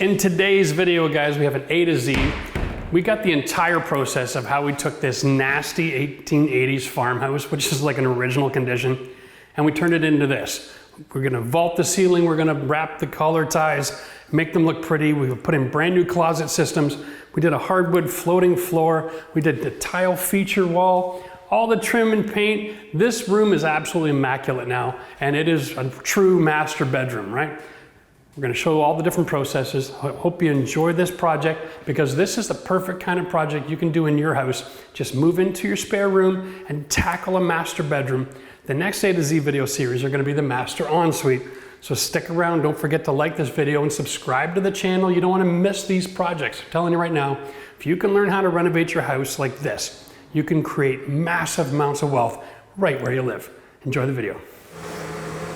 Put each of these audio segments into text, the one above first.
In today's video, guys, we have an A to Z. We got the entire process of how we took this nasty 1880s farmhouse, which is like an original condition, and we turned it into this. We're gonna vault the ceiling, we're gonna wrap the collar ties, make them look pretty. We put in brand new closet systems. We did a hardwood floating floor. We did the tile feature wall, all the trim and paint. This room is absolutely immaculate now, and it is a true master bedroom, right? We're gonna show all the different processes. I hope you enjoy this project because this is the perfect kind of project you can do in your house. Just move into your spare room and tackle a master bedroom. The next A to Z video series are gonna be the master ensuite. So stick around, don't forget to like this video and subscribe to the channel. You don't wanna miss these projects. I'm telling you right now, if you can learn how to renovate your house like this, you can create massive amounts of wealth right where you live. Enjoy the video.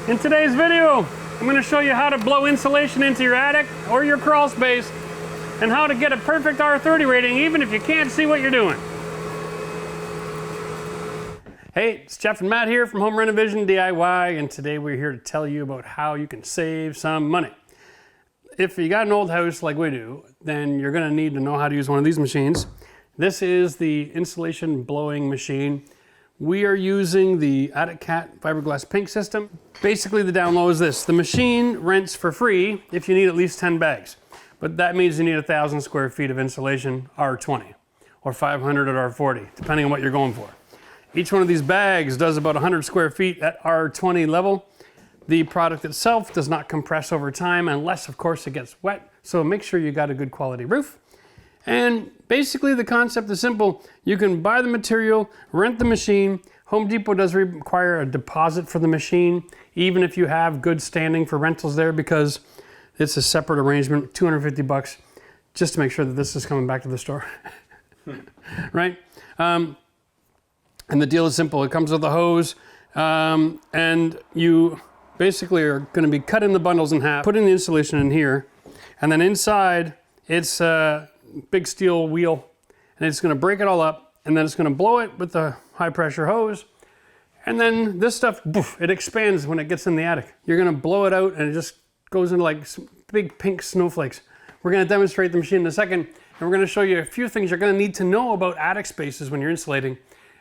In today's video, I'm going to show you how to blow insulation into your attic or your crawl space and how to get a perfect R30 rating even if you can't see what you're doing. Hey, it's Jeff and Matt here from Home RenoVision DIY, and today we're here to tell you about how you can save some money. If you got an old house like we do, then you're going to need to know how to use one of these machines. This is the insulation blowing machine. We are using the Attic Cat fiberglass pink system. Basically, the down low is this. The machine rents for free if you need at least 10 bags. But that means you need 1,000 square feet of insulation, R20, or 500 at R40, depending on what you're going for. Each one of these bags does about 100 square feet at R20 level. The product itself does not compress over time unless, of course, it gets wet. So make sure you got a good quality roof. And basically the concept is simple. You can buy the material, rent the machine. Home Depot does require a deposit for the machine, even if you have good standing for rentals there, because it's a separate arrangement, 250 bucks, just to make sure that this is coming back to the store, right? And the deal is simple. It comes with a hose, and you basically are gonna be cutting the bundles in half, putting the insulation in here, and then inside it's big steel wheel, and it's going to break it all up, and then it's going to blow it with the high pressure hose, and then this stuff, poof, it expands when it gets in the attic. You're going to blow it out and it just goes into like some big pink snowflakes. We're going to demonstrate the machine in a second, and we're going to show you a few things you're going to need to know about attic spaces when you're insulating,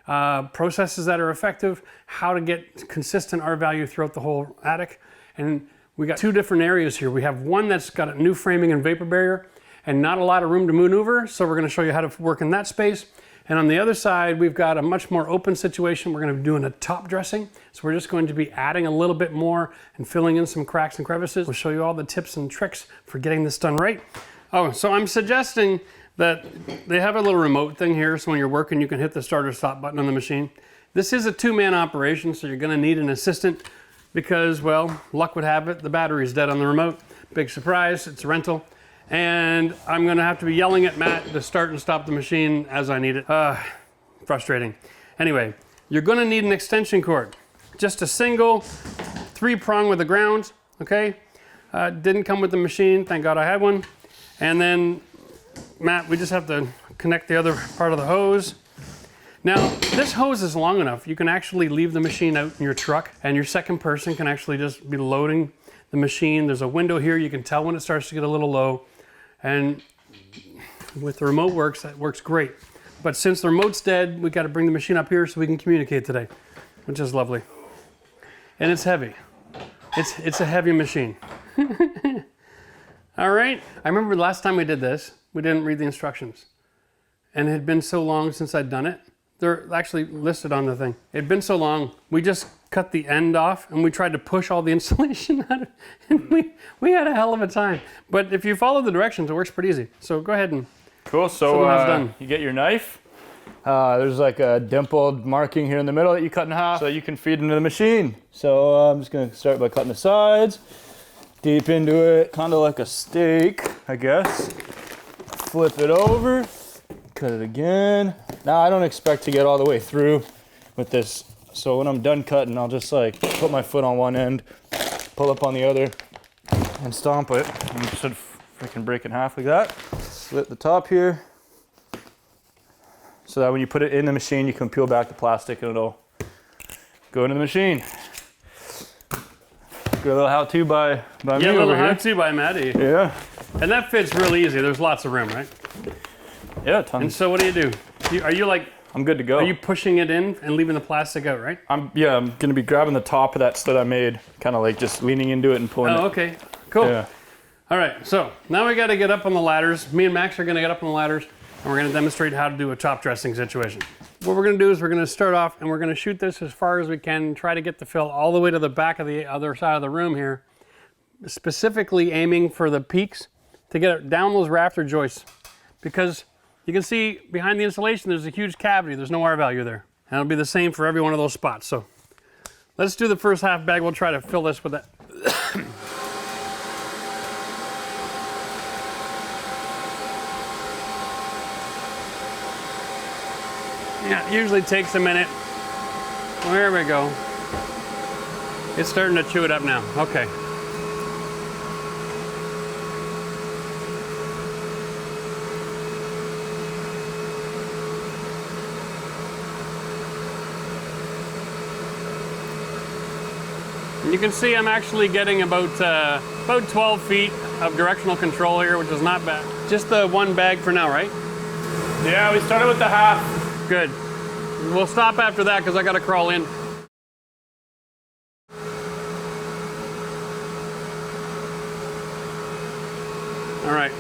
processes that are effective, how to get consistent R value throughout the whole attic. And we got two different areas here. We have one that's got a new framing and Vapour Barrier and not a lot of room to maneuver, so we're gonna show you how to work in that space. And on the other side, we've got a much more open situation. We're gonna be doing a top dressing, so we're just going to be adding a little bit more and filling in some cracks and crevices. We'll show you all the tips and tricks for getting this done right. Oh, so I'm suggesting that they have a little remote thing here, so when you're working, you can hit the start or stop button on the machine. This is a two-man operation, so you're gonna need an assistant because, well, luck would have it, the battery's dead on the remote. Big surprise, it's a rental. And I'm gonna have to be yelling at Matt to start and stop the machine as I need it. Frustrating. Anyway, you're gonna need an extension cord. Just a single 3-prong with a ground, okay? Didn't come with the machine, thank God I had one. And then, Matt, we just have to connect the other part of the hose. Now, this hose is long enough, you can actually leave the machine out in your truck, and your second person can actually just be loading the machine. There's a window here, you can tell when it starts to get a little low. And with the remote works, that works great. But since the remote's dead, we got to bring the machine up here so we can communicate today, which is lovely. And it's heavy. It's a heavy machine. All right. I remember the last time we did this, we didn't read the instructions. And it had been so long since I'd done it. They're actually listed on the thing. It had been so long, we just cut the end off and we tried to push all the insulation out of it. And we had a hell of a time. But if you follow the directions, it works pretty easy. So go ahead and cool. So you get your knife. There's like a dimpled marking here in the middle that you cut in half so you can feed into the machine. So I'm just gonna start by cutting the sides, deep into it, kind of like a steak, I guess. Flip it over, cut it again. Now I don't expect to get all the way through with this. So when I'm done cutting, I'll just like put my foot on one end, pull up on the other, and stomp it. And it should freaking break in half like that. Slit the top here, so that when you put it in the machine, you can peel back the plastic and it'll go into the machine. Got a little how-to by me over here. Yeah, a little how-to by Maddie. Yeah. And that fits real easy. There's lots of room, right? Yeah, tons. And so what do? Are you like... I'm good to go. Are you pushing it in and leaving the plastic out, right? I'm gonna be grabbing the top of that slit I made, kind of like just leaning into it and pulling it. Oh, okay, cool. Yeah. All right, so now we gotta get up on the ladders. Me and Max are gonna get up on the ladders and we're gonna demonstrate how to do a top dressing situation. What we're gonna do is we're gonna start off and we're gonna shoot this as far as we can, try to get the fill all the way to the back of the other side of the room here, specifically aiming for the peaks to get it down those rafter joists, because you can see behind the insulation there's a huge cavity. There's no R value there. And it'll be the same for every one of those spots. So let's do the first half bag. We'll try to fill this with that. Yeah, it usually takes a minute. There we go. It's starting to chew it up now. Okay. You can see I'm actually getting about 12 feet of directional control here, which is not bad. Just the one bag for now, right? Yeah, we started with the half. Good. We'll stop after that because I got to crawl in. All right.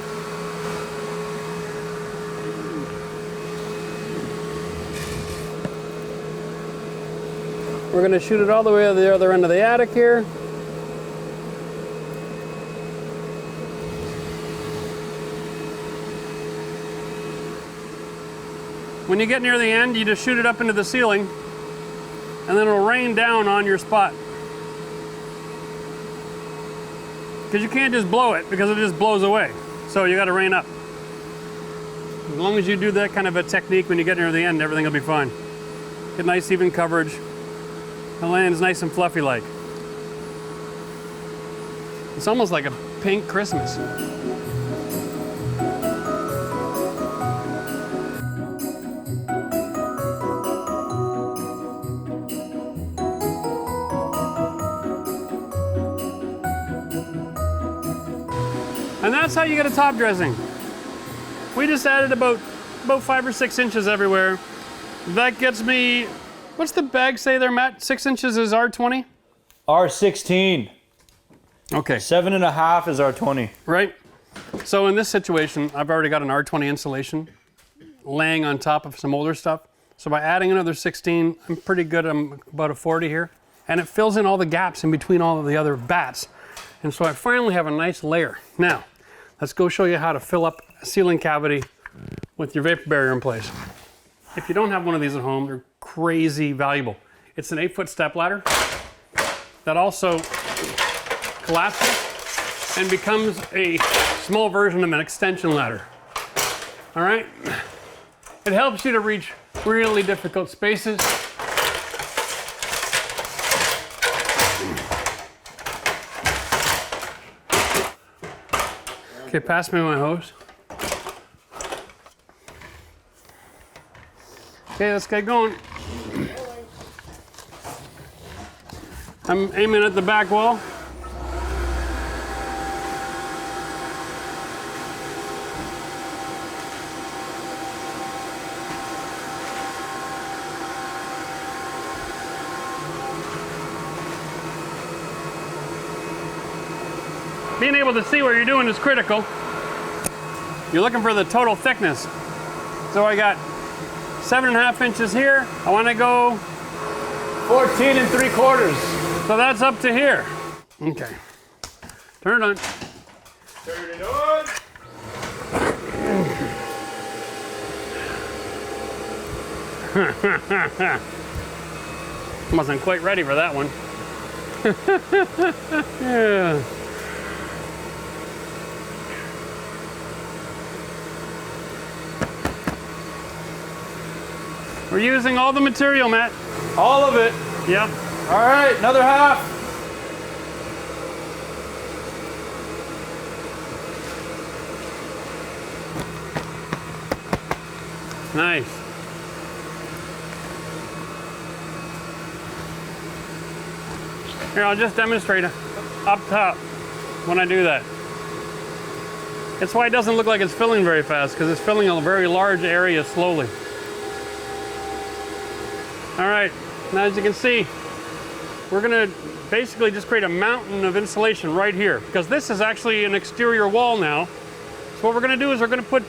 We're going to shoot it all the way to the other end of the attic here. When you get near the end, you just shoot it up into the ceiling, and then it'll rain down on your spot. Because you can't just blow it, because it just blows away. So you got to rain up. As long as you do that kind of a technique when you get near the end, everything will be fine. Get nice even coverage. The land's nice and fluffy like. It's almost like a pink Christmas. And that's how you get a top dressing. We just added about 5 or 6 inches everywhere. That gets me, what's the bag say there, Matt? 6 inches is R20? R16. Okay. 7.5 is R20. Right? So in this situation, I've already got an R20 insulation laying on top of some older stuff. So by adding another 16, I'm pretty good. I'm about a 40 here. And it fills in all the gaps in between all of the other bats. And so I finally have a nice layer. Now, let's go show you how to fill up a ceiling cavity with your Vapour Barrier in place. If you don't have one of these at home, they're crazy valuable. It's an 8-foot step ladder that also collapses and becomes a small version of an extension ladder. All right? It helps you to reach really difficult spaces. Okay, pass me my hose. Okay, let's get going. I'm aiming at the back wall. Being able to see what you're doing is critical. You're looking for the total thickness. So I got 7.5 inches here. I want to go 14 3/4. so that's up to here. Okay. Turn it on. Turn it on. Wasn't quite ready for that one. Yeah. We're using all the material, Matt. All of it. Yep. All right, another half. Nice. Here, I'll just demonstrate up top when I do that. That's why it doesn't look like it's filling very fast, because it's filling a very large area slowly. All right, now as you can see, we're gonna basically just create a mountain of insulation right here, because this is actually an exterior wall now. So what we're gonna do is we're gonna put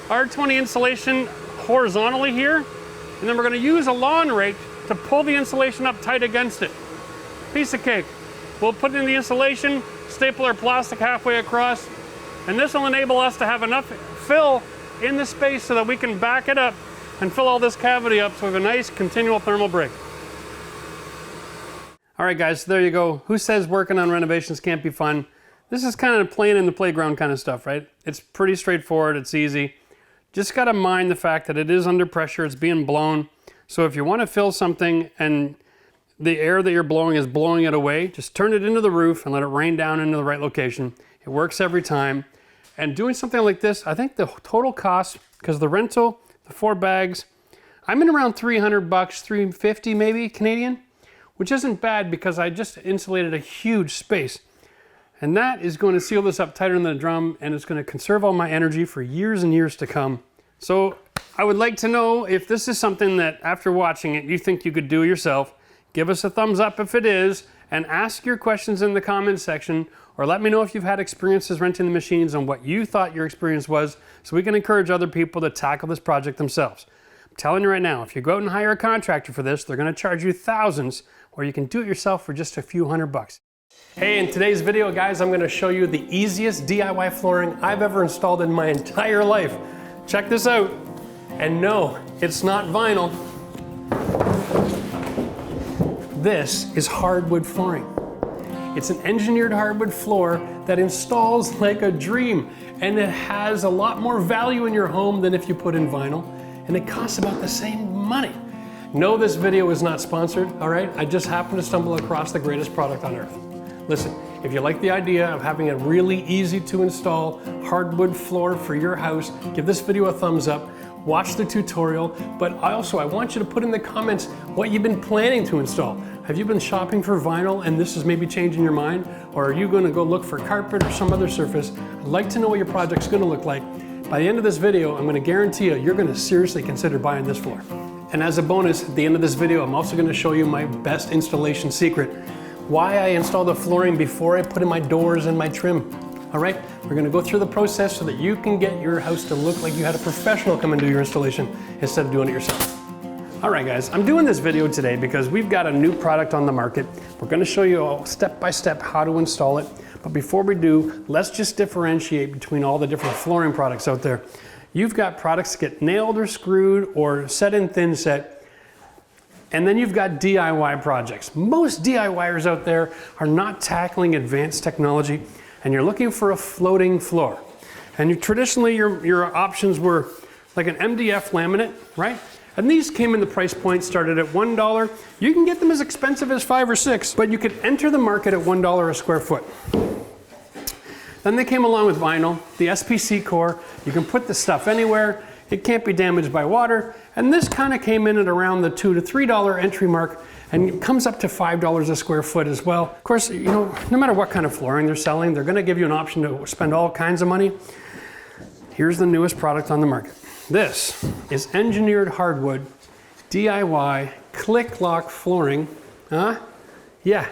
R20 insulation horizontally here, and then we're gonna use a lawn rake to pull the insulation up tight against it. Piece of cake. We'll put in the insulation, staple our plastic halfway across, and this will enable us to have enough fill in the space so that we can back it up and fill all this cavity up so we have a nice continual thermal break. All right guys, so there you go. Who says working on renovations can't be fun? This is kind of playing in the playground kind of stuff, right? It's pretty straightforward, it's easy. Just gotta mind the fact that it is under pressure, it's being blown. So if you wanna fill something and the air that you're blowing is blowing it away, just turn it into the roof and let it rain down into the right location. It works every time. And doing something like this, I think the total cost, because the rental, the 4 bags, I'm in around 300 bucks, 350 maybe Canadian, which isn't bad because I just insulated a huge space. And that is going to seal this up tighter than the drum, and it's going to conserve all my energy for years and years to come. So I would like to know if this is something that after watching it, you think you could do yourself. Give us a thumbs up if it is, and ask your questions in the comments section, or let me know if you've had experiences renting the machines and what you thought your experience was, so we can encourage other people to tackle this project themselves. I'm telling you right now, if you go out and hire a contractor for this, they're going to charge you thousands, or you can do it yourself for just a few $100. Hey, in today's video, guys, I'm going to show you the easiest DIY flooring I've ever installed in my entire life. Check this out. And no, it's not vinyl. This is hardwood flooring. It's an engineered hardwood floor that installs like a dream, and it has a lot more value in your home than if you put in vinyl, and it costs about the same money. No, this video is not sponsored, all right? I just happened to stumble across the greatest product on earth. Listen, if you like the idea of having a really easy to install hardwood floor for your house, give this video a thumbs up, watch the tutorial, but also I want you to put in the comments what you've been planning to install. Have you been shopping for vinyl and this is maybe changing your mind? Or are you gonna go look for carpet or some other surface? I'd like to know what your project's gonna look like. By the end of this video, I'm gonna guarantee you're gonna seriously consider buying this floor. And as a bonus, at the end of this video, I'm also gonna show you my best installation secret. Why I install the flooring before I put in my doors and my trim. All right, we're gonna go through the process so that you can get your house to look like you had a professional come and do your installation instead of doing it yourself. All right guys, I'm doing this video today because we've got a new product on the market. We're gonna show you all step by step how to install it. But before we do, let's just differentiate between all the different flooring products out there. You've got products that get nailed or screwed or set in thin set. And then you've got DIY projects. Most DIYers out there are not tackling advanced technology, and you're looking for a floating floor. And traditionally your options were like an MDF laminate, right? And these came in the price point, started at $1. You can get them as expensive as $5 or $6, but you could enter the market at $1 a square foot. Then they came along with vinyl, the SPC core. You can put this stuff anywhere. It can't be damaged by water. And this kind of came in at around the $2 to $3 entry mark, and it comes up to $5 a square foot as well. Of course, you know, no matter what kind of flooring they're selling, they're gonna give you an option to spend all kinds of money. Here's the newest product on the market. This is Engineered Hardwood DIY click lock flooring. Yeah,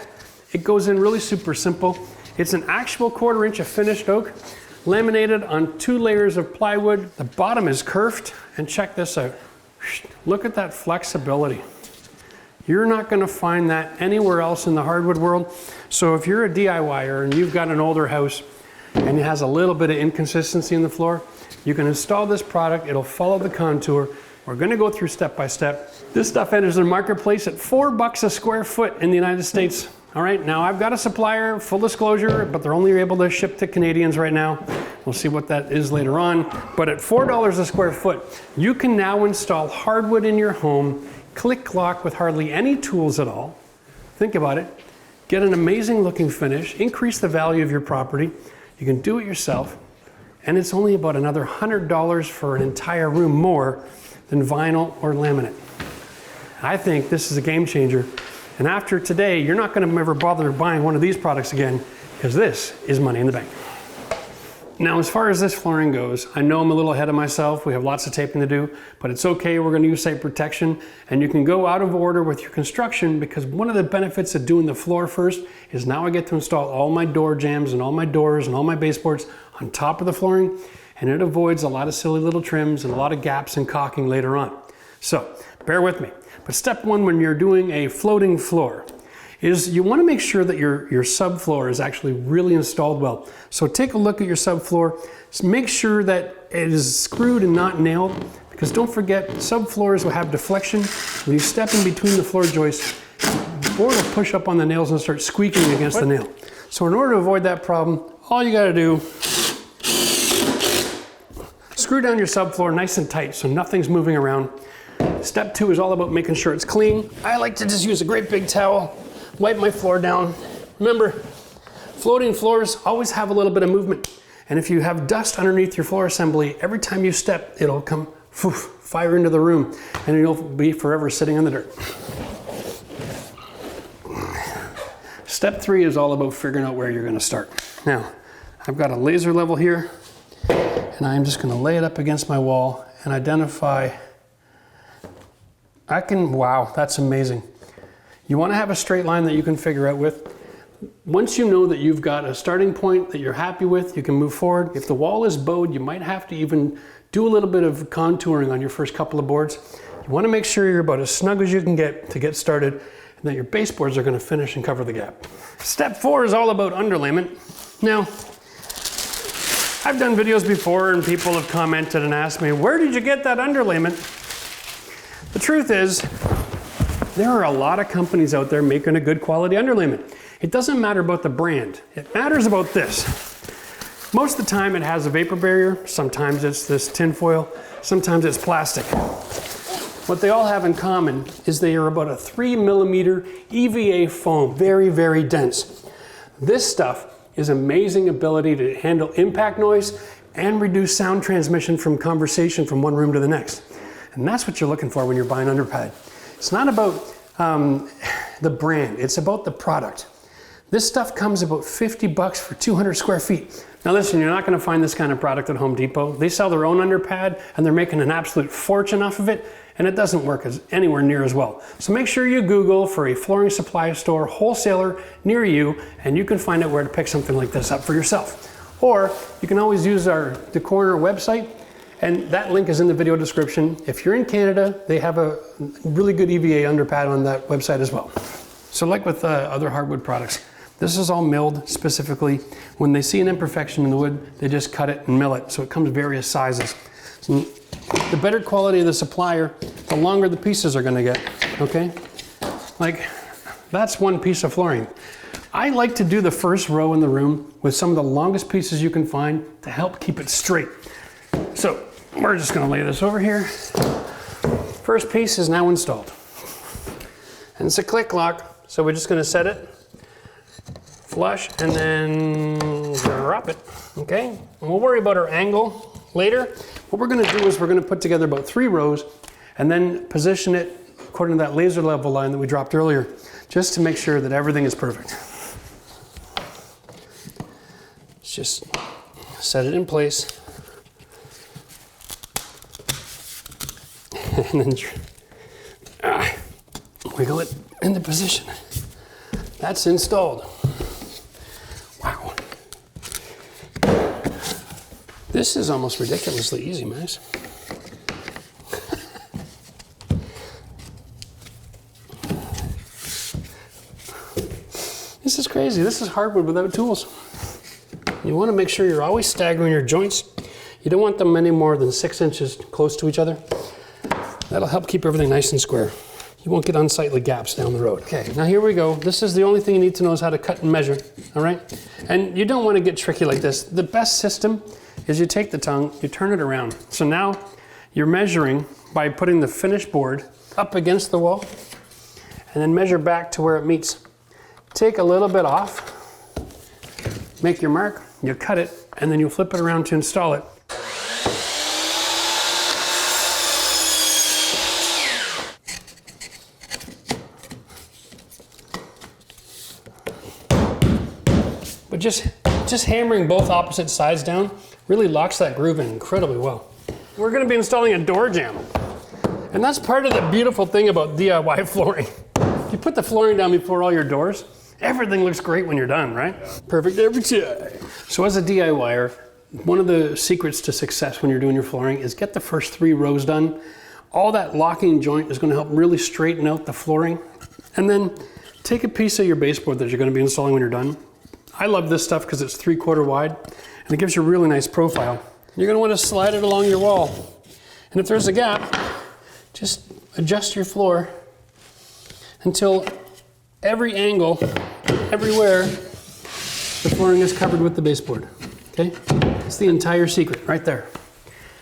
it goes in really super simple. It's an actual 1/4 inch of finished oak, laminated on 2 layers of plywood. The bottom is curved, and check this out. Look at that flexibility. You're not gonna find that anywhere else in the hardwood world. So if you're a DIYer and you've got an older house and it has a little bit of inconsistency in the floor, you can install this product, it'll follow the contour. We're gonna go through step by step. This stuff enters the marketplace at $4 a square foot in the United States. All right, now I've got a supplier, full disclosure, but they're only able to ship to Canadians right now. We'll see what that is later on. But at $4 a square foot, you can now install hardwood in your home, click lock with hardly any tools at all. Think about it. Get an amazing looking finish, increase the value of your property. You can do it yourself. And it's only about another $100 for an entire room more than vinyl or laminate. I think this is a game changer. And after today, you're not gonna ever bother buying one of these products again, because this is money in the bank. Now, as far as this flooring goes, I know I'm a little ahead of myself. We have lots of taping to do, but it's okay. We're going to use site protection, and you can go out of order with your construction, because one of the benefits of doing the floor first is now I get to install all my door jambs and all my doors and all my baseboards on top of the flooring, and it avoids a lot of silly little trims and a lot of gaps and caulking later on. So bear with me. But step one when you're doing a floating floor is you want to make sure that your subfloor is actually really installed well. So take a look at your subfloor. Make sure that it is screwed and not nailed, because don't forget, subfloors will have deflection. When you step in between the floor joists, the board will push up on the nails and start squeaking against the nail. So in order to avoid that problem, all you got to do, screw down your subfloor nice and tight so nothing's moving around. Step two is all about making sure it's clean. I like to just use a great big towel, wipe my floor down. Remember, floating floors always have a little bit of movement. And if you have dust underneath your floor assembly, every time you step, it'll come fire into the room, and you'll be forever sitting in the dirt. Step three is all about figuring out where you're going to start. Now, I've got a laser level here, and I'm just going to lay it up against my wall and identify. Wow, that's amazing. You want to have a straight line that you can figure out with. Once you know that you've got a starting point that you're happy with, you can move forward. If the wall is bowed, you might have to even do a little bit of contouring on your first couple of boards. You want to make sure you're about as snug as you can get to get started, and that your baseboards are going to finish and cover the gap. Step four is all about underlayment. Now, I've done videos before and people have commented and asked me, where did you get that underlayment? The truth is, there are a lot of companies out there making a good quality underlayment. It doesn't matter about the brand. It matters about this. Most of the time it has a vapor barrier. Sometimes it's this tin foil. Sometimes it's plastic. What they all have in common is they are about a 3mm EVA foam, very, very dense. This stuff is amazing ability to handle impact noise and reduce sound transmission from conversation from one room to the next. And that's what you're looking for when you're buying underpad. It's not about the brand, it's about the product. This stuff comes about 50 bucks for 200 square feet. Now listen, you're not gonna find this kind of product at Home Depot. They sell their own underpad and they're making an absolute fortune off of it, and it doesn't work anywhere near as well. So make sure you Google for a flooring supply store wholesaler near you, and you can find out where to pick something like this up for yourself. Or you can always use the Corner website, and that link is in the video description. If you're in Canada, they have a really good EVA underpad on that website as well. So like with other hardwood products, this is all milled specifically. When they see an imperfection in the wood, they just cut it and mill it, so it comes various sizes. So the better quality of the supplier, the longer the pieces are gonna get, okay? Like, that's one piece of flooring. I like to do the first row in the room with some of the longest pieces you can find to help keep it straight. So we're just gonna lay this over here. First piece is now installed. And it's a click lock, so we're just gonna set it flush and then drop it, okay? And we'll worry about our angle later. What we're gonna do is we're gonna put together about 3 rows and then position it according to that laser level line that we dropped earlier, just to make sure that everything is perfect. Let's just set it in place. And then wiggle it into position. That's installed. Wow. This is almost ridiculously easy, guys. This is crazy. This is hardwood without tools. You want to make sure you're always staggering your joints. You don't want them any more than 6 inches close to each other. That'll help keep everything nice and square. You won't get unsightly gaps down the road. Okay, now here we go. This is the only thing you need to know is how to cut and measure, all right? And you don't want to get tricky like this. The best system is you take the tongue, you turn it around. So now you're measuring by putting the finished board up against the wall and then measure back to where it meets. Take a little bit off, make your mark, you cut it, and then you flip it around to install it. But just just hammering both opposite sides down really locks that groove in incredibly well. We're gonna be installing a door jamb. And that's part of the beautiful thing about DIY flooring. If you put the flooring down before all your doors, everything looks great when you're done, right? Perfect every time. So as a DIYer, one of the secrets to success when you're doing your flooring is get the first 3 rows done. All that locking joint is gonna help really straighten out the flooring. And then take a piece of your baseboard that you're gonna be installing when you're done. I love this stuff because it's 3/4 wide and it gives you a really nice profile. You're gonna wanna slide it along your wall. And if there's a gap, just adjust your floor until every angle, everywhere, the flooring is covered with the baseboard, okay? It's the entire secret right there.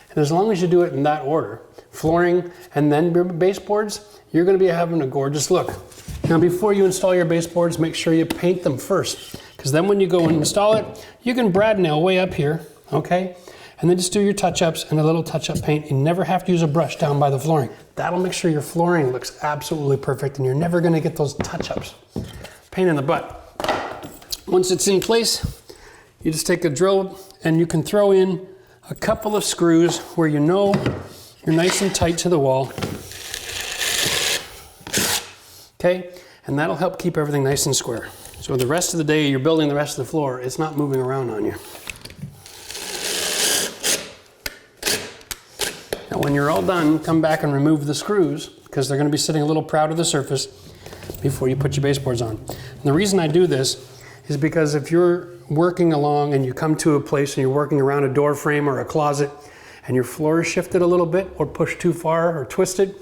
And as long as you do it in that order, flooring and then baseboards, you're gonna be having a gorgeous look. Now before you install your baseboards, make sure you paint them first, because then when you go and install it, you can brad nail way up here, okay? And then just do your touch-ups and a little touch-up paint. You never have to use a brush down by the flooring. That'll make sure your flooring looks absolutely perfect and you're never gonna get those touch-ups. Pain in the butt. Once it's in place, you just take a drill and you can throw in a couple of screws where you know you're nice and tight to the wall. Okay, and that'll help keep everything nice and square. So the rest of the day you're building the rest of the floor, it's not moving around on you. Now when you're all done, come back and remove the screws because they're going to be sitting a little proud of the surface before you put your baseboards on. And the reason I do this is because if you're working along and you come to a place and you're working around a door frame or a closet and your floor is shifted a little bit or pushed too far or twisted,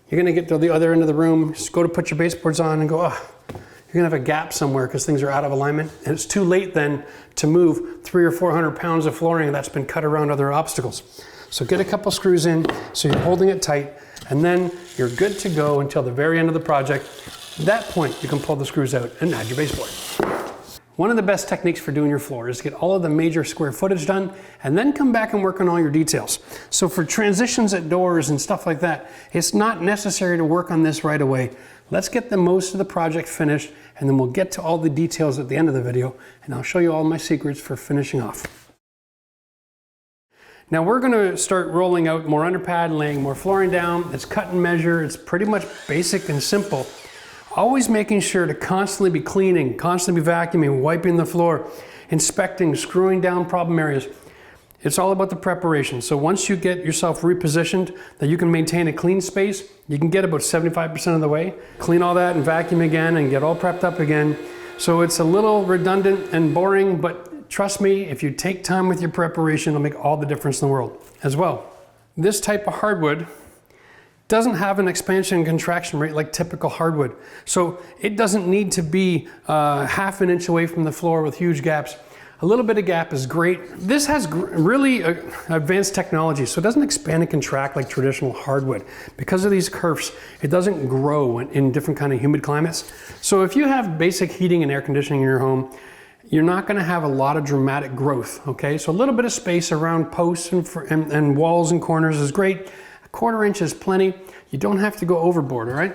you're going to get to the other end of the room, just go to put your baseboards on and go, oh, you're going to have a gap somewhere because things are out of alignment. And it's too late then to move 300 or 400 pounds of flooring that's been cut around other obstacles. So get a couple screws in so you're holding it tight, and then you're good to go until the very end of the project. At that point, you can pull the screws out and add your baseboard. One of the best techniques for doing your floor is to get all of the major square footage done and then come back and work on all your details. So for transitions at doors and stuff like that, it's not necessary to work on this right away. Let's get the most of the project finished and then we'll get to all the details at the end of the video and I'll show you all my secrets for finishing off. Now we're going to start rolling out more underpad, laying more flooring down. It's cut and measure. It's pretty much basic and simple. Always making sure to constantly be cleaning, constantly be vacuuming, wiping the floor, inspecting, screwing down problem areas. It's all about the preparation. So once you get yourself repositioned, that you can maintain a clean space, you can get about 75% of the way. Clean all that and vacuum again and get all prepped up again. So it's a little redundant and boring, but trust me, if you take time with your preparation, it'll make all the difference in the world as well. This type of hardwood doesn't have an expansion and contraction rate like typical hardwood. So it doesn't need to be half an inch away from the floor with huge gaps. A little bit of gap is great. This has really advanced technology, so it doesn't expand and contract like traditional hardwood. Because of these kerfs, it doesn't grow in different kind of humid climates. So if you have basic heating and air conditioning in your home, you're not going to have a lot of dramatic growth, okay? So a little bit of space around posts and walls and corners is great. A 1/4 inch is plenty. You don't have to go overboard, all right?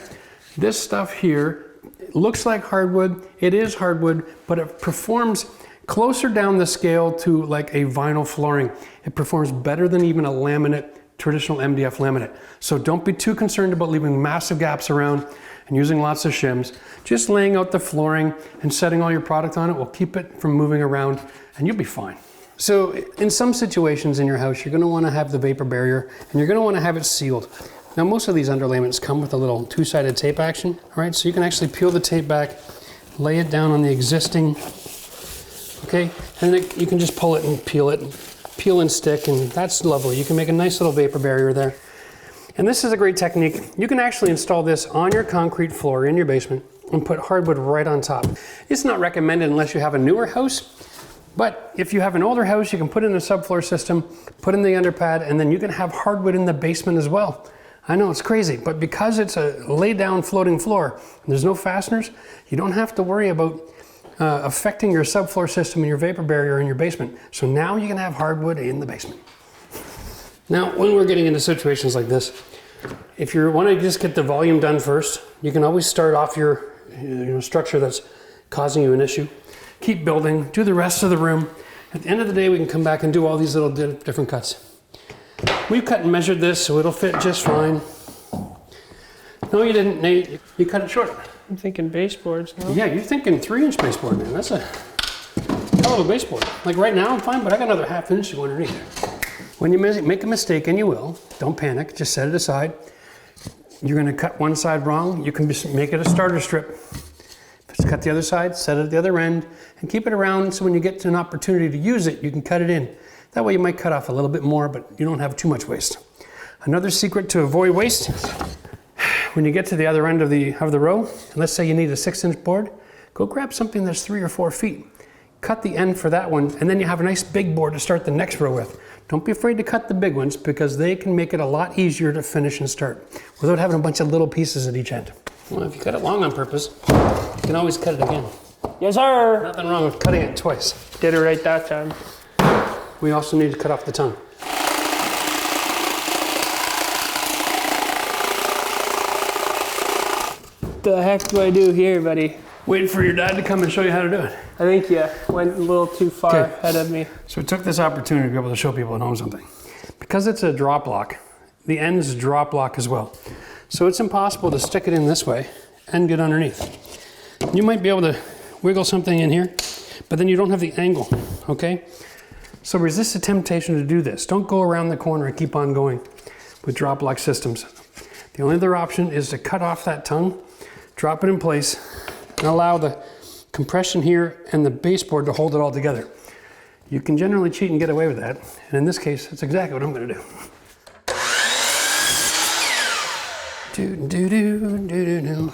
This stuff here looks like hardwood. It is hardwood, but it performs closer down the scale to like a vinyl flooring. It performs better than even a laminate, traditional MDF laminate. So don't be too concerned about leaving massive gaps around and using lots of shims. Just laying out the flooring and setting all your product on it will keep it from moving around and you'll be fine. So in some situations in your house, you're gonna wanna have the vapor barrier and you're gonna wanna have it sealed. Now most of these underlayments come with a little 2-sided tape action, all right? So you can actually peel the tape back, lay it down on the existing, okay? And then you can just pull it and peel and stick, and that's lovely. You can make a nice little vapor barrier there. And this is a great technique. You can actually install this on your concrete floor in your basement and put hardwood right on top. It's not recommended unless you have a newer house, but if you have an older house, you can put in a subfloor system, put in the underpad, and then you can have hardwood in the basement as well. I know it's crazy, but because it's a laid down floating floor, and there's no fasteners, you don't have to worry about affecting your subfloor system and your vapor barrier in your basement. So now you can have hardwood in the basement. Now, when we're getting into situations like this, if you want to just get the volume done first, you can always start off your structure that's causing you an issue. keep building, do the rest of the room. At the end of the day, we can come back and do all these little different cuts. We've cut and measured this, so it'll fit just fine. No, you didn't, Nate. You cut it short. I'm thinking baseboards, no? Yeah, you're thinking 3-inch baseboard, man. That's a hell of a baseboard. Like right now, I'm fine, but I got another 1/2 inch to go underneath. When you make a mistake, and you will, don't panic. Just set it aside. You're going to cut one side wrong. You can just make it a starter strip. Just cut the other side, set it at the other end, and keep it around so when you get to an opportunity to use it, you can cut it in. That way you might cut off a little bit more, but you don't have too much waste. Another secret to avoid waste, when you get to the other end of the row, and let's say you need a 6-inch board, go grab something that's 3 or 4 feet. Cut the end for that one, and then you have a nice big board to start the next row with. Don't be afraid to cut the big ones because they can make it a lot easier to finish and start without having a bunch of little pieces at each end. Well, if you cut it long on purpose, you can always cut it again. Yes, sir. Nothing wrong with cutting it twice. Did it right that time. We also need to cut off the tongue. What the heck do I do here, buddy? Waiting for your dad to come and show you how to do it. I think you went a little too far Okay. ahead of me. So we took this opportunity to be able to show people at home something. Because it's a drop lock, the ends drop lock as well. So it's impossible to stick it in this way and get underneath. You might be able to wiggle something in here, but then you don't have the angle, okay? So resist the temptation to do this. Don't go around the corner and keep on going with drop lock systems. The only other option is to cut off that tongue, drop it in place, and allow the compression here and the baseboard to hold it all together. You can generally cheat and get away with that, and in this case, that's exactly what I'm gonna do. Do-do-do-do-do-do.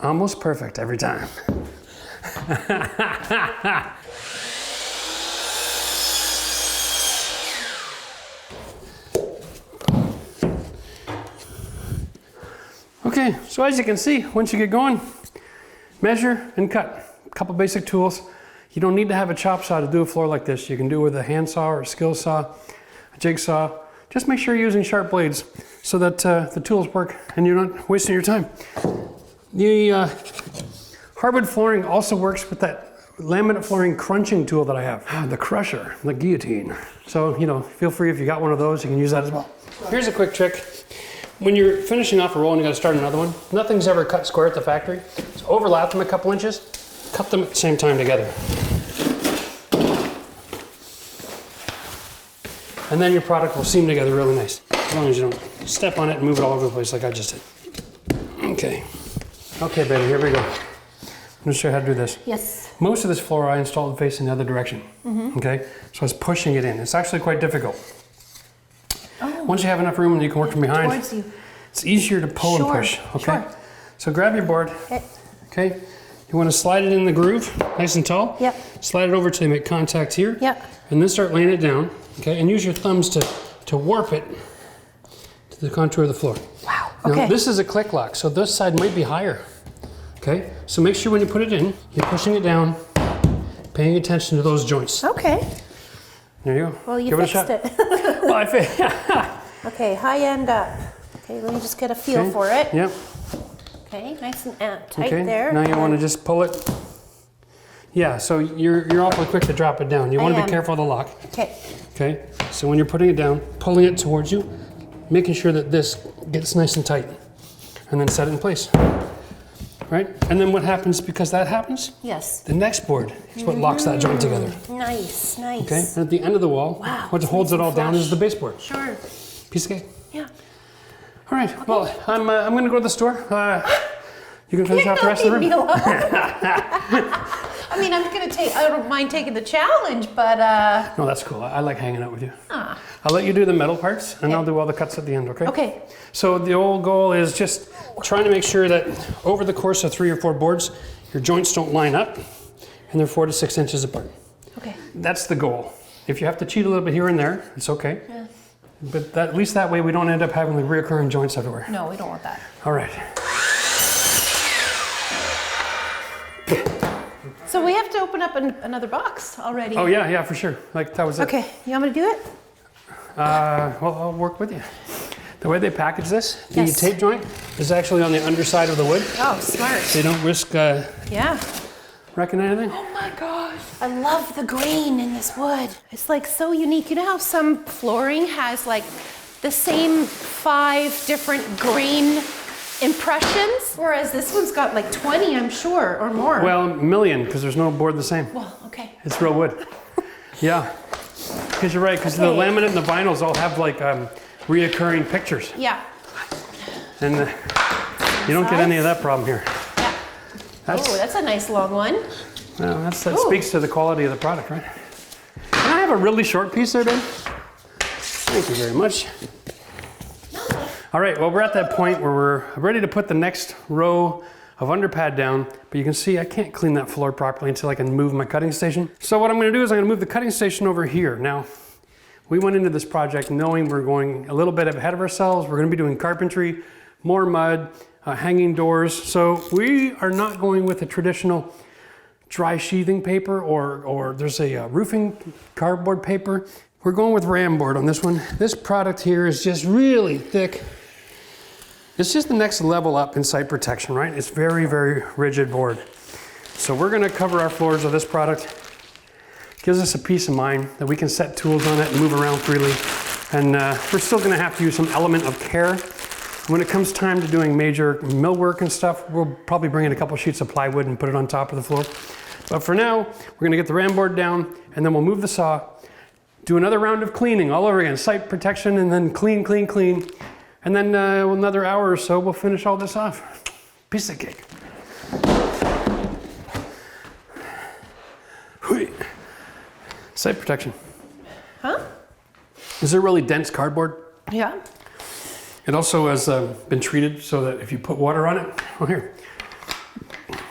Almost perfect every time. Okay, so as you can see, once you get going, measure and cut. A couple basic tools. You don't need to have a chop saw to do a floor like this. You can do it with a handsaw or a skill saw, a jigsaw. Just make sure you're using sharp blades so that the tools work and you're not wasting your time. The hardwood flooring also works with that laminate flooring crunching tool that I have. The crusher, the guillotine. So, you know, feel free if you got one of those, you can use that as well. Here's a quick trick. When you're finishing off a roll and you gotta start another one, nothing's ever cut square at the factory. So overlap them a couple inches, cut them at the same time together. And then your product will seam together really nice. As long as you don't step on it and move it all over the place like I just did. Okay. Okay, baby, here we go. I'm gonna show you how to do this. Yes. Most of this floor I installed facing the other direction. Okay, so I was pushing it in. It's actually quite difficult. Oh. Once you have enough room and you can work from behind, Towards you. it's easier to pull and push. Okay, Sure. so grab your board. Okay, you want to slide it in the groove, nice and tall. Yep. Slide it over till you make contact here. Yep. And then start laying it down. Okay, and use your thumbs to warp it to the contour of the floor. Wow. Now, Okay. this is a click lock, so this side might be higher. Okay, so make sure when you put it in, you're pushing it down, paying attention to those joints. Okay. There you go. Well, you Give fixed it. A shot. it. Well, I Okay, high end up. Okay, let me just get a feel Okay. for it. Yep. Okay, nice and tight Okay. there. Now you want to just pull it. Yeah. So you're awfully quick to drop it down. You want to am. be careful of the lock. Okay. Okay. So when you're putting it down, pulling it towards you, making sure that this gets nice and tight, and then set it in place. Right. And then what happens because that happens? Yes. The next board is what locks that joint together. Nice, nice. Okay. And at the end of the wall, Wow, what it's holds nice it all and down flush. is the baseboard. Sure. Piece of cake. Yeah. All right. Well, I'm going to go to the store. You can finish off the rest of the room. I mean, I'm gonna take. I don't mind taking the challenge, but No, that's cool. I like hanging out with you. ah. I'll let you do the metal parts, and I'll do all the cuts at the end, okay? Okay. So the old goal is just trying to make sure that over the course of 3 or 4 boards, your joints don't line up, and they're 4 to 6 inches apart. Okay. That's the goal. If you have to cheat a little bit here and there, it's okay. Yeah. But at least that way we don't end up having like reoccurring joints everywhere. No, we don't want that. All right. So we have to open up another box already. Oh yeah, for sure. Like that was it. Okay, you want me to do it? Well, I'll work with you. The way they package this, the Yes. tape joint is actually on the underside of the wood. Oh, smart. So you don't risk Yeah. wrecking anything. Oh my gosh. I love the grain in this wood. It's like so unique. You know how some flooring has like the same 5 different grain impressions? Whereas this one's got like 20, I'm sure, or more. Well, a million, because there's no board the same. Well, okay. It's real wood. Yeah. Because you're right, because the laminate and the vinyls all have like reoccurring pictures. Yeah. And you don't get any of that problem here. Yeah. Oh, that's a nice long one. Well, that speaks to the quality of the product, right? Can I have a really short piece there, babe? Thank you very much. All right, well, we're at that point where we're ready to put the next row of underpad down, but you can see I can't clean that floor properly until I can move my cutting station. So what I'm gonna do is I'm gonna move the cutting station over here. Now, we went into this project knowing we're going a little bit ahead of ourselves. We're gonna be doing carpentry, more mud, hanging doors. So we are not going with a traditional dry sheathing paper or there's a roofing cardboard paper. We're going with ram board on this one. This product here is just really thick. It's just the next level up in site protection, right? It's very, very rigid board. So we're gonna cover our floors with this product. Gives us a peace of mind that we can set tools on it and move around freely. And we're still gonna have to use some element of care. When it comes time to doing major millwork and stuff, we'll probably bring in a couple sheets of plywood and put it on top of the floor. But for now, we're gonna get the ram board down and then we'll move the saw, do another round of cleaning all over again, site protection, and then clean, clean, clean. And then another hour or so, we'll finish all this off. Piece of cake. Site protection. Huh? Is it really dense cardboard? Yeah. It also has been treated so that if you put water on it, oh here.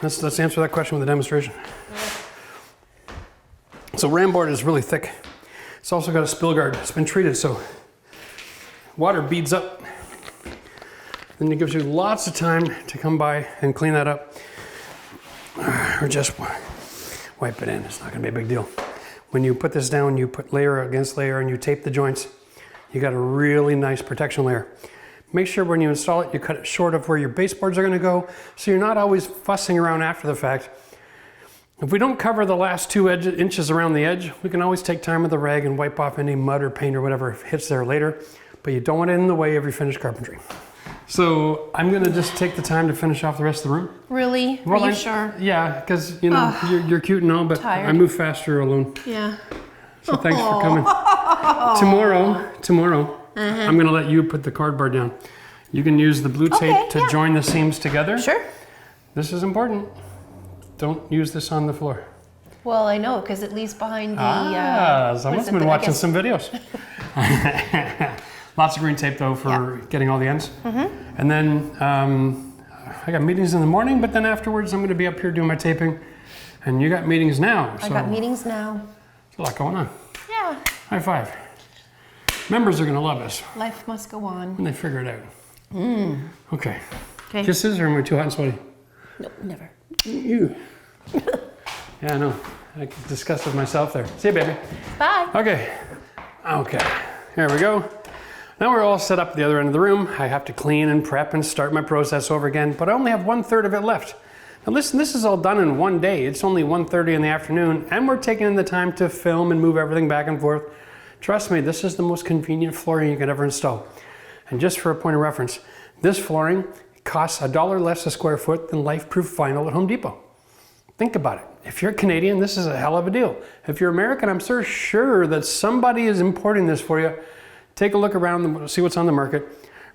Let's answer that question with a demonstration. So ram board is really thick. It's also got a spill guard. It's been treated so water beads up. Then it gives you lots of time to come by and clean that up. Or just wipe it in. It's not gonna be a big deal. When you put this down, you put layer against layer and you tape the joints. You got a really nice protection layer. Make sure when you install it, you cut it short of where your baseboards are gonna go, so you're not always fussing around after the fact. If we don't cover the last 2 inches around the edge, we can always take time with the rag and wipe off any mud or paint or whatever hits there later, but you don't want it in the way of your finished carpentry. So I'm gonna just take the time to finish off the rest of the room. Really? Well, Are you sure? Yeah, because you know, you're cute and all, but tired. I move faster alone. Yeah. So thanks for coming. Tomorrow, I'm gonna let you put the cardboard down. You can use the blue tape to join the seams together. Sure. This is important. Don't use this on the floor. Well, I know, because it leaves behind the... Someone's been watching some videos. Lots of green tape though for getting all the ends. And then I got meetings in the morning, but then afterwards I'm gonna be up here doing my taping. And you got meetings now. I got meetings now. There's a lot going on. Yeah. High five. Members are gonna love us Life must go on. when they figure it out. Okay. Okay. Kisses or am I too hot and sweaty? Nope, never. You. Yeah, I know. I get disgusted with myself there. See you, baby. Bye. Okay. Okay. Here we go. Now we're all set up at the other end of the room. I have to clean and prep and start my process over again, but I only have 1/3 of it left. Now listen, this is all done in one day. It's only 1:30 in the afternoon, and we're taking the time to film and move everything back and forth. Trust me, this is the most convenient flooring you could ever install. And just for a point of reference, this flooring costs $1 less a square foot than life-proof vinyl at Home Depot. Think about it. If you're Canadian, this is a hell of a deal. If you're American, I'm sure that somebody is importing this for you. Take a look around and see what's on the market.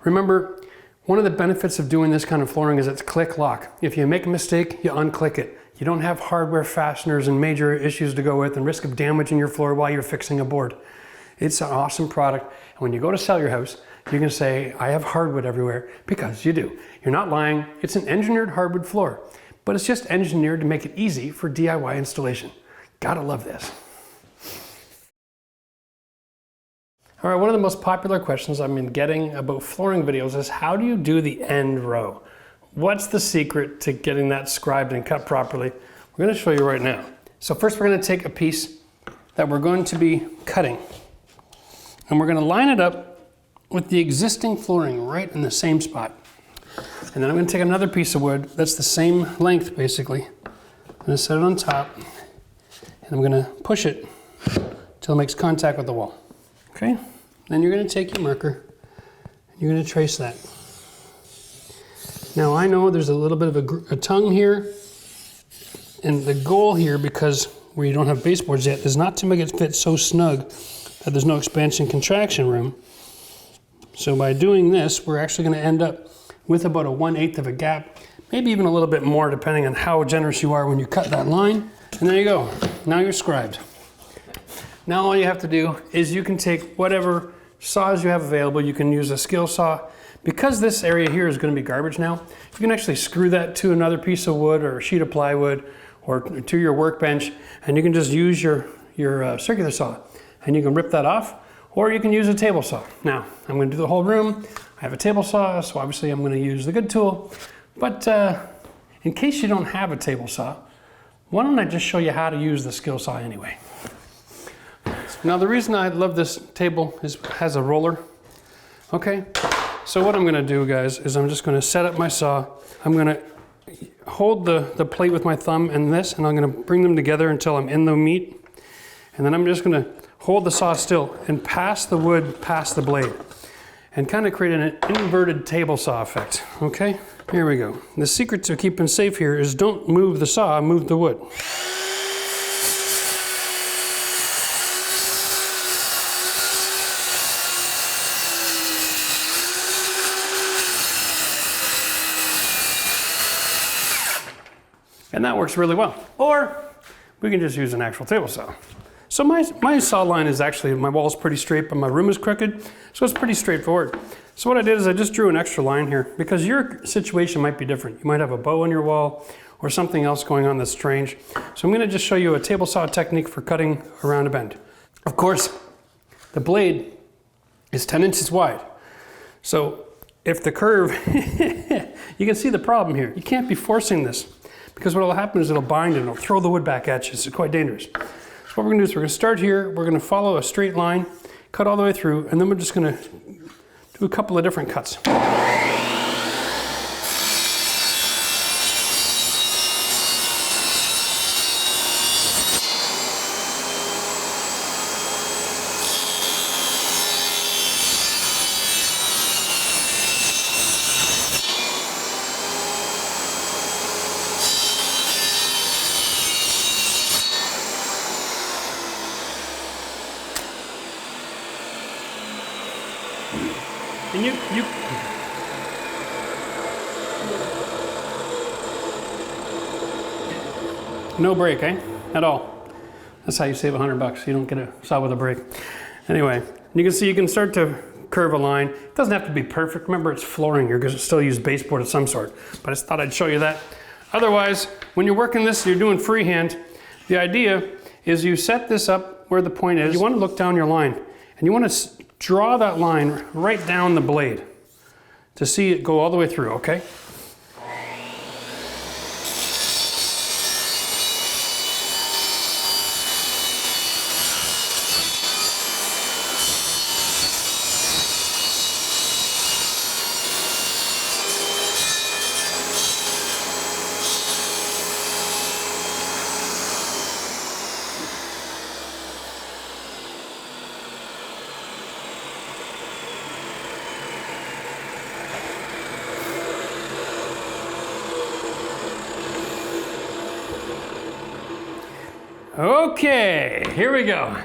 Remember, one of the benefits of doing this kind of flooring is it's click lock. If you make a mistake, you unclick it. You don't have hardware fasteners and major issues to go with and risk of damaging your floor while you're fixing a board. It's an awesome product. And when you go to sell your house, you can say, I have hardwood everywhere, because you do. You're not lying. It's an engineered hardwood floor, but it's just engineered to make it easy for DIY installation. Gotta love this. All right, one of the most popular questions I've been getting about flooring videos is how do you do the end row? What's the secret to getting that scribed and cut properly? We're gonna show you right now. So first we're going to take a piece that we're going to be cutting, and we're going to line it up with the existing flooring right in the same spot. And then I'm going to take another piece of wood that's the same length basically. I'm going to set it on top, and I'm going to push it until it makes contact with the wall. Okay? Then you're going to take your marker and you're going to trace that. Now I know there's a little bit of a tongue here, and the goal here, because where you don't have baseboards yet, is not to make it fit so snug that there's no expansion contraction room. So by doing this, we're actually going to end up with about a 1/8 of a gap, maybe even a little bit more depending on how generous you are when you cut that line. And there you go. Now you're scribed. Now all you have to do is you can take whatever saws you have available. You can use a skill saw. Because this area here is going to be garbage now, you can actually screw that to another piece of wood or a sheet of plywood or to your workbench, and you can just use your circular saw and you can rip that off, or you can use a table saw. Now, I'm going to do the whole room. I have a table saw, so obviously I'm going to use the good tool, but in case you don't have a table saw, why don't I just show you how to use the skill saw anyway. Now the reason I love this table is it has a roller. Okay, so what I'm going to do, guys, is I'm just going to set up my saw. I'm going to hold the plate with my thumb and this, and I'm going to bring them together until I'm in the meat. And then I'm just going to hold the saw still and pass the wood past the blade and kind of create an inverted table saw effect. Okay, here we go. The secret to keeping safe here is don't move the saw, move the wood. And that works really well. Or we can just use an actual table saw. So my saw line is actually, my wall is pretty straight, but my room is crooked, so it's pretty straightforward. So what I did is I just drew an extra line here, because your situation might be different. You might have a bow on your wall or something else going on that's strange. So I'm going to just show you a table saw technique for cutting around a bend. Of course, the blade is 10 inches wide. So if the curve, you can see the problem here. You can't be forcing this, because what will happen is it'll bind and it'll throw the wood back at you. It's quite dangerous. So what we're going to do is we're going to start here. We're going to follow a straight line, cut all the way through, and then we're just going to do a couple of different cuts. And you no break, eh? At all. That's how you save $100. You don't get a saw with a break. Anyway, you can see you can start to curve a line. It doesn't have to be perfect. Remember, it's flooring. You're going to still use baseboard of some sort. But I just thought I'd show you that. Otherwise, when you're working this, you're doing freehand. The idea is you set this up where the point is. You want to look down your line, and you want to draw that line right down the blade to see it go all the way through, okay? Okay, here we go.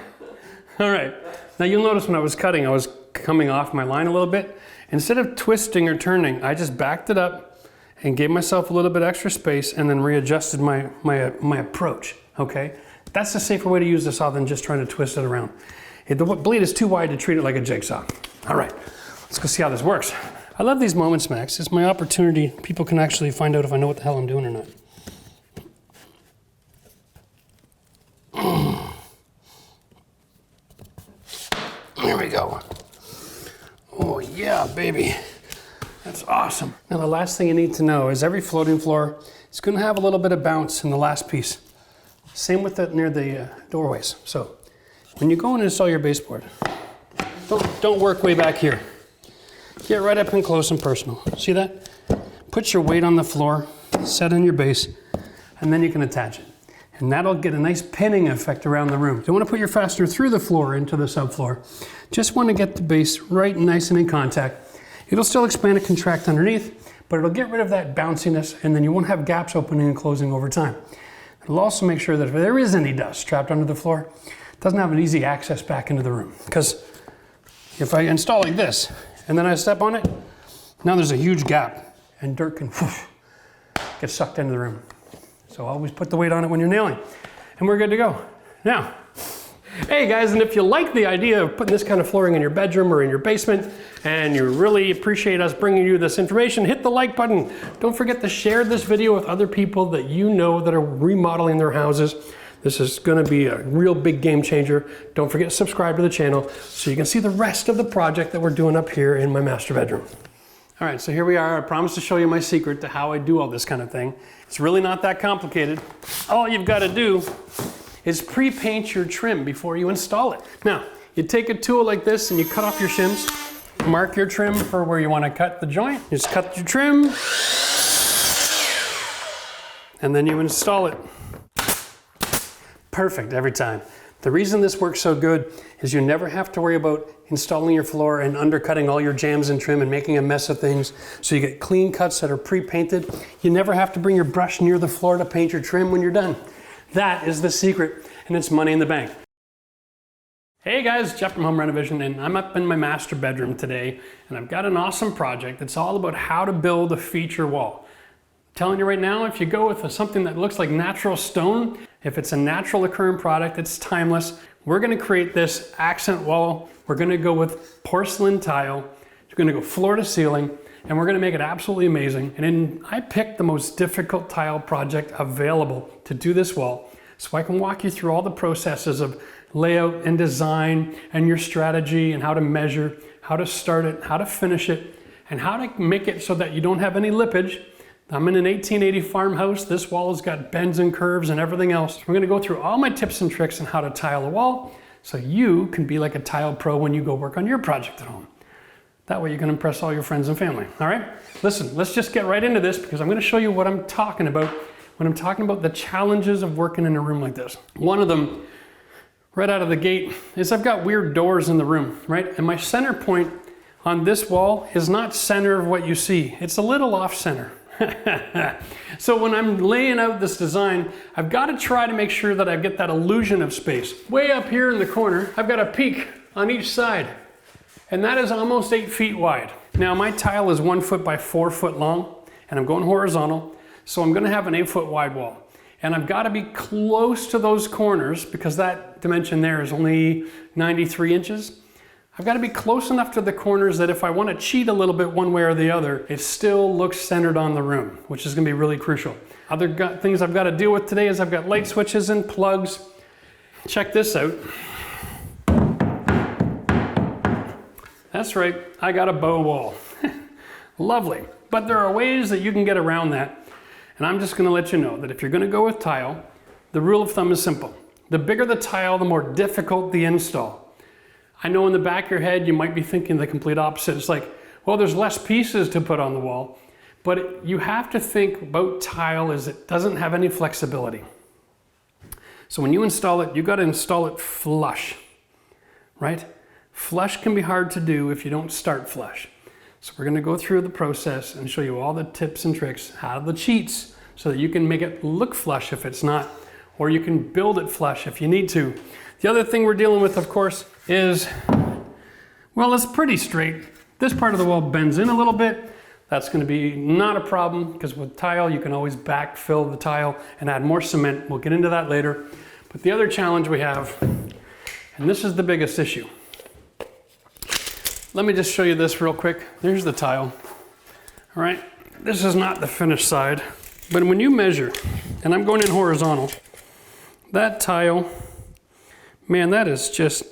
All right, now you'll notice when I was cutting, I was coming off my line a little bit. Instead of twisting or turning, I just backed it up and gave myself a little bit extra space and then readjusted my approach, okay? That's a safer way to use the saw than just trying to twist it around. The blade is too wide to treat it like a jigsaw. All right, let's go see how this works. I love these moments, Max. It's my opportunity. People can actually find out if I know what the hell I'm doing or not. There we go. Oh yeah, baby. That's awesome. Now the last thing you need to know is every floating floor is going to have a little bit of bounce in the last piece. Same with it near the doorways. So when you go and install your baseboard, don't work way back here. Get right up and close and personal. See that? Put your weight on the floor, set in your base, and then you can attach it. And that'll get a nice pinning effect around the room. You don't want to put your fastener through the floor into the subfloor. Just want to get the base right nice and in contact. It'll still expand and contract underneath, but it'll get rid of that bounciness, and then you won't have gaps opening and closing over time. It'll also make sure that if there is any dust trapped under the floor, it doesn't have an easy access back into the room. Because if I install like this, and then I step on it, now there's a huge gap, and dirt can get sucked into the room. So always put the weight on it when you're nailing, and we're good to go. Now, hey guys, and if you like the idea of putting this kind of flooring in your bedroom or in your basement, and you really appreciate us bringing you this information, hit the like button. Don't forget to share this video with other people that you know that are remodeling their houses. This is gonna be a real big game changer. Don't forget to subscribe to the channel so you can see the rest of the project that we're doing up here in my master bedroom. All right, so here we are. I promised to show you my secret to how I do all this kind of thing. It's really not that complicated. All you've got to do is pre-paint your trim before you install it. Now, you take a tool like this and you cut off your shims, mark your trim for where you want to cut the joint. You just cut your trim, and then you install it. Perfect every time. The reason this works so good is you never have to worry about installing your floor and undercutting all your jambs and trim and making a mess of things. So you get clean cuts that are pre-painted. You never have to bring your brush near the floor to paint your trim when you're done. That is the secret, and it's money in the bank. Hey guys, Jeff from RenoVision, and I'm up in my master bedroom today, and I've got an awesome project that's all about how to build a feature wall. I'm telling you right now, if you go with something that looks like natural stone, if it's a natural occurring product, it's timeless. We're gonna create this accent wall. We're gonna go with porcelain tile. We're gonna go floor to ceiling, and we're gonna make it absolutely amazing. And then I picked the most difficult tile project available to do this wall, so I can walk you through all the processes of layout and design and your strategy and how to measure, how to start it, how to finish it, and how to make it so that you don't have any lippage. I'm in an 1880 farmhouse. This wall has got bends and curves and everything else. We're gonna go through all my tips and tricks on how to tile a wall so you can be like a tile pro when you go work on your project at home. That way you can impress all your friends and family, all right? Listen, let's just get right into this because I'm gonna show you what I'm talking about when I'm talking about the challenges of working in a room like this. One of them, right out of the gate, is I've got weird doors in the room, right? And my center point on this wall is not center of what you see. It's a little off center. So when I'm laying out this design, I've got to try to make sure that I get that illusion of space. Way up here in the corner, I've got a peak on each side, and that is almost 8 feet wide. Now my tile is 1 foot by 4 foot long, and I'm going horizontal, so I'm going to have an 8 foot wide wall. And I've got to be close to those corners because that dimension there is only 93 inches. I've got to be close enough to the corners that if I want to cheat a little bit one way or the other, it still looks centered on the room, which is going to be really crucial. Other things I've got to deal with today is I've got light switches and plugs. Check this out. That's right, I got a bow wall. Lovely. But there are ways that you can get around that. And I'm just going to let you know that if you're going to go with tile, the rule of thumb is simple. The bigger the tile, the more difficult the install. I know in the back of your head, you might be thinking the complete opposite. It's like, well, there's less pieces to put on the wall, but you have to think about tile as it doesn't have any flexibility. So when you install it, you got to install it flush, right? Flush can be hard to do if you don't start flush. So we're going to go through the process and show you all the tips and tricks, how the cheats, so that you can make it look flush if it's not, or you can build it flush if you need to. The other thing we're dealing with, of course, is, well, it's pretty straight. This part of the wall bends in a little bit. That's going to be not a problem because with tile, you can always backfill the tile and add more cement. We'll get into that later. But the other challenge we have, and this is the biggest issue. Let me just show you this real quick. There's the tile. All right, this is not the finished side, but when you measure, and I'm going in horizontal, that tile, man, that is just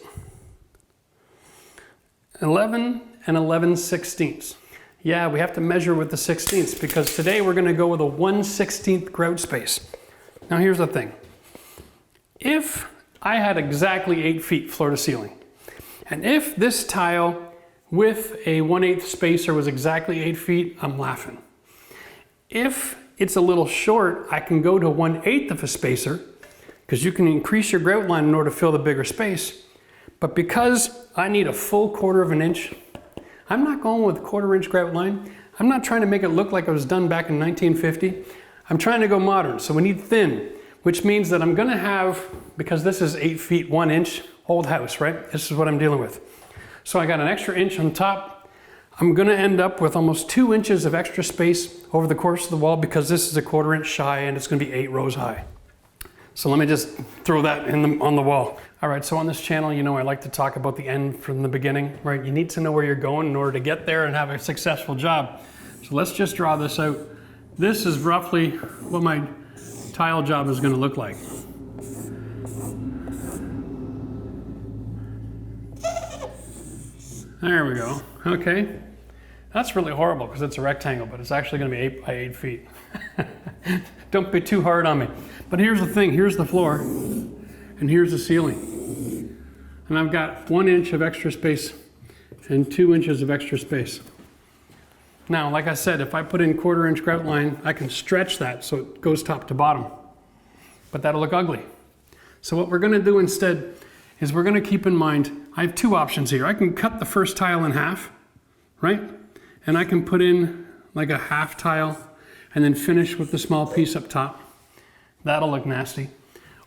11 and 11/16. Yeah, we have to measure with the 16ths because today we're going to go with a 1/16 grout space. Now here's the thing. If I had exactly 8 feet floor to ceiling, and if this tile with a 1/8 spacer was exactly 8 feet, I'm laughing. If it's a little short, I can go to 1/8 of a spacer, because you can increase your grout line in order to fill the bigger space. But because I need a full 1/4 of an inch, I'm not going with 1/4 inch grout line. I'm not trying to make it look like it was done back in 1950. I'm trying to go modern, so we need thin, which means that I'm gonna have, because this is 8 feet 1 inch, old house, right? This is what I'm dealing with. So I got an extra inch on top. I'm gonna end up with almost 2 inches of extra space over the course of the wall because this is a 1/4 inch shy and it's gonna be 8 rows high. So let me just throw that on the wall. All right, so on this channel, you know I like to talk about the end from the beginning, right? You need to know where you're going in order to get there and have a successful job. So let's just draw this out. This is roughly what my tile job is gonna look like. There we go, okay. That's really horrible because it's a rectangle, but it's actually gonna be 8 by 8 feet. Don't be too hard on me. But here's the thing, here's the floor, and here's the ceiling. And I've got 1 inch of extra space and 2 inches of extra space. Now, like I said, if I put in 1/4 inch grout line, I can stretch that so it goes top to bottom, but that'll look ugly. So what we're gonna do instead is we're gonna keep in mind, I have 2 options here. I can cut the first tile in half, right? And I can put in like a half tile and then finish with the small piece up top. That'll look nasty.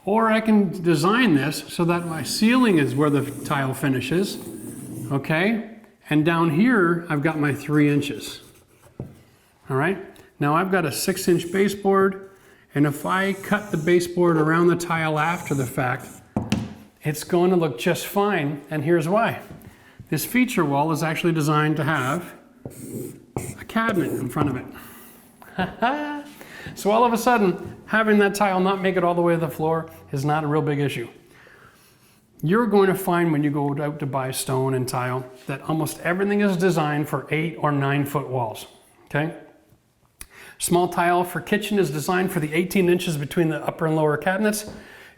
Or I can design this so that my ceiling is where the tile finishes, okay? And down here, I've got my 3 inches. All right? Now I've got a 6-inch baseboard, and if I cut the baseboard around the tile after the fact, it's going to look just fine, and here's why. This feature wall is actually designed to have a cabinet in front of it. So all of a sudden, having that tile not make it all the way to the floor is not a real big issue. You're going to find when you go out to buy stone and tile that almost everything is designed for 8 or 9 foot walls, okay? Small tile for kitchen is designed for the 18 inches between the upper and lower cabinets,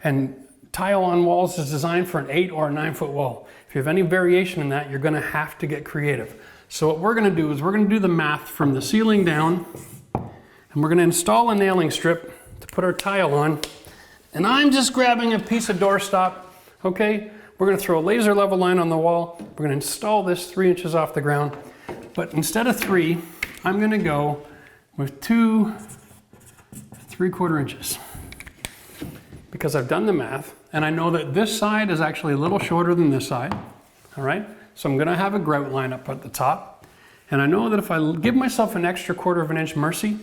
and tile on walls is designed for an 8 or a 9 foot wall. If you have any variation in that, you're gonna have to get creative. So what we're gonna do is we're gonna do the math from the ceiling down, and we're gonna install a nailing strip to put our tile on. And I'm just grabbing a piece of doorstop, okay? We're gonna throw a laser level line on the wall. We're gonna install this 3 inches off the ground. But instead of 3, I'm gonna go with 2 3/4 inches. Because I've done the math, and I know that this side is actually a little shorter than this side, all right? So I'm gonna have a grout line up at the top. And I know that if I give myself an extra 1/4 of an inch mercy,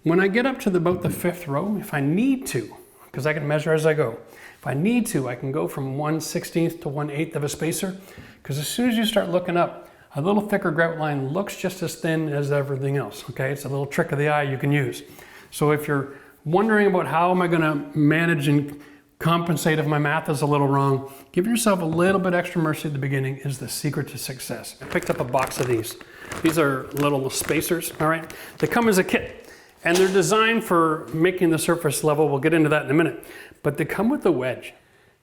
when I get up to about the 5th row, if I need to, because I can measure as I go, if I need to, I can go from 1/16 to 1/8 of a spacer, because as soon as you start looking up, a little thicker grout line looks just as thin as everything else, okay? It's a little trick of the eye you can use. So if you're wondering about how am I gonna manage and compensate if my math is a little wrong, give yourself a little bit extra mercy at the beginning is the secret to success. I picked up a box of these. These are little spacers, all right? They come as a kit. And they're designed for making the surface level. We'll get into that in a minute. But they come with a wedge.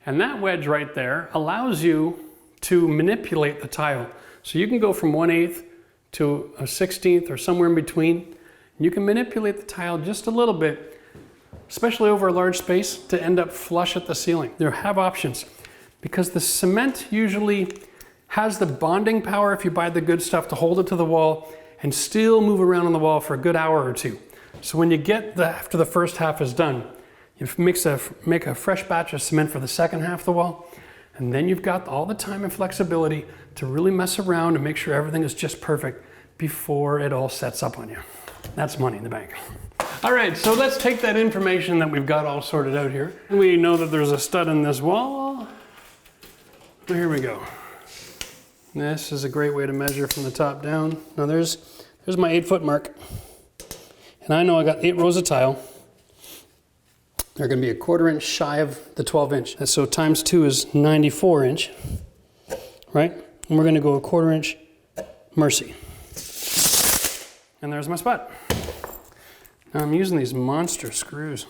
And that wedge right there allows you to manipulate the tile. So you can go from 1/8 to a 16th or somewhere in between. You can manipulate the tile just a little bit, especially over a large space, to end up flush at the ceiling. There have options because the cement usually has the bonding power, if you buy the good stuff, to hold it to the wall and still move around on the wall for a good hour or 2. So when you get after the first half is done, you make a fresh batch of cement for the second half of the wall, and then you've got all the time and flexibility to really mess around and make sure everything is just perfect before it all sets up on you. That's money in the bank. All right, so let's take that information that we've got all sorted out here. We know that there's a stud in this wall. Here we go. This is a great way to measure from the top down. Now there's my 8-foot mark. And I know I got 8 rows of tile. They're gonna be a 1/4 inch shy of the 12 inch. And so times 2 is 94 inch, right? And we're gonna go a 1/4 inch mercy. And there's my spot. Now I'm using these monster screws.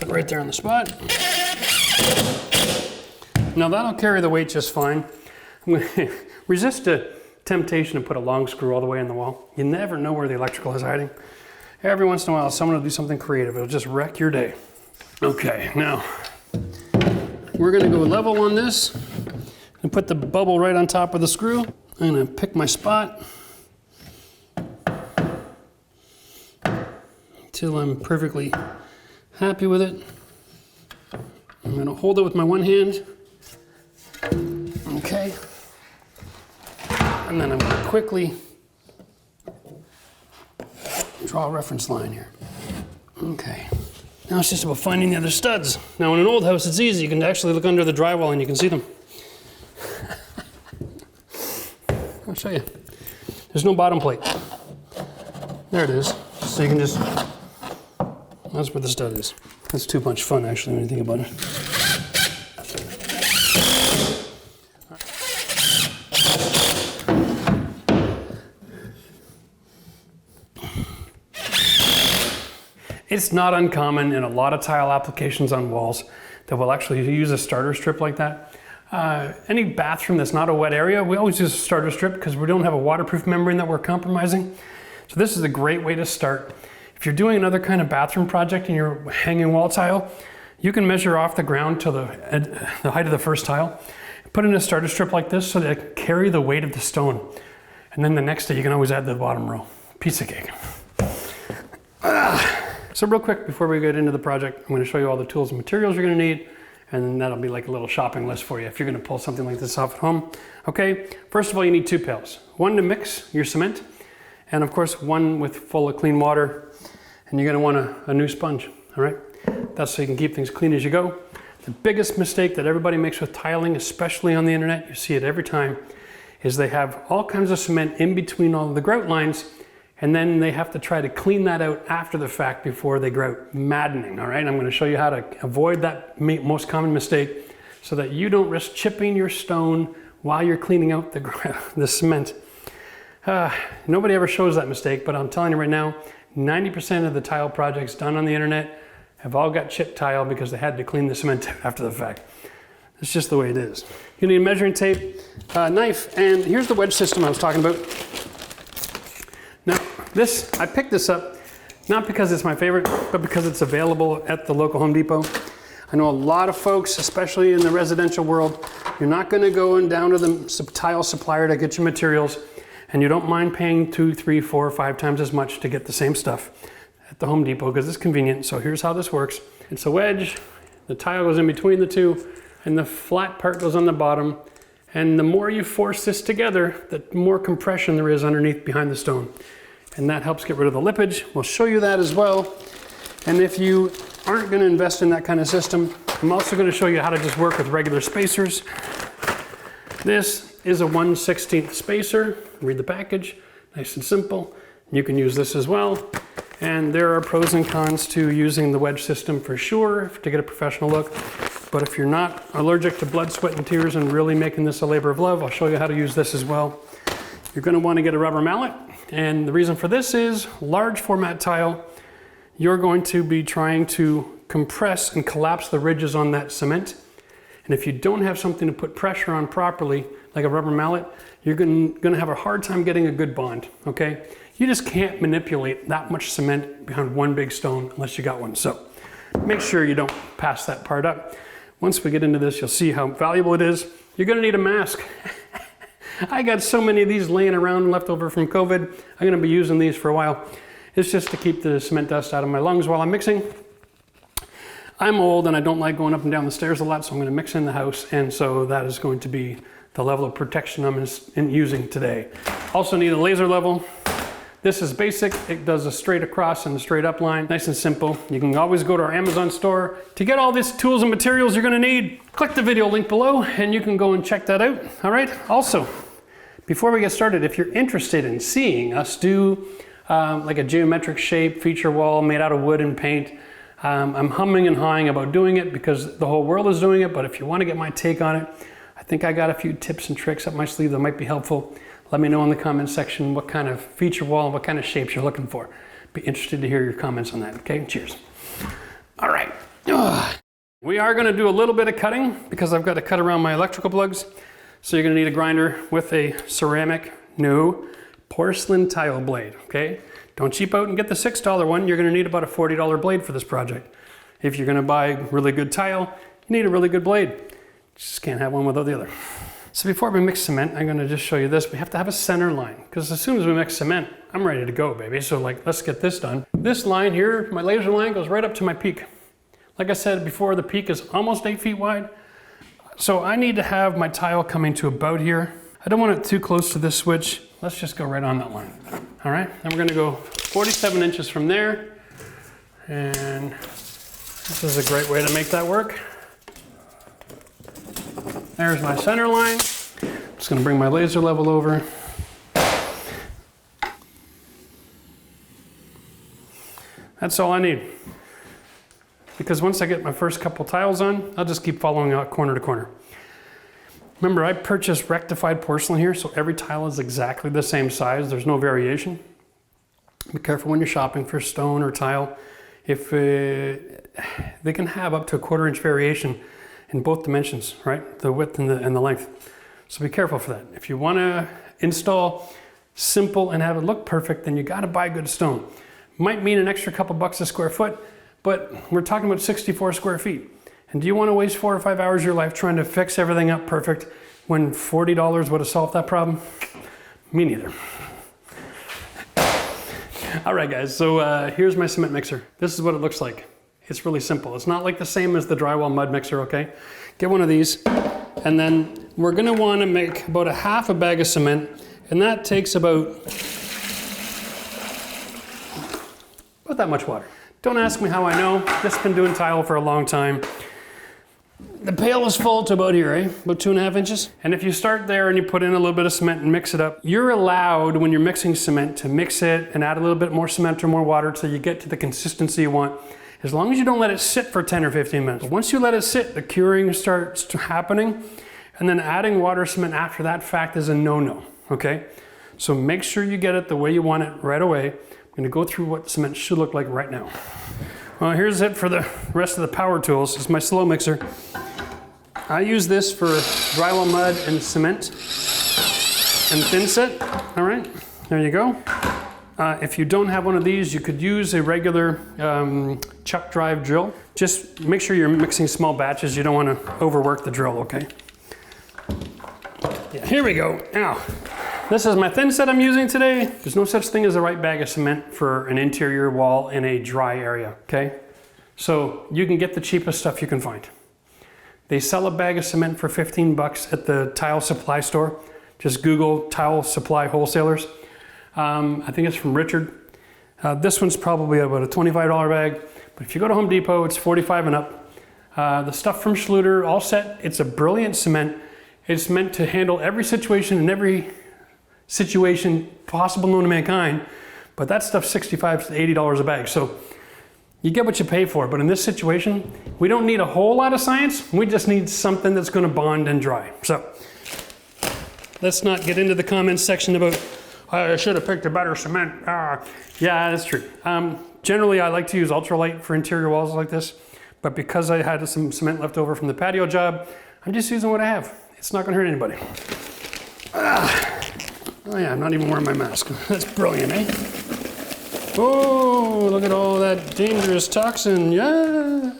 it right there on the spot. Now that'll carry the weight just fine. I'm gonna resist the temptation to put a long screw all the way in the wall. You never know where the electrical is hiding. Every once in a while, someone will do something creative. It'll just wreck your day. Okay, now we're gonna go level on this and put the bubble right on top of the screw. I'm gonna pick my spot until I'm perfectly happy with it. I'm gonna hold it with my one hand. Okay. And then I'm gonna quickly draw a reference line here. Okay. Now it's just about finding the other studs. Now in an old house, it's easy. You can actually look under the drywall and you can see them. I'll show you. There's no bottom plate. There it is. So you can just, that's where the stud is. That's too much fun actually when you think about it. It's not uncommon in a lot of tile applications on walls that we'll actually use a starter strip like that. Any bathroom that's not a wet area, we always use a starter strip because we don't have a waterproof membrane that we're compromising. So this is a great way to start. If you're doing another kind of bathroom project and you're hanging wall tile, you can measure off the ground to the height of the first tile, put in a starter strip like this so that it can carry the weight of the stone. And then the next day you can always add the bottom row. Piece of cake. So real quick, before we get into the project, I'm going to show you all the tools and materials you're going to need, and then that'll be like a little shopping list for you if you're going to pull something like this off at home. Okay, first of all, you need 2 pails. One to mix your cement, and of course, one with full of clean water, and you're going to want a new sponge, all right? That's so you can keep things clean as you go. The biggest mistake that everybody makes with tiling, especially on the internet, you see it every time, is they have all kinds of cement in between all of the grout lines, and then they have to try to clean that out after the fact before they grout. Maddening, all right? I'm gonna show you how to avoid that most common mistake so that you don't risk chipping your stone while you're cleaning out the cement. Nobody ever shows that mistake, but I'm telling you right now, 90% of the tile projects done on the internet have all got chipped tile because they had to clean the cement after the fact. It's just the way it is. You need measuring tape, knife, and here's the wedge system I was talking about. Now, I picked this up, not because it's my favorite, but because it's available at the local Home Depot. I know a lot of folks, especially in the residential world, you're not gonna go down to the tile supplier to get your materials, and you don't mind paying 2, 3, 4, 5 times as much to get the same stuff at the Home Depot because it's convenient. So here's how this works. It's a wedge, the tile goes in between the two, and the flat part goes on the bottom. And the more you force this together, the more compression there is underneath behind the stone. And that helps get rid of the lippage. We'll show you that as well. And if you aren't gonna invest in that kind of system, I'm also gonna show you how to just work with regular spacers. This is a 1/16 spacer. Read the package, nice and simple. You can use this as well. And there are pros and cons to using the wedge system for sure to get a professional look. But if you're not allergic to blood, sweat, and tears and really making this a labor of love, I'll show you how to use this as well. You're gonna wanna get a rubber mallet. And the reason for this is large format tile, you're going to be trying to compress and collapse the ridges on that cement. And if you don't have something to put pressure on properly, like a rubber mallet, you're gonna have a hard time getting a good bond, okay? You just can't manipulate that much cement behind one big stone unless you got one. So make sure you don't pass that part up. Once we get into this, you'll see how valuable it is. You're gonna need a mask. I got so many of these laying around left over from COVID. I'm gonna be using these for a while. It's just to keep the cement dust out of my lungs while I'm mixing. I'm old and I don't like going up and down the stairs a lot, so I'm gonna mix in the house, and so that is going to be the level of protection I'm using today. Also need a laser level. This is basic. It does a straight across and a straight up line. Nice and simple. You can always go to our Amazon store to get all these tools and materials you're gonna need. Click the video link below and you can go and check that out, all right? Also, before we get started, if you're interested in seeing us do like a geometric shape feature wall made out of wood and paint, I'm humming and hawing about doing it because the whole world is doing it, but if you want to get my take on it, I think I got a few tips and tricks up my sleeve that might be helpful. Let me know in the comments section what kind of feature wall and what kind of shapes you're looking for. Be interested to hear your comments on that, okay? Cheers. All right, We are gonna do a little bit of cutting because I've got to cut around my electrical plugs. So you're gonna need a grinder with a ceramic, no, porcelain tile blade, okay? Don't cheap out and get the $6 one. You're gonna need about a $40 blade for this project. If you're gonna buy really good tile, you need a really good blade. You just can't have one without the other. So before we mix cement, I'm gonna just show you this. We have to have a center line because as soon as we mix cement, I'm ready to go, baby. So like, let's get this done. This line here, my laser line goes right up to my peak. Like I said before, the peak is almost 8 feet wide. So I need to have my tile coming to about here. I don't want it too close to this switch. Let's just go right on that line. All right, then we're gonna go 47 inches from there. And this is a great way to make that work. There's my center line. I'm just gonna bring my laser level over. That's all I need. Because once I get my first couple tiles on, I'll just keep following out corner to corner. Remember, I purchased rectified porcelain here, so every tile is exactly the same size. There's no variation. Be careful when you're shopping for stone or tile. If they can have up to a 1/4 inch variation in both dimensions, right? The width and the length. So be careful for that. If you wanna install simple and have it look perfect, then you gotta buy good stone. Might mean an extra couple bucks a square foot, but we're talking about 64 square feet. And do you want to waste 4 or 5 hours of your life trying to fix everything up perfect when $40 would have solved that problem? Me neither. All right, guys, so here's my cement mixer. This is what it looks like. It's really simple. It's not like the same as the drywall mud mixer, okay? Get one of these, and then we're gonna wanna make about a half a bag of cement, and that takes about that much water. Don't ask me how I know, just been doing tile for a long time. The pail is full to about here, eh? About 2.5 inches. And if you start there and you put in a little bit of cement and mix it up, you're allowed when you're mixing cement to mix it and add a little bit more cement or more water till you get to the consistency you want. As long as you don't let it sit for 10 or 15 minutes. Once you let it sit, the curing starts happening, and then adding water cement after that fact is a no-no, okay? So make sure you get it the way you want it right away. I'm gonna go through what cement should look like right now. Well, here's it for the rest of the power tools. It's my slow mixer. I use this for drywall mud and cement and thin set. All right, there you go. If you don't have one of these, you could use a regular chuck drive drill. Just make sure you're mixing small batches. You don't want to overwork the drill, okay? Yeah, here we go. Now, this is my thin set I'm using today. There's no such thing as the right bag of cement for an interior wall in a dry area, okay? So you can get the cheapest stuff you can find. They sell a bag of cement for 15 bucks at the tile supply store. Just Google tile supply wholesalers. I think it's from Richard. This one's probably about a $25 bag, but if you go to Home Depot, it's 45 and up. The stuff from Schluter, all set. It's a brilliant cement. It's meant to handle every situation and every situation possible known to mankind, but that stuff's $65 to $80 a bag. So you get what you pay for, but in this situation, we don't need a whole lot of science. We just need something that's gonna bond and dry. So let's not get into the comments section about, I should have picked a better cement. Yeah, that's true. Generally, I like to use ultralight for interior walls like this, but because I had some cement left over from the patio job, I'm just using what I have. It's not gonna hurt anybody. Oh yeah, I'm not even wearing my mask. That's brilliant, eh? Oh, look at all that dangerous toxin, yeah.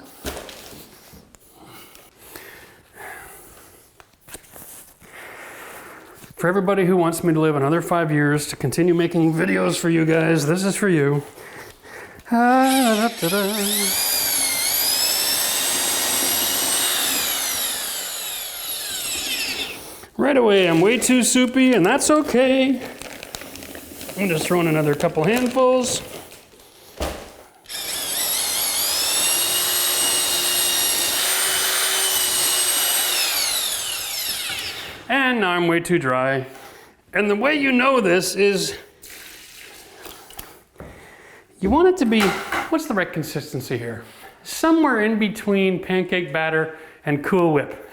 For everybody who wants me to live another 5 years to continue making videos for you guys, this is for you. Right away, I'm way too soupy, and that's okay. I'm just throwing another couple handfuls. And now I'm way too dry. And the way you know this is, you want it to be, what's the right consistency here? Somewhere in between pancake batter and Cool Whip.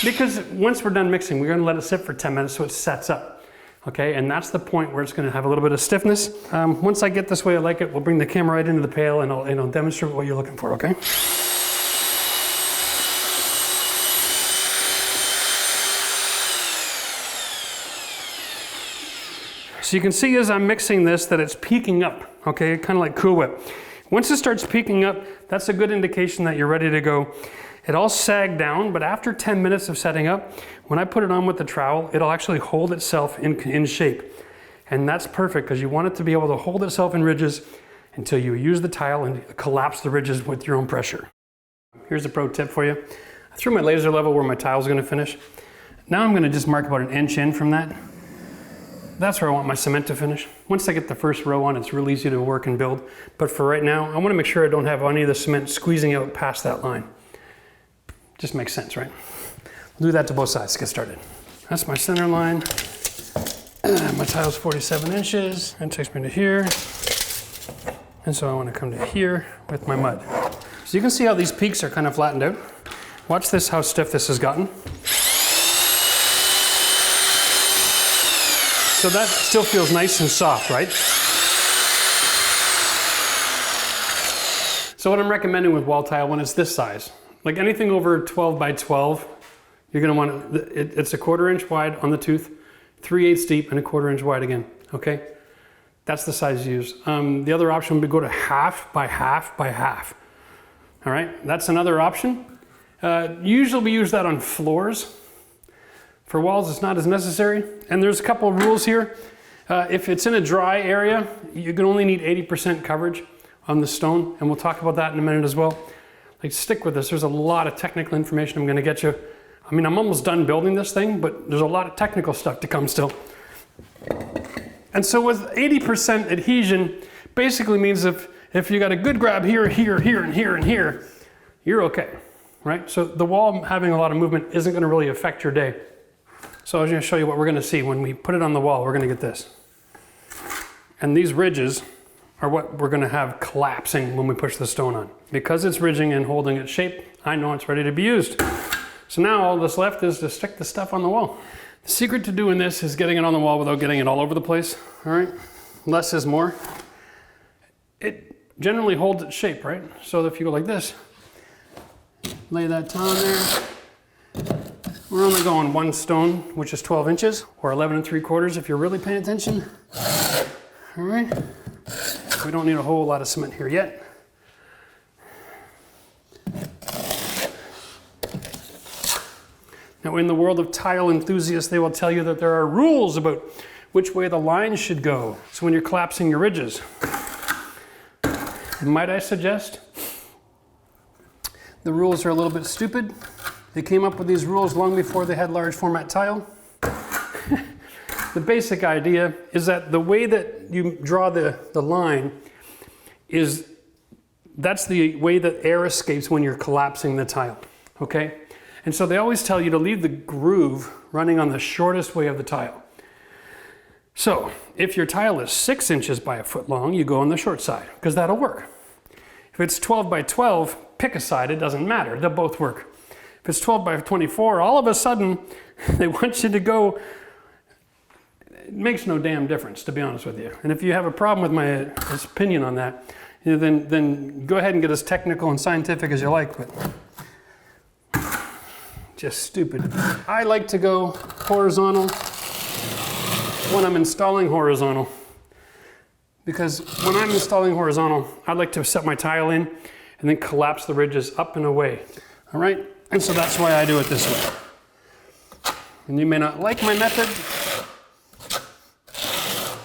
Because once we're done mixing, we're gonna let it sit for 10 minutes so it sets up. Okay, and that's the point where it's gonna have a little bit of stiffness. Once I get this way I like it, we'll bring the camera right into the pail and I'll demonstrate what you're looking for, okay? So you can see as I'm mixing this that it's peaking up, okay, kind of like Cool Whip. Once it starts peaking up, that's a good indication that you're ready to go. It all sagged down, but after 10 minutes of setting up, when I put it on with the trowel, it'll actually hold itself in shape. And that's perfect because you want it to be able to hold itself in ridges until you use the tile and collapse the ridges with your own pressure. Here's a pro tip for you. I threw my laser level where my tile's gonna finish. Now I'm gonna just mark about an inch in from that. That's where I want my cement to finish. Once I get the first row on, it's real easy to work and build. But for right now, I want to make sure I don't have any of the cement squeezing out past that line. Just makes sense, right? I'll do that to both sides to get started. That's my center line. My tile's 47 inches. That takes me to here. And so I want to come to here with my mud. So you can see how these peaks are kind of flattened out. Watch this, how stiff this has gotten. So that still feels nice and soft, right? So what I'm recommending with wall tile when it's this size, like anything over 12 by 12, you're gonna want it's a 1/4 inch wide on the tooth, 3/8 deep and a 1/4 inch wide again, okay? That's the size you use. The other option would be go to 1/2 by 1/2 by 1/2. All right, that's another option. Usually we use that on floors. For walls, it's not as necessary. And there's a couple of rules here. If it's in a dry area, you can only need 80% coverage on the stone, and we'll talk about that in a minute as well. Like, stick with this. There's a lot of technical information I'm gonna get you. I mean, I'm almost done building this thing, but there's a lot of technical stuff to come still. And so with 80% adhesion, basically means if you got a good grab here, here, here, and here, and here, you're okay, right? So the wall having a lot of movement isn't gonna really affect your day. So I was going to show you what we're going to see. When we put it on the wall, we're going to get this. And these ridges are what we're going to have collapsing when we push the stone on. Because it's ridging and holding its shape, I know it's ready to be used. So now all that's left is to stick the stuff on the wall. The secret to doing this is getting it on the wall without getting it all over the place, all right? Less is more. It generally holds its shape, right? So if you go like this, lay that tile in there. We're only going one stone, which is 12 inches, or 11 3/4 if you're really paying attention. All right. We don't need a whole lot of cement here yet. Now, in the world of tile enthusiasts, they will tell you that there are rules about which way the lines should go. So when you're collapsing your ridges, might I suggest the rules are a little bit stupid. They came up with these rules long before they had large format tile. The basic idea is that the way that you draw the line that's the way that air escapes when you're collapsing the tile, okay? And so they always tell you to leave the groove running on the shortest way of the tile. So if your tile is 6 inches by 1 foot long, you go on the short side, because that'll work. If it's 12 by 12, pick a side, it doesn't matter, they'll both work. If it's 12 by 24, all of a sudden, they want you to go, it makes no damn difference, to be honest with you. And if you have a problem with my opinion on that, then go ahead and get as technical and scientific as you like, but just stupid. I like to go horizontal when I'm installing horizontal, because when I'm installing horizontal, I like to set my tile in and then collapse the ridges up and away, all right? And so that's why I do it this way. And you may not like my method,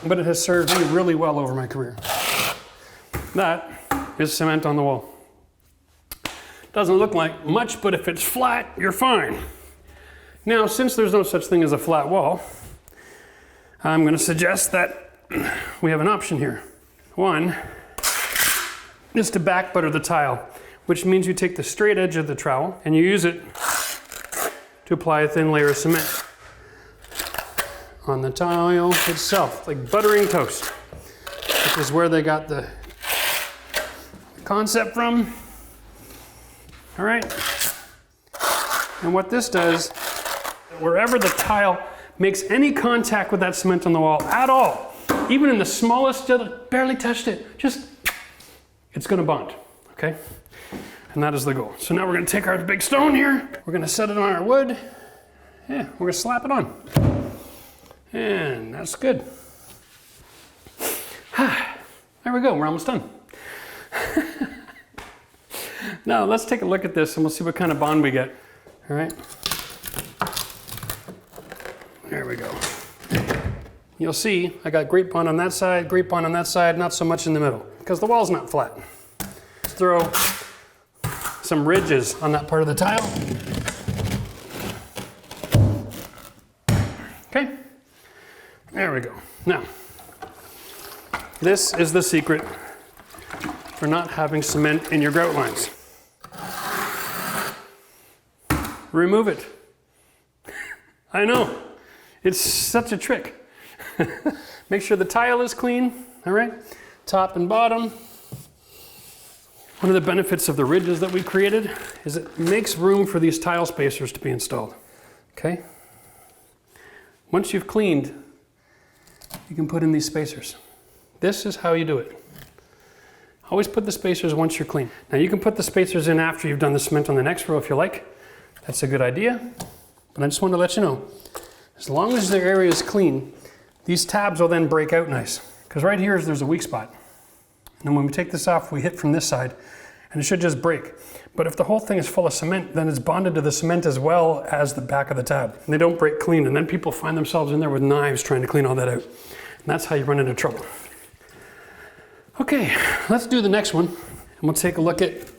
but it has served me really well over my career. That is cement on the wall. Doesn't look like much, but if it's flat, you're fine. Now, since there's no such thing as a flat wall, I'm going to suggest that we have an option here. One is to back butter the tile, which means you take the straight edge of the trowel and you use it to apply a thin layer of cement on the tile itself, like buttering toast, which is where they got the concept from. All right. And what this does, wherever the tile makes any contact with that cement on the wall at all, even in the smallest, barely touched it, just, it's gonna bond, okay? And that is the goal. So now we're gonna take our big stone here, we're gonna set it on our wood, yeah, we're gonna slap it on. And that's good. There we go, we're almost done. Now let's take a look at this and we'll see what kind of bond we get. All right. There we go. You'll see I got great bond on that side, great bond on that side, not so much in the middle because the wall's not flat. Let's throw some ridges on that part of the tile. Okay. There we go. Now, this is the secret for not having cement in your grout lines. Remove it. I know, it's such a trick. Make sure the tile is clean, all right? Top and bottom. One of the benefits of the ridges that we created is it makes room for these tile spacers to be installed, okay? Once you've cleaned, you can put in these spacers. This is how you do it. Always put the spacers once you're clean. Now you can put the spacers in after you've done the cement on the next row if you like. That's a good idea. But I just wanted to let you know, as long as the area is clean, these tabs will then break out nice. Because right here there's a weak spot. And then when we take this off, we hit from this side and it should just break. But if the whole thing is full of cement, then it's bonded to the cement as well as the back of the tab. And they don't break clean. And then people find themselves in there with knives trying to clean all that out. And that's how you run into trouble. Okay, let's do the next one. And we'll take a look at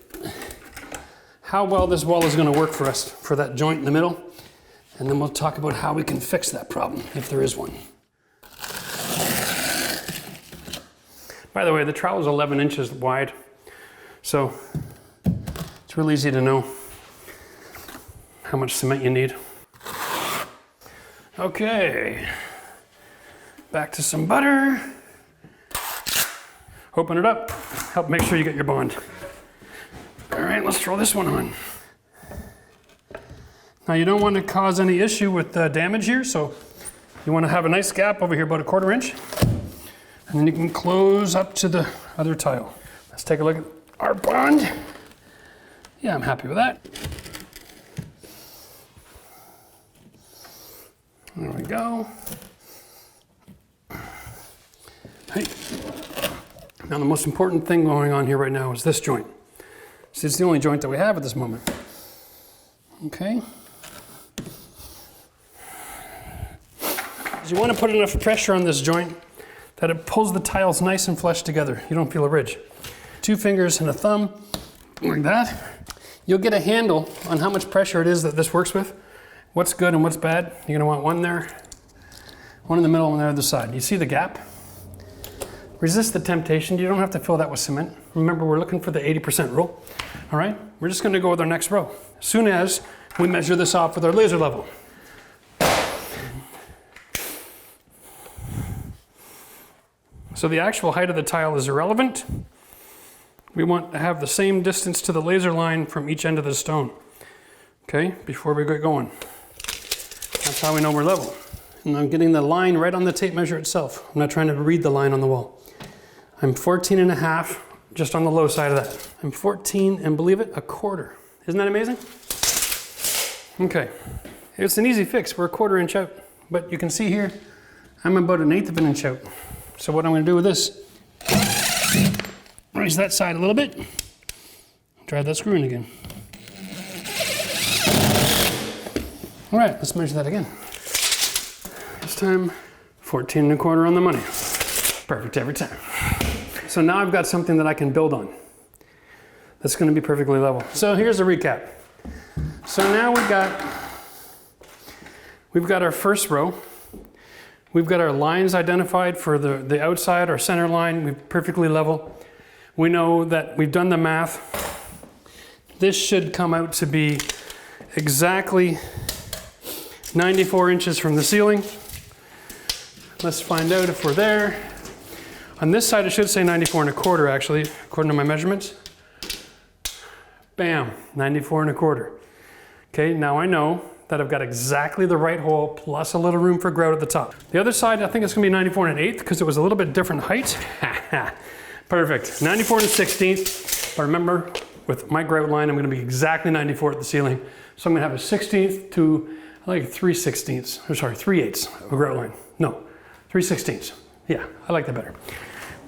how well this wall is going to work for us for that joint in the middle. And then we'll talk about how we can fix that problem, if there is one. By the way, the trowel is 11 inches wide, so it's real easy to know how much cement you need. Okay, back to some butter. Open it up, help make sure you get your bond. All right, let's throw this one on. Now you don't want to cause any issue with the damage here, so you want to have a nice gap over here, about 1/4 inch. And then you can close up to the other tile. Let's take a look at our bond. Yeah, I'm happy with that. There we go. Hey. Now the most important thing going on here right now is this joint. See, it's the only joint that we have at this moment. Okay. You want to put enough pressure on this joint that it pulls the tiles nice and flush together. You don't feel a ridge. 2 fingers and a thumb, like that. You'll get a handle on how much pressure it is that this works with. What's good and what's bad. You're gonna want one there, one in the middle, and on the other side. You see the gap? Resist the temptation. You don't have to fill that with cement. Remember, we're looking for the 80% rule. All right, we're just gonna go with our next row. As soon as we measure this off with our laser level. So the actual height of the tile is irrelevant. We want to have the same distance to the laser line from each end of the stone, okay, before we get going. That's how we know we're level. And I'm getting the line right on the tape measure itself. I'm not trying to read the line on the wall. I'm 14.5, just on the low side of that. I'm 14, and believe it, 1/4. Isn't that amazing? Okay, it's an easy fix. We're 1/4 inch out, but you can see here, I'm about 1/8 of an inch out. So what I'm going to do with this, raise that side a little bit, drive that screw in again. All right, let's measure that again. This time, 14.25 on the money. Perfect every time. So now I've got something that I can build on. That's going to be perfectly level. So here's a recap. So now we've got our first row. We've got our lines identified for the outside, our center line, we're perfectly level. We know that we've done the math. This should come out to be exactly 94 inches from the ceiling. Let's find out if we're there. On this side, it should say 94.25 actually, according to my measurements. Bam, 94.25. Okay, now I know that have got exactly the right hole plus a little room for grout at the top. The other side, I think it's gonna be 94 1/8 because it was a little bit different height. Perfect, 94 1/16. But remember, with my grout line, I'm gonna be exactly 94 at the ceiling. So I'm gonna have a 1/16 to like 3/16, or sorry, 3/8 of a grout line. No, 3/16. Yeah, I like that better,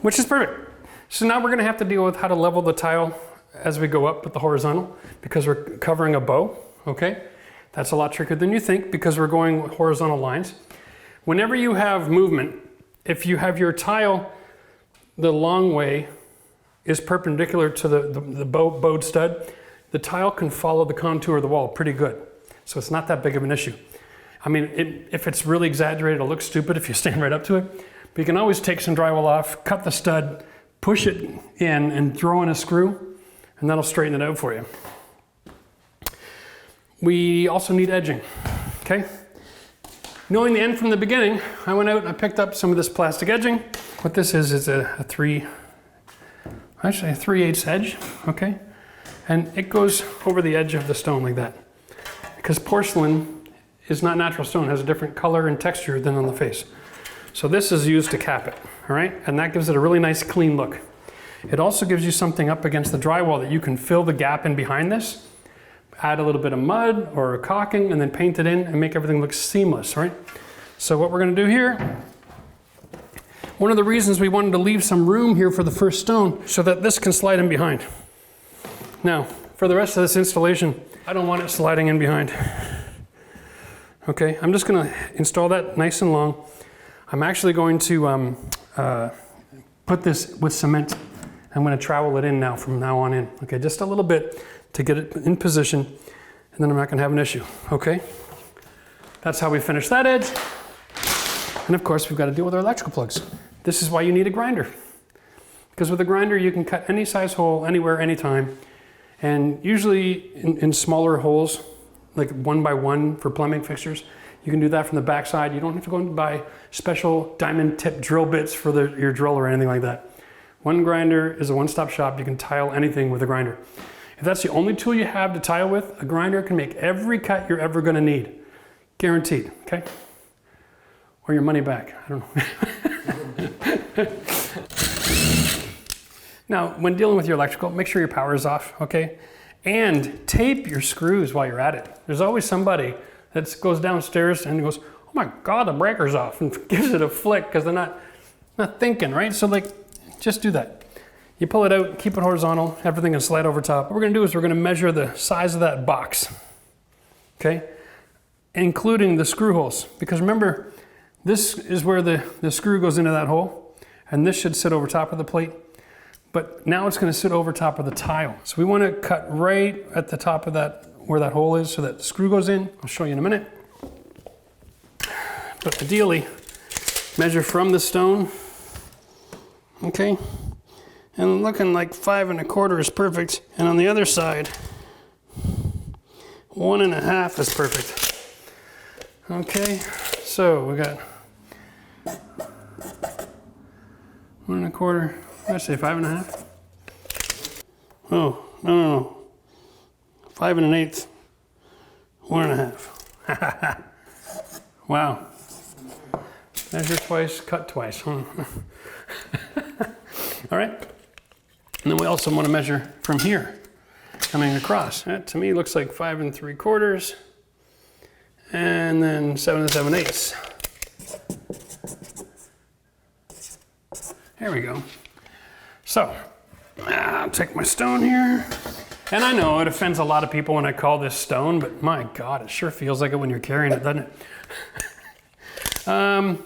which is perfect. So now we're gonna have to deal with how to level the tile as we go up with the horizontal because we're covering a bow, okay? That's a lot trickier than you think because we're going with horizontal lines. Whenever you have movement, if you have your tile, the long way is perpendicular to the bowed stud, the tile can follow the contour of the wall pretty good. So it's not that big of an issue. I mean, if it's really exaggerated, it'll look stupid if you stand right up to it, but you can always take some drywall off, cut the stud, push it in and throw in a screw, and that'll straighten it out for you. We also need edging, okay? Knowing the end from the beginning, I went out and I picked up some of this plastic edging. What this is a 3/8 edge, okay? And it goes over the edge of the stone like that. Because porcelain is not natural stone, it has a different color and texture than on the face. So this is used to cap it, all right? And that gives it a really nice clean look. It also gives you something up against the drywall that you can fill the gap in behind this, add a little bit of mud or a caulking and then paint it in and make everything look seamless, right? So what we're gonna do here, one of the reasons we wanted to leave some room here for the first stone so that this can slide in behind. Now, for the rest of this installation, I don't want it sliding in behind. Okay, I'm just gonna install that nice and long. I'm actually going to put this with cement. I'm gonna trowel it in now from now on in. Okay, just a little bit to get it in position, and then I'm not gonna have an issue, okay? That's how we finish that edge. And of course, we've got to deal with our electrical plugs. This is why you need a grinder. Because with a grinder, you can cut any size hole, anywhere, anytime. And usually in smaller holes, like 1 by 1 for plumbing fixtures, you can do that from the backside. You don't have to go and buy special diamond tip drill bits for your drill or anything like that. One grinder is a one-stop shop. You can tile anything with a grinder. If that's the only tool you have to tile with, a grinder can make every cut you're ever gonna need. Guaranteed, okay? Or your money back, I don't know. Now, when dealing with your electrical, make sure your power is off, okay? And tape your screws while you're at it. There's always somebody that goes downstairs and goes, oh my God, the breaker's off, and gives it a flick because they're not thinking, right? So like, just do that. You pull it out, keep it horizontal, everything can slide over top. What we're gonna do is we're gonna measure the size of that box, okay? Including the screw holes, because remember, this is where the screw goes into that hole, and this should sit over top of the plate. But now it's gonna sit over top of the tile. So we wanna cut right at the top of that, where that hole is, so that the screw goes in. I'll show you in a minute. But ideally, measure from the stone, okay? And looking like 5 1/4 is perfect. And on the other side, 1 1/2 is perfect. Okay, so we got 1 1/4, I say 5 1/2. Oh, no. 5 1/8, 1 1/2. Wow. Measure twice, cut twice. All right. And then we also want to measure from here, coming across. That to me looks like 5 3/4, and then 7 7/8. There we go. So, I'll take my stone here. And I know it offends a lot of people when I call this stone, but my God, it sure feels like it when you're carrying it, doesn't it?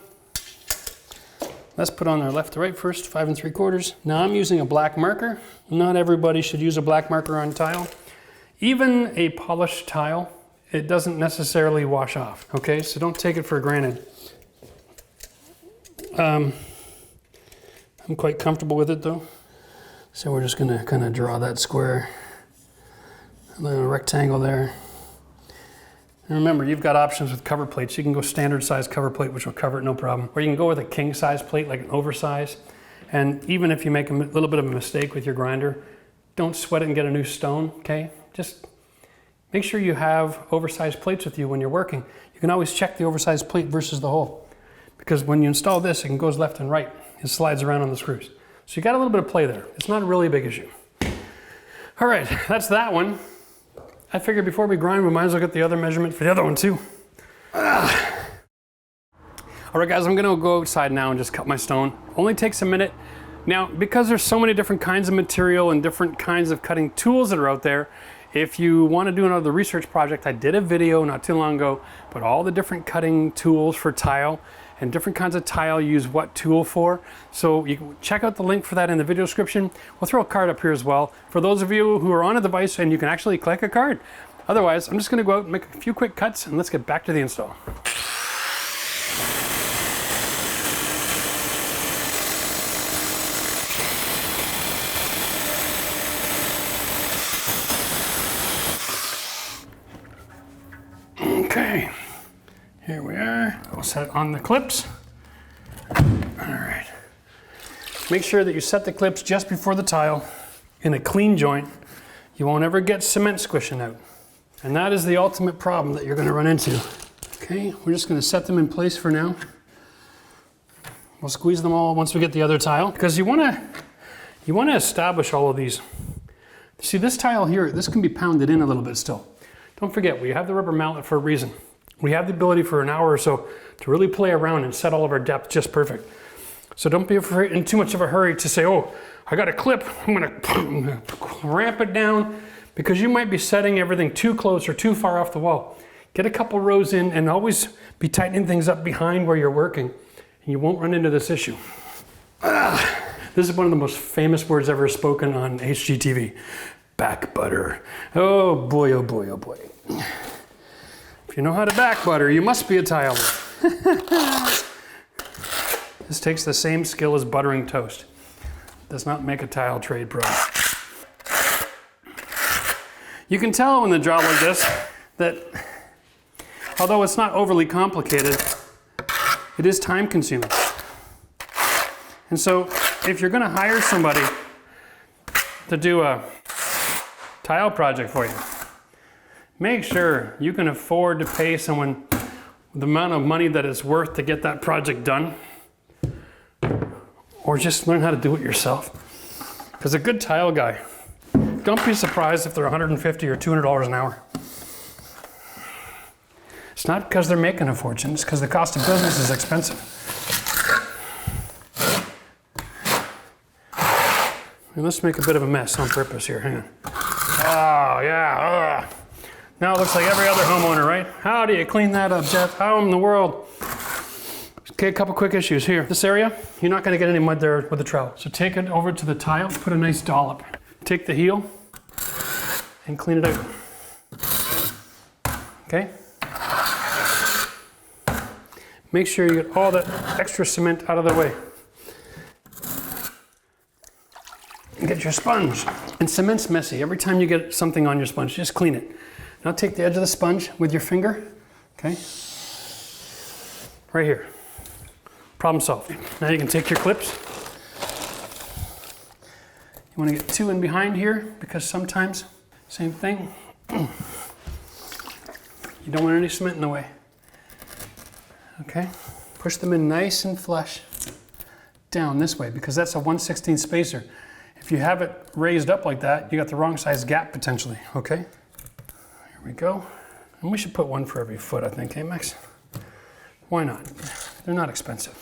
Let's put on our left to right first, 5 3/4. Now I'm using a black marker. Not everybody should use a black marker on tile. Even a polished tile, it doesn't necessarily wash off, okay? So don't take it for granted. I'm quite comfortable with it though. So we're just gonna kind of draw that square, a little rectangle there. And remember, you've got options with cover plates. You can go standard size cover plate, which will cover it no problem. Or you can go with a king size plate, like an oversize. And even if you make a little bit of a mistake with your grinder, don't sweat it and get a new stone, okay? Just Make sure you have oversized plates with you when you're working. You can always check the oversized plate versus the hole. Because when you install this, it goes left and right. It slides around on the screws. So you got a little bit of play there. It's not really a big issue. All right, that's that one. I figured before we grind, we might as well get the other measurement for the other one too. All right guys, I'm gonna go outside now and just cut my stone. Only takes a minute. Now, because there's so many different kinds of material and different kinds of cutting tools that are out there, if you want to do another research project, I did a video not too long ago, but all the different cutting tools for tile and different kinds of tile use what tool for. So you can check out the link for that in the video description. We'll throw a card up here as well for those of you who are on a device and you can actually click a card. Otherwise, I'm just gonna go out and make a few quick cuts and let's get back to the install. Okay, here we are. We'll set it on the clips. All right. Make sure that you set the clips just before the tile in a clean joint. You won't ever get cement squishing out. And that is the ultimate problem that you're gonna run into. Okay, we're just gonna set them in place for now. We'll squeeze them all once we get the other tile, because you wanna establish all of these. See this tile here, this can be pounded in a little bit still. Don't forget, we have the rubber mallet for a reason. We have the ability for an hour or so to really play around and set all of our depth just perfect. So don't be afraid in too much of a hurry to say, oh, I got a clip, I'm gonna ramp it down, because you might be setting everything too close or too far off the wall. Get a couple rows in and always be tightening things up behind where you're working, and you won't run into this issue. This is one of the most famous words ever spoken on HGTV. Back butter. Oh boy, oh boy, oh boy. If you know how to back butter, you must be a tiler. This takes the same skill as buttering toast. Does not make a tile trade pro. You can tell in a job like this that although it's not overly complicated, it is time consuming. And so if you're gonna hire somebody to do a tile project for you, make sure you can afford to pay someone the amount of money that it's worth to get that project done, or just learn how to do it yourself. Because a good tile guy, don't be surprised if they're $150 or $200 an hour. It's not because they're making a fortune, it's because the cost of business is expensive. And let's make a bit of a mess on purpose here, hang on. Oh yeah, now it looks like every other homeowner, right? How do you clean that up, Jeff? How in the world? Okay, a couple quick issues here. This area, you're not gonna get any mud there with a trowel. So take it over to the tile, put a nice dollop. Take the heel and clean it out. Okay? Make sure you get all that extra cement out of the way. And get your sponge. And cement's messy. Every time you get something on your sponge, just clean it. Now take the edge of the sponge with your finger, okay? Right here. Problem solved. Now you can take your clips. You want to get two in behind here, because sometimes, same thing, you don't want any cement in the way. Okay? Push them in nice and flush down this way, because that's a 1/16 spacer. If you have it raised up like that, you got the wrong size gap potentially, okay? Here we go. And we should put one for every foot, I think, hey Max? Why not? They're not expensive.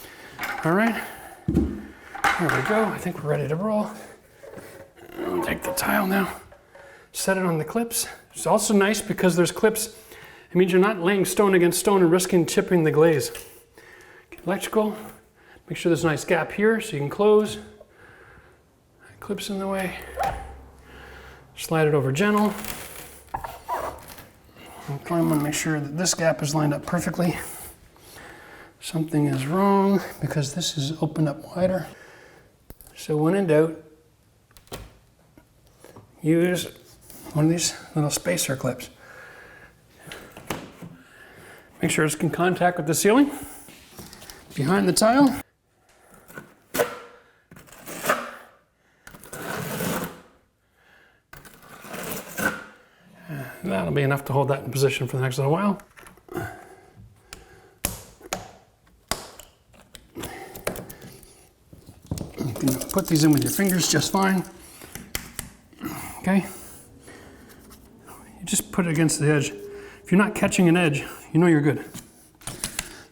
All right, here we go. I think we're ready to roll. I'll take the tile now, set it on the clips. It's also nice because there's clips. It means you're not laying stone against stone and risking chipping the glaze. Electrical, make sure there's a nice gap here so you can close. Clips in the way. Slide it over gentle. Okay, I'm gonna make sure that this gap is lined up perfectly. Something is wrong because this is opened up wider. So when in doubt, use one of these little spacer clips. Make sure it's in contact with the ceiling, behind the tile. That'll be enough to hold that in position for the next little while. You can put these in with your fingers just fine. Okay? You just put it against the edge. If you're not catching an edge, you know you're good.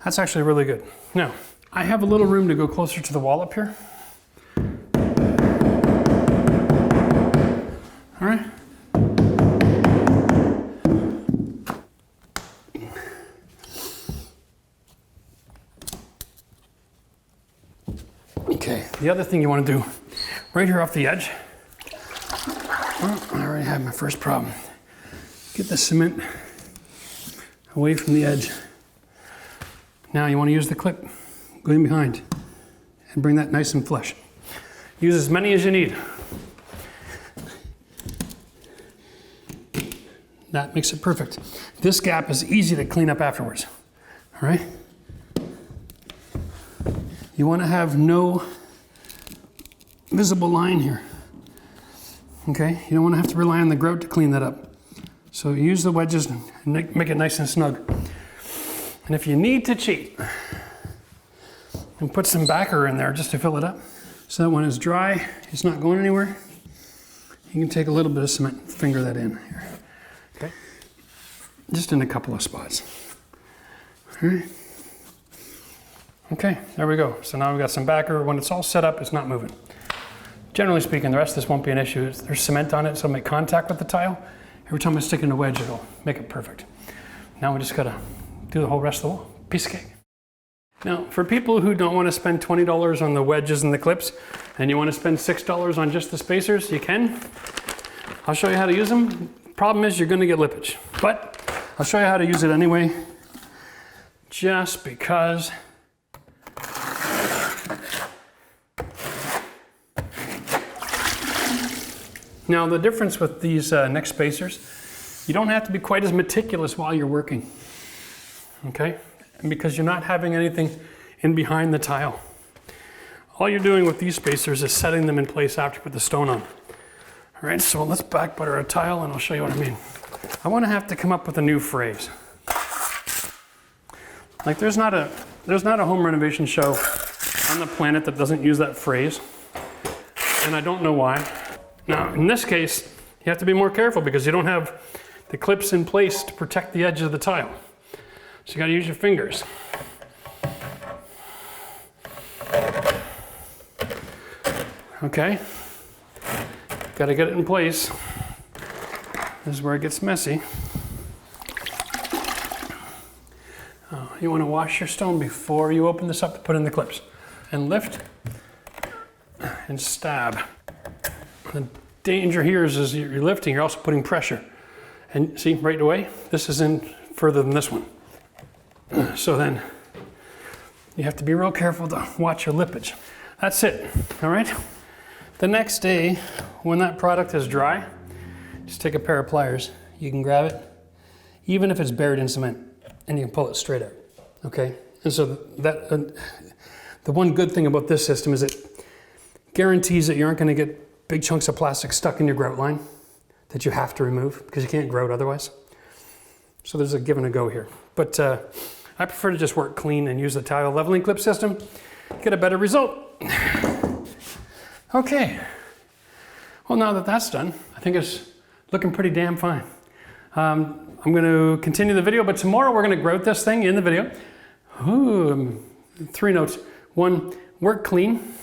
That's actually really good. Now, I have a little room to go closer to the wall up here. All right? Okay, the other thing you want to do, right here off the edge, oh, I already have my first problem. Get the cement away from the edge. Now you want to use the clip, go in behind, and bring that nice and flush. Use as many as you need. That makes it perfect. This gap is easy to clean up afterwards, all right? You want to have no visible line here, okay? You don't want to have to rely on the grout to clean that up. So use the wedges and make it nice and snug. And if you need to cheat, and put some backer in there just to fill it up, so that when it's dry, it's not going anywhere. You can take a little bit of cement and finger that in here, okay? Just in a couple of spots, all right? Okay, there we go. So now we've got some backer. When it's all set up, it's not moving. Generally speaking, the rest of this won't be an issue. There's cement on it, so it'll make contact with the tile. Every time I stick in a wedge, it'll make it perfect. Now we just gotta do the whole rest of the wall. Piece of cake. Now, for people who don't want to spend $20 on the wedges and the clips, and you want to spend $6 on just the spacers, you can. I'll show you how to use them. Problem is, you're gonna get lippage. But I'll show you how to use it anyway, just because now, the difference with these neck spacers, you don't have to be quite as meticulous while you're working, okay? And because you're not having anything in behind the tile. All you're doing with these spacers is setting them in place after you put the stone on. All right, so let's back butter a tile and I'll show you what I mean. I want to have to come up with a new phrase. Like there's not a home renovation show on the planet that doesn't use that phrase, and I don't know why. Now, in this case, you have to be more careful because you don't have the clips in place to protect the edge of the tile. So you gotta use your fingers. Okay, gotta get it in place. This is where it gets messy. You wanna wash your stone before you open this up to put in the clips. And lift and stab. The danger here is you're lifting, you're also putting pressure. And see, right away, this is in further than this one. So then, you have to be real careful to watch your lippage. That's it, all right? The next day, when that product is dry, just take a pair of pliers. You can grab it, even if it's buried in cement, and you can pull it straight out, okay? And so that, the one good thing about this system is it guarantees that you aren't gonna get big chunks of plastic stuck in your grout line that you have to remove because you can't grout otherwise. So there's a give and a go here. But I prefer to just work clean and use the tile leveling clip system, get a better result. Okay, well now that that's done, I think it's looking pretty damn fine. I'm gonna continue the video, but tomorrow we're gonna grout this thing in the video. Ooh, 3 notes. 1, work clean.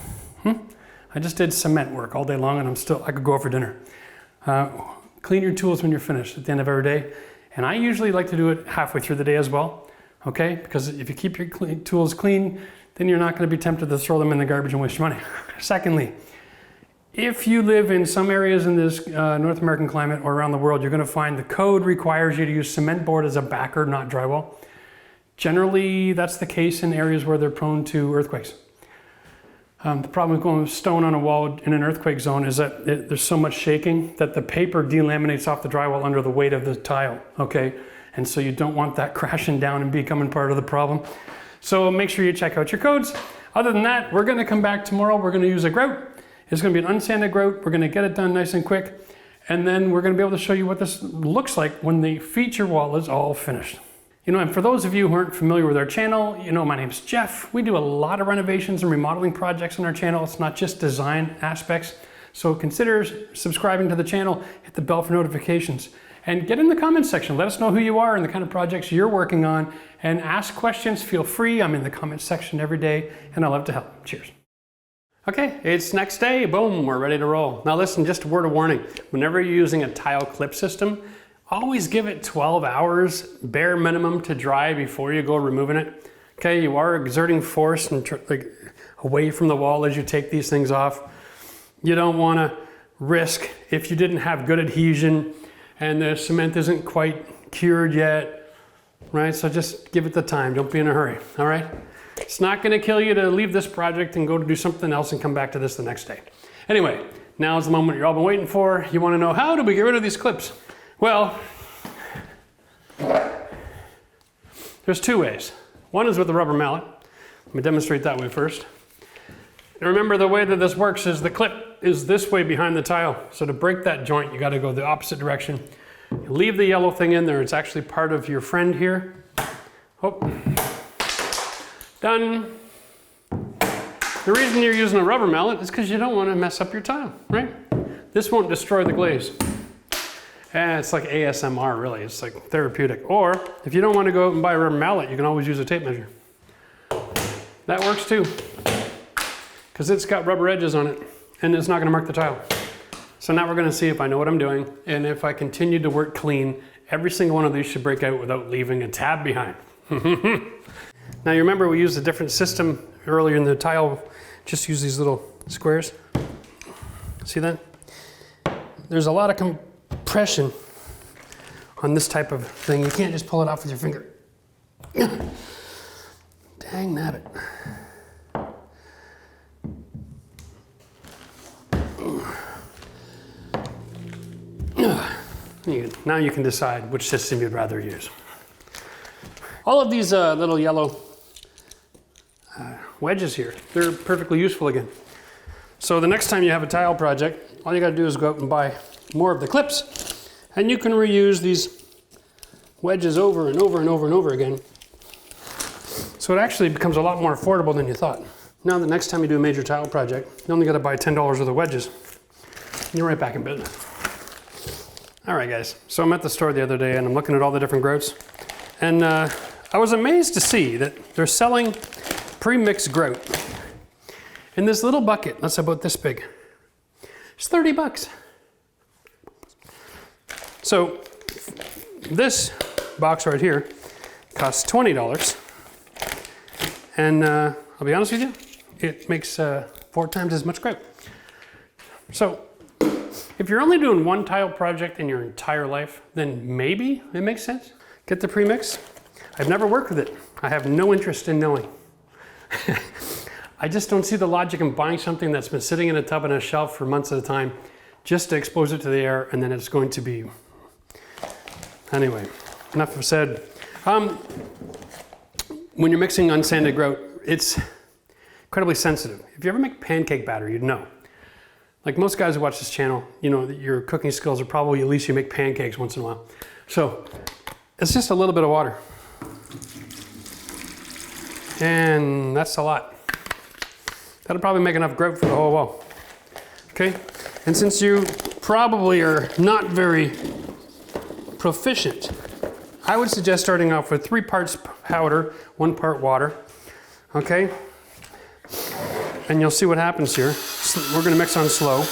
I just did cement work all day long and I could go out for dinner. Clean your tools when you're finished at the end of every day. And I usually like to do it halfway through the day as well, okay? Because if you keep your tools clean, then you're not gonna be tempted to throw them in the garbage and waste your money. Secondly, if you live in some areas in this North American climate or around the world, you're gonna find the code requires you to use cement board as a backer, not drywall. Generally, that's the case in areas where they're prone to earthquakes. The problem with going with stone on a wall in an earthquake zone is that there's so much shaking that the paper delaminates off the drywall under the weight of the tile, okay? And so you don't want that crashing down and becoming part of the problem. So make sure you check out your codes. Other than that, we're gonna come back tomorrow. We're gonna use a grout. It's gonna be an unsanded grout. We're gonna get it done nice and quick. And then we're gonna be able to show you what this looks like when the feature wall is all finished. You know, and for those of you who aren't familiar with our channel, you know, my name's Jeff. We do a lot of renovations and remodeling projects on our channel. It's not just design aspects. So consider subscribing to the channel, hit the bell for notifications, and get in the comments section. Let us know who you are and the kind of projects you're working on, and ask questions, feel free. I'm in the comments section every day, and I love to help. Cheers. Okay, it's next day, boom, we're ready to roll. Now listen, just a word of warning. Whenever you're using a tile clip system, always give it 12 hours, bare minimum, to dry before you go removing it. Okay, you are exerting force and like away from the wall as you take these things off. You don't wanna risk, if you didn't have good adhesion and the cement isn't quite cured yet, right? So just give it the time, don't be in a hurry, all right? It's not gonna kill you to leave this project and go to do something else and come back to this the next day. Anyway, now is the moment you've all been waiting for. You wanna know, how do we get rid of these clips? Well, there's two ways. One is with the rubber mallet. Let me demonstrate that way first. And remember, the way that this works is the clip is this way behind the tile. So to break that joint, you gotta go the opposite direction. You leave the yellow thing in there. It's actually part of your friend here. Oh, done. The reason you're using a rubber mallet is because you don't wanna mess up your tile, right? This won't destroy the glaze. It's like ASMR, really. It's like therapeutic. Or if you don't want to go out and buy a rubber mallet, you can always use a tape measure. That works too, because it's got rubber edges on it and it's not going to mark the tile. So now we're going to see if I know what I'm doing, and if I continue to work clean, every single one of these should break out without leaving a tab behind. Now you remember we used a different system earlier in the tile. Just use these little squares. See that? There's a lot of compression on this type of thing. You can't just pull it off with your finger. Dang nabbit. Now you can decide which system you'd rather use. All of these little yellow wedges here, they're perfectly useful again. So the next time you have a tile project, all you gotta do is go out and buy more of the clips, and you can reuse these wedges over and over and over and over again. So it actually becomes a lot more affordable than you thought. Now the next time you do a major tile project, you only gotta buy $10 worth of wedges, and you're right back in business. All right guys, so I'm at the store the other day and I'm looking at all the different grouts, and I was amazed to see that they're selling pre-mixed grout in this little bucket that's about this big. It's 30 bucks. So this box right here costs $20, and I'll be honest with you, it makes 4 times as much grout. So if you're only doing one tile project in your entire life, then maybe it makes sense. Get the premix. I've never worked with it. I have no interest in knowing. I just don't see the logic in buying something that's been sitting in a tub on a shelf for months at a time just to expose it to the air, and then it's going to be... Anyway, enough said. When you're mixing unsanded grout, it's incredibly sensitive. If you ever make pancake batter, you'd know. Like most guys who watch this channel, you know that your cooking skills are probably, at least you make pancakes once in a while. So it's just a little bit of water. And that's a lot. That'll probably make enough grout for the whole wall. Okay? And since you probably are not very proficient, I would suggest starting off with 3 parts powder, 1 part water. Okay? And you'll see what happens here. We're going to mix on slow.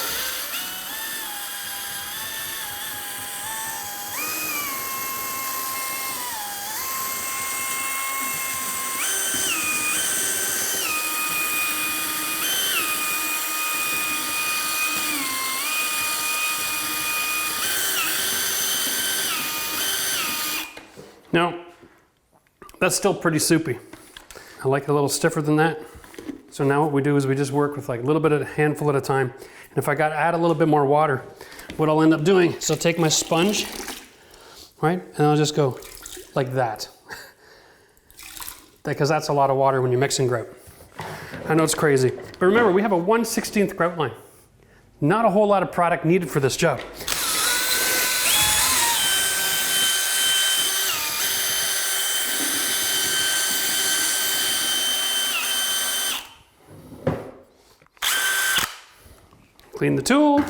Now, that's still pretty soupy. I like it a little stiffer than that. So now what we do is we just work with like a little bit of a handful at a time. And if I got to add a little bit more water, what I'll end up doing is I'll take my sponge, right? And I'll just go like that. Because that's a lot of water when you're mixing grout. I know it's crazy. But remember, we have a 1/16 grout line. Not a whole lot of product needed for this job. clean the tool.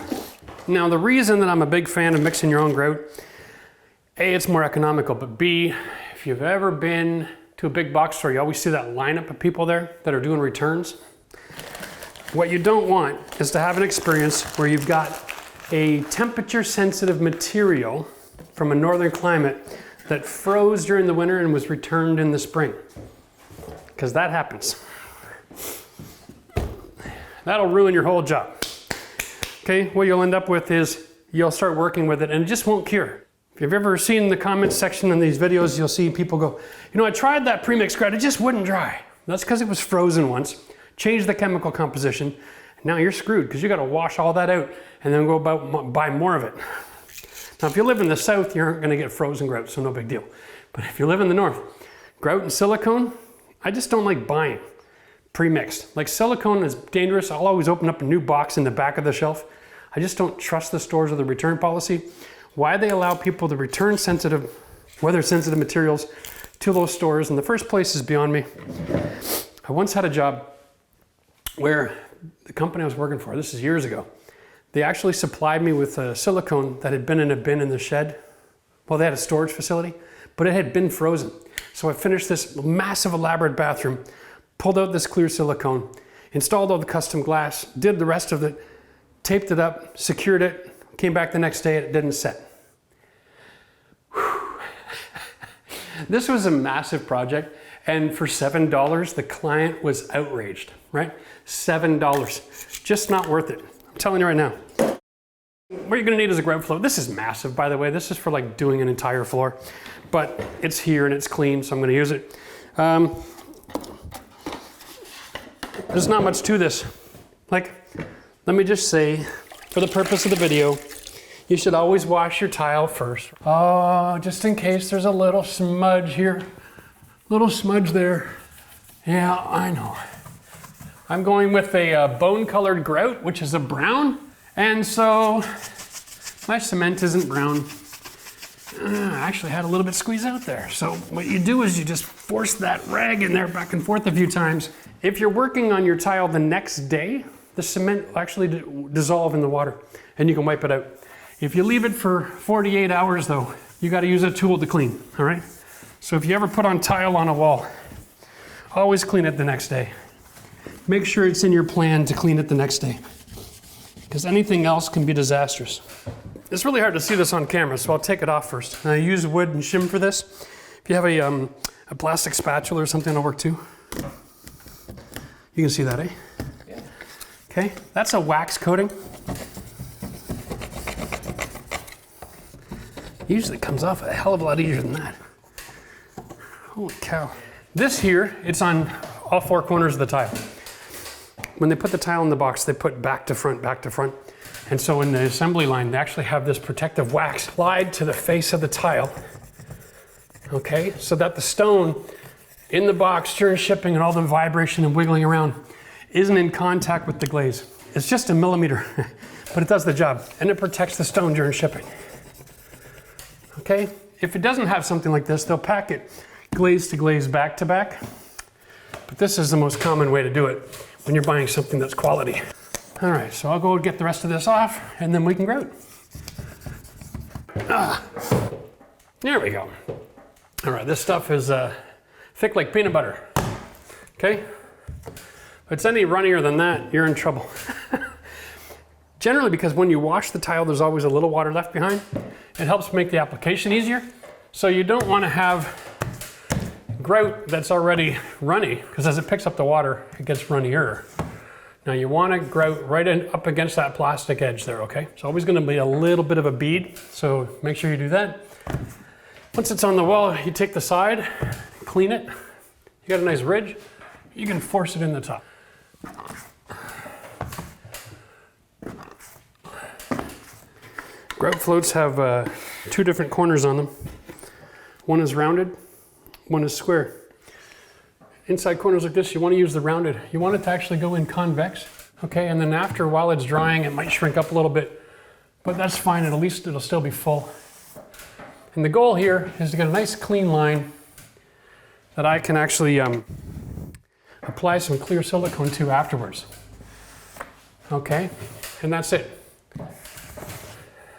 Now the reason that I'm a big fan of mixing your own grout, A, it's more economical, but B, if you've ever been to a big box store, you always see that lineup of people there that are doing returns. What you don't want is to have an experience where you've got a temperature sensitive material from a northern climate that froze during the winter and was returned in the spring, because that happens. That'll ruin your whole job. Okay, what you'll end up with is you'll start working with it and it just won't cure. If you've ever seen the comments section in these videos, you'll see people go, you know, I tried that premix grout, it just wouldn't dry. That's because it was frozen once, changed the chemical composition, and now you're screwed because you got to wash all that out and then go about buy more of it. Now, if you live in the south, you aren't going to get frozen grout, so no big deal. But if you live in the north, grout and silicone, I just don't like buying pre-mixed. Like silicone is dangerous. I'll always open up a new box in the back of the shelf. I just don't trust the stores with the return policy. Why they allow people to return sensitive, weather sensitive materials to those stores in the first place is beyond me. I once had a job where the company I was working for, this is years ago, they actually supplied me with a silicone that had been in a bin in the shed. Well, they had a storage facility, but it had been frozen. So I finished this massive elaborate bathroom, pulled out this clear silicone, installed all the custom glass, did the rest of it, taped it up, secured it, came back the next day and it didn't set. This was a massive project, and for $7, the client was outraged, right? $7, just not worth it. I'm telling you right now. What you're gonna need is a grout float. This is massive, by the way. This is for like doing an entire floor, but it's here and it's clean, so I'm gonna use it. There's not much to this. Like, let me just say, for the purpose of the video, you should always wash your tile first. Oh, just in case there's a little smudge here. Little smudge there. Yeah, I know. I'm going with a bone-colored grout, which is a brown, and so my cement isn't brown. I actually had a little bit squeezed out there. So what you do is you just force that rag in there back and forth a few times. If you're working on your tile the next day, the cement will actually dissolve in the water and you can wipe it out. If you leave it for 48 hours though, you got to use a tool to clean, all right? So if you ever put on tile on a wall, always clean it the next day. Make sure it's in your plan to clean it the next day, because anything else can be disastrous. It's really hard to see this on camera, so I'll take it off first. I use wood and shim for this. If you have a plastic spatula or something, that'll work too. You can see that, eh? Yeah. Okay, that's a wax coating. Usually comes off a hell of a lot easier than that. Holy cow. This here, it's on all four corners of the tile. When they put the tile in the box, they put back to front, back to front. And so in the assembly line, they actually have this protective wax applied to the face of the tile. Okay, so that the stone in the box during shipping and all the vibration and wiggling around isn't in contact with the glaze. It's just a millimeter, but it does the job. And it protects the stone during shipping. Okay, if it doesn't have something like this, they'll pack it glaze to glaze, back to back. But this is the most common way to do it when you're buying something that's quality. All right, so I'll go get the rest of this off and then we can grout. There we go. All right, this stuff is thick like peanut butter. Okay? If it's any runnier than that, you're in trouble. Generally, because when you wash the tile, there's always a little water left behind. It helps make the application easier. So you don't want to have grout that's already runny, because as it picks up the water, it gets runnier. Now you want to grout right up against that plastic edge there, okay? It's always going to be a little bit of a bead, so make sure you do that. Once it's on the wall, you take the side, clean it. You got a nice ridge, you can force it in the top. Grout floats have two different corners on them. One is rounded, one is square. Inside corners like this, you want to use the rounded. You want it to actually go in convex, okay? And then after, while it's drying, it might shrink up a little bit, but that's fine, at least it'll still be full. And the goal here is to get a nice clean line that I can actually apply some clear silicone to afterwards, okay? And that's it.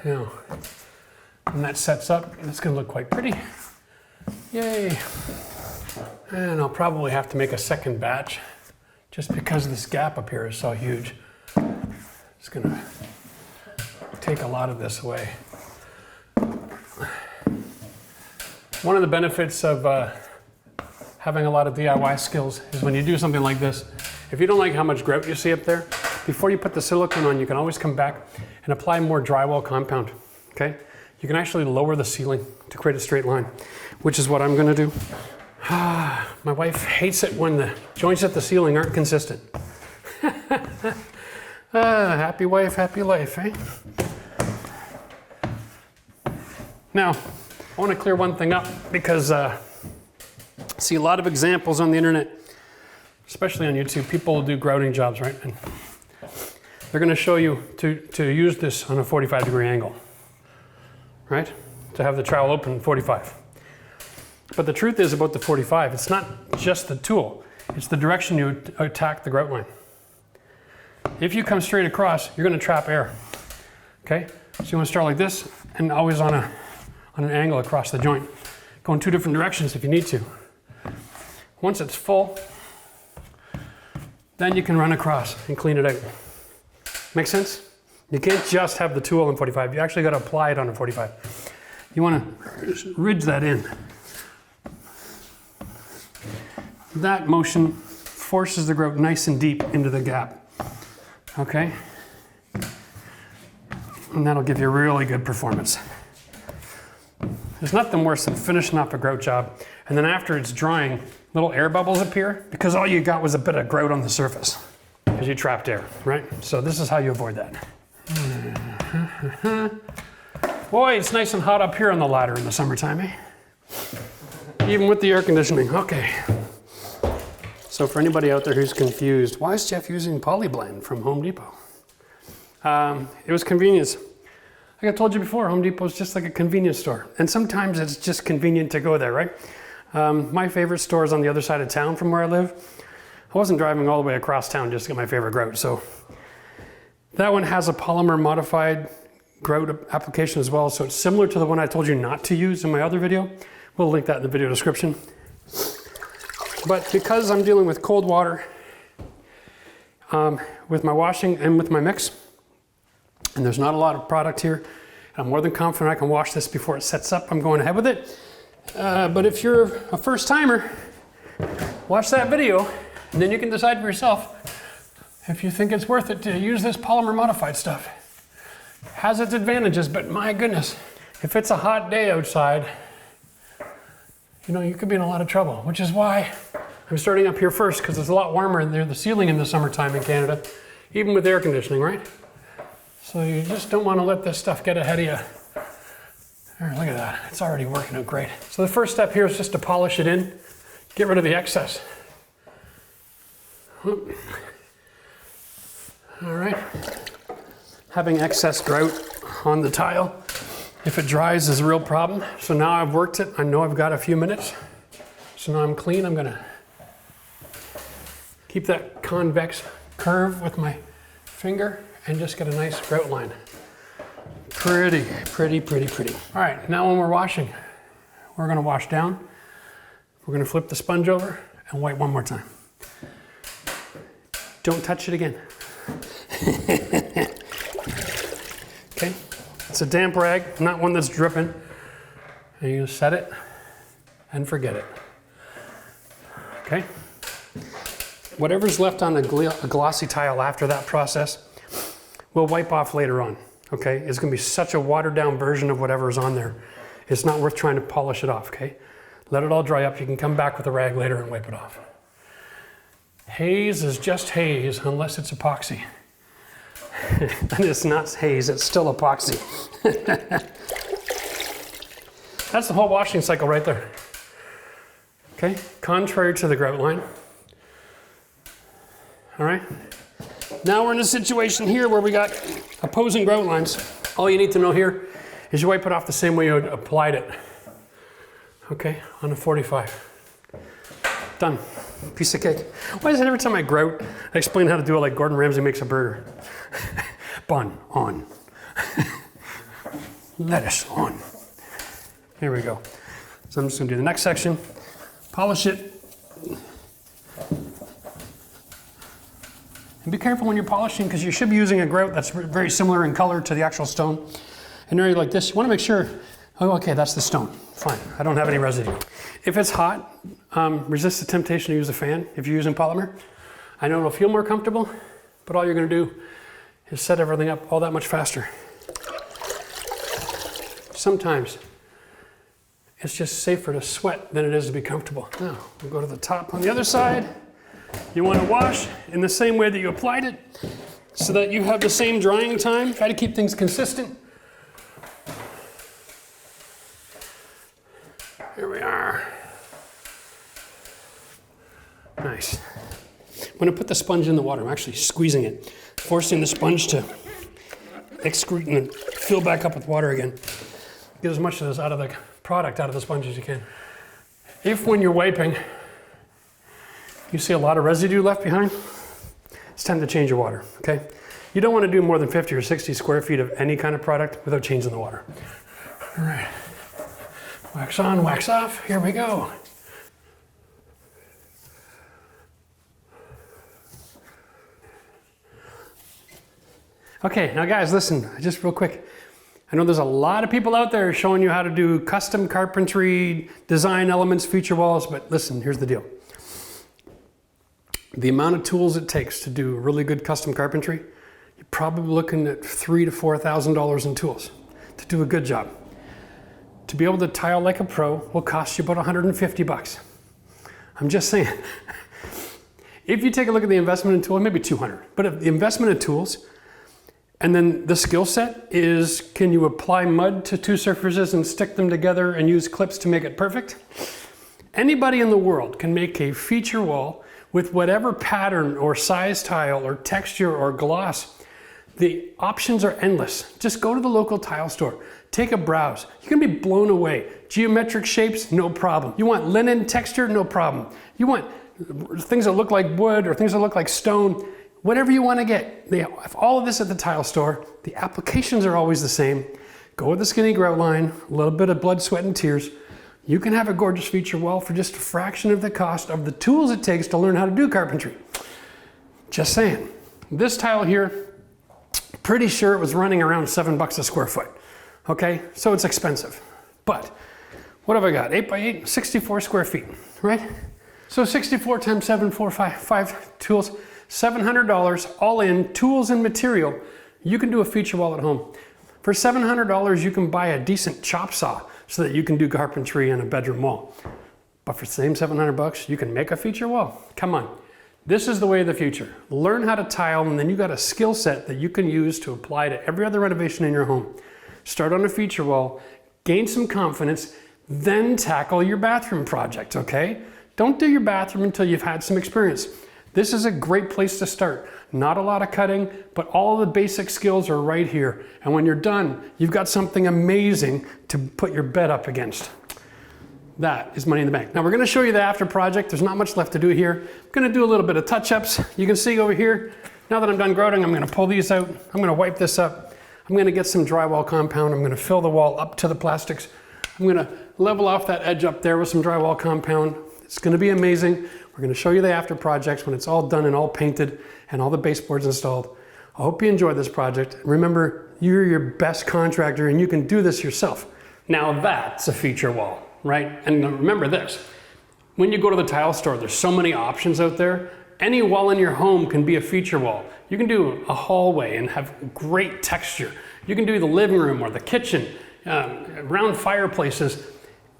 Now, when that sets up, it's gonna look quite pretty. Yay. And I'll probably have to make a second batch just because this gap up here is so huge. It's gonna take a lot of this away. One of the benefits of having a lot of DIY skills is when you do something like this, if you don't like how much grout you see up there, before you put the silicone on, you can always come back and apply more drywall compound, okay? You can actually lower the ceiling to create a straight line, which is what I'm gonna do. My wife hates it when the joints at the ceiling aren't consistent. Happy wife, happy life, eh? Now, I want to clear one thing up because I see a lot of examples on the internet, especially on YouTube. People will do grouting jobs, right? And they're going to show you to use this on a 45-degree angle, right? To have the trowel open 45. But the truth is about the 45, it's not just the tool, it's the direction you attack the grout line. If you come straight across, you're going to trap air, okay? So you want to start like this and always on an angle across the joint. Go in two different directions if you need to. Once it's full, then you can run across and clean it out. Make sense? You can't just have the tool on 45. You actually got to apply it on a 45. You want to ridge that in. That motion forces the grout nice and deep into the gap. Okay? And that'll give you really good performance. There's nothing worse than finishing up a grout job and then after it's drying, little air bubbles appear because all you got was a bit of grout on the surface because you trapped air, right? So this is how you avoid that. Boy, it's nice and hot up here on the ladder in the summertime, eh? Even with the air conditioning, okay. So for anybody out there who's confused, why is Jeff using Polyblend from Home Depot? It was convenience. Like I told you before, Home Depot is just like a convenience store. And sometimes it's just convenient to go there, right? My favorite store is on the other side of town from where I live. I wasn't driving all the way across town just to get my favorite grout. So that one has a polymer modified grout application as well. So it's similar to the one I told you not to use in my other video. We'll link that in the video description. But because I'm dealing with cold water with my washing and with my mix, and there's not a lot of product here, I'm more than confident I can wash this before it sets up. I'm going ahead with it. But if you're a first timer, watch that video and then you can decide for yourself if you think it's worth it to use this polymer modified stuff. It has its advantages, but my goodness, if it's a hot day outside, you know, you could be in a lot of trouble, which is why I'm starting up here first, because it's a lot warmer near the ceiling in the summertime in Canada, even with air conditioning, right? So you just don't want to let this stuff get ahead of you. There, look at that, it's already working out great. So the first step here is just to polish it in, get rid of the excess. Whoop. All right, having excess grout on the tile, if it dries, is a real problem. So now I've worked it, I know I've got a few minutes. So now I'm clean, I'm gonna keep that convex curve with my finger and just get a nice grout line. Pretty, pretty, pretty, pretty. All right, now when we're washing, we're gonna wash down. We're gonna flip the sponge over and wipe one more time. Don't touch it again. Okay, it's a damp rag, not one that's dripping. And you set it and forget it. Okay? Whatever's left on a glossy tile after that process, we'll wipe off later on. Okay? It's gonna be such a watered down version of whatever's on there. It's not worth trying to polish it off, okay? Let it all dry up. You can come back with a rag later and wipe it off. Haze is just haze unless it's epoxy. And it's not haze, it's still epoxy. That's the whole washing cycle right there. Okay, contrary to the grout line. All right, now we're in a situation here where we got opposing grout lines. All you need to know here is you wipe it off the same way you applied it. Okay, on a 45. Done. Piece of cake. Why is it every time I grout, I explain how to do it like Gordon Ramsay makes a burger? Bun on. Lettuce on. Here we go. So I'm just gonna do the next section, polish it. And be careful when you're polishing because you should be using a grout that's very similar in color to the actual stone. An area like this, you wanna make sure, oh, okay, that's the stone. Fine, I don't have any residue. If it's hot, resist the temptation to use a fan if you're using polymer. I know it'll feel more comfortable, but all you're gonna do is set everything up all that much faster. Sometimes it's just safer to sweat than it is to be comfortable. Now, we'll go to the top on the other side. You want to wash in the same way that you applied it so that you have the same drying time. Try to keep things consistent. Here we are. Nice. I'm going to put the sponge in the water. I'm actually squeezing it, forcing the sponge to excrete and then fill back up with water again. Get as much of this out of the product out of the sponge as you can. If when you're wiping, you see a lot of residue left behind, it's time to change your water, okay? You don't want to do more than 50 or 60 square feet of any kind of product without changing the water. All right, wax on, wax off, here we go. Okay, now guys, listen, just real quick. I know there's a lot of people out there showing you how to do custom carpentry, design elements, feature walls, but listen, here's the deal. The amount of tools it takes to do really good custom carpentry, you're probably looking at $3,000 to $4,000 in tools to do a good job. To be able to tile like a pro will cost you about 150 bucks. I'm just saying. If you take a look at the investment in tools, maybe 200, but if the investment in tools, and then the skill set is, can you apply mud to two surfaces and stick them together and use clips to make it perfect? Anybody in the world can make a feature wall with whatever pattern or size tile or texture or gloss. The options are endless. Just go to the local tile store, take a browse. You're gonna be blown away. Geometric shapes, no problem. You want linen texture, no problem. You want things that look like wood or things that look like stone, whatever you want to get. They have all of this at the tile store. The applications are always the same. Go with the skinny grout line, a little bit of blood, sweat, and tears. You can have a gorgeous feature wall for just a fraction of the cost of the tools it takes to learn how to do carpentry. Just saying. This tile here, pretty sure it was running around $7 a square foot. Okay, so it's expensive. But what have I got? 8 by 8, 64 square feet, right? So 64 times 7, 4, 5 tools. $700 all in, tools and material. You can do a feature wall at home. For $700, you can buy a decent chop saw so that you can do carpentry in a bedroom wall. But for the same 700 bucks, you can make a feature wall. Come on. This is the way of the future. Learn how to tile, and then you got a skill set that you can use to apply to every other renovation in your home. Start on a feature wall, gain some confidence, then tackle your bathroom project, okay? Don't do your bathroom until you've had some experience. This is a great place to start. Not a lot of cutting, but all the basic skills are right here. And when you're done, you've got something amazing to put your bed up against. That is money in the bank. Now we're gonna show you the after project. There's not much left to do here. I'm gonna do a little bit of touch-ups. You can see over here, now that I'm done grouting, I'm gonna pull these out. I'm gonna wipe this up. I'm gonna get some drywall compound. I'm gonna fill the wall up to the plastics. I'm gonna level off that edge up there with some drywall compound. It's gonna be amazing. We're going to show you the after projects when it's all done and all painted and all the baseboards installed. I hope you enjoyed this project. Remember, you're your best contractor and you can do this yourself. Now that's a feature wall, right? And remember this, when you go to the tile store, there's so many options out there. Any wall in your home can be a feature wall. You can do a hallway and have great texture. You can do the living room or the kitchen, round fireplaces.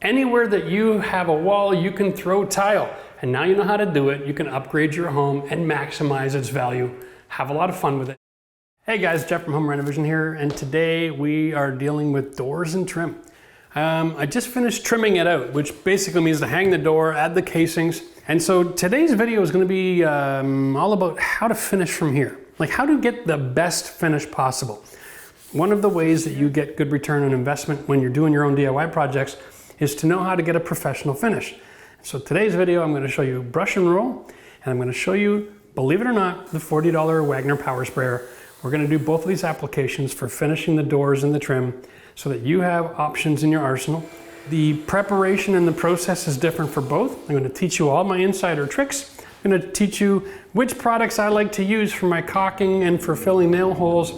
Anywhere that you have a wall, you can throw tile. And now you know how to do it. You can upgrade your home and maximize its value. Have a lot of fun with it. Hey guys, Jeff from Home RenoVision here, and today we are dealing with doors and trim. I just finished trimming it out, which basically means to hang the door, add the casings. And so today's video is going to be all about how to finish from here. Like how to get the best finish possible. One of the ways that you get good return on investment when you're doing your own DIY projects is to know how to get a professional finish. So today's video, I'm going to show you brush and roll, and I'm going to show you, believe it or not, the $40 Wagner power sprayer We're going to do both of these applications for finishing the doors and the trim so that you have options in your arsenal. The preparation and the process is different for both. I'm going to teach you all my insider tricks. I'm going to teach you which products I like to use for my caulking and for filling nail holes,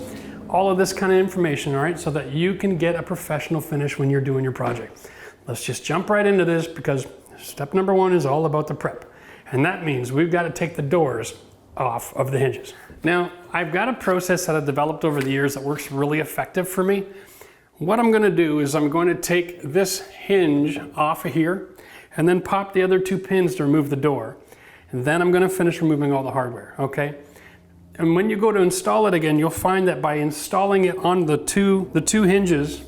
all of this kind of information, all right, so that you can get a professional finish when you're doing your project. Let's just jump right into this because step number one is all about the prep. And that means we've got to take the doors off of the hinges. Now, I've got a process that I've developed over the years that works really effective for me. What I'm going to do is I'm going to take this hinge off of here and then pop the other two pins to remove the door. And then I'm going to finish removing all the hardware, okay? And when you go to install it again, you'll find that by installing it on the two hinges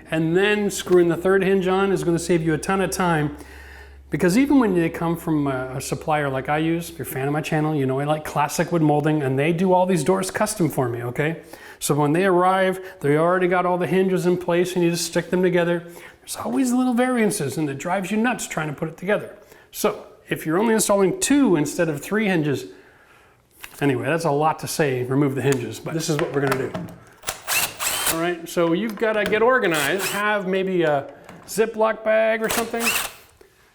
and then screwing the third hinge on is going to save you a ton of time. Because even when they come from a supplier like I use, if you're a fan of my channel, you know I like classic wood molding, and they do all these doors custom for me, okay? So when they arrive, they already got all the hinges in place and you just stick them together. There's always little variances and it drives you nuts trying to put it together. So if you're only installing 2 instead of 3 hinges, anyway, that's a lot to say, remove the hinges, but this is what we're gonna do. All right, so you've gotta get organized, have maybe a Ziploc bag or something,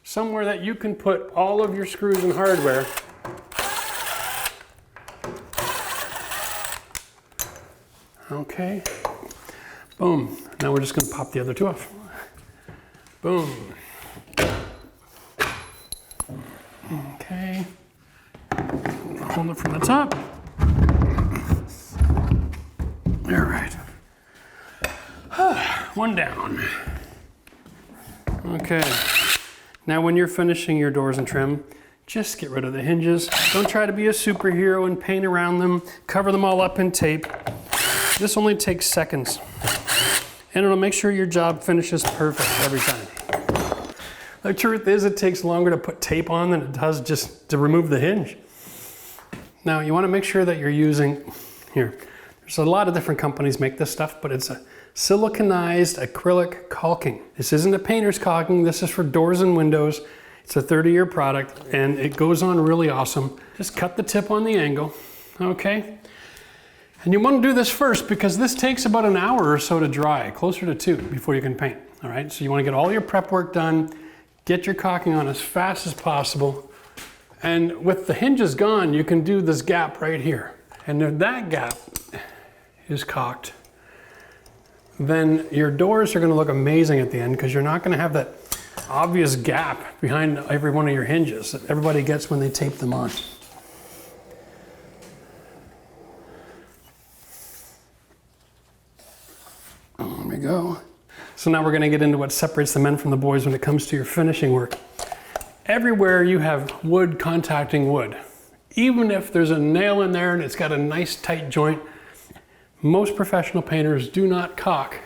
somewhere that you can put all of your screws and hardware. Okay, boom. Now we're just gonna pop the other 2 off. Boom. Okay, hold it from the top. All right, one down. Okay. Now when you're finishing your doors and trim, just get rid of the hinges. Don't try to be a superhero and paint around them, cover them all up in tape. This only takes seconds. And it'll make sure your job finishes perfect every time. The truth is it takes longer to put tape on than it does just to remove the hinge. Now you want to make sure that you're using, here, there's a lot of different companies make this stuff, but it's a siliconized acrylic caulking. This isn't a painter's caulking, this is for doors and windows. It's a 30-year product and it goes on really awesome. Just cut the tip on the angle, okay? And you want to do this first because this takes about an hour or so to dry, closer to 2 before you can paint, all right? So you want to get all your prep work done, get your caulking on as fast as possible. And with the hinges gone, you can do this gap right here. And if that gap is caulked, then your doors are going to look amazing at the end because you're not going to have that obvious gap behind every one of your hinges that everybody gets when they tape them on. There we go. So now we're going to get into what separates the men from the boys when it comes to your finishing work. Everywhere you have wood contacting wood, even if there's a nail in there and it's got a nice tight joint, most professional painters do not caulk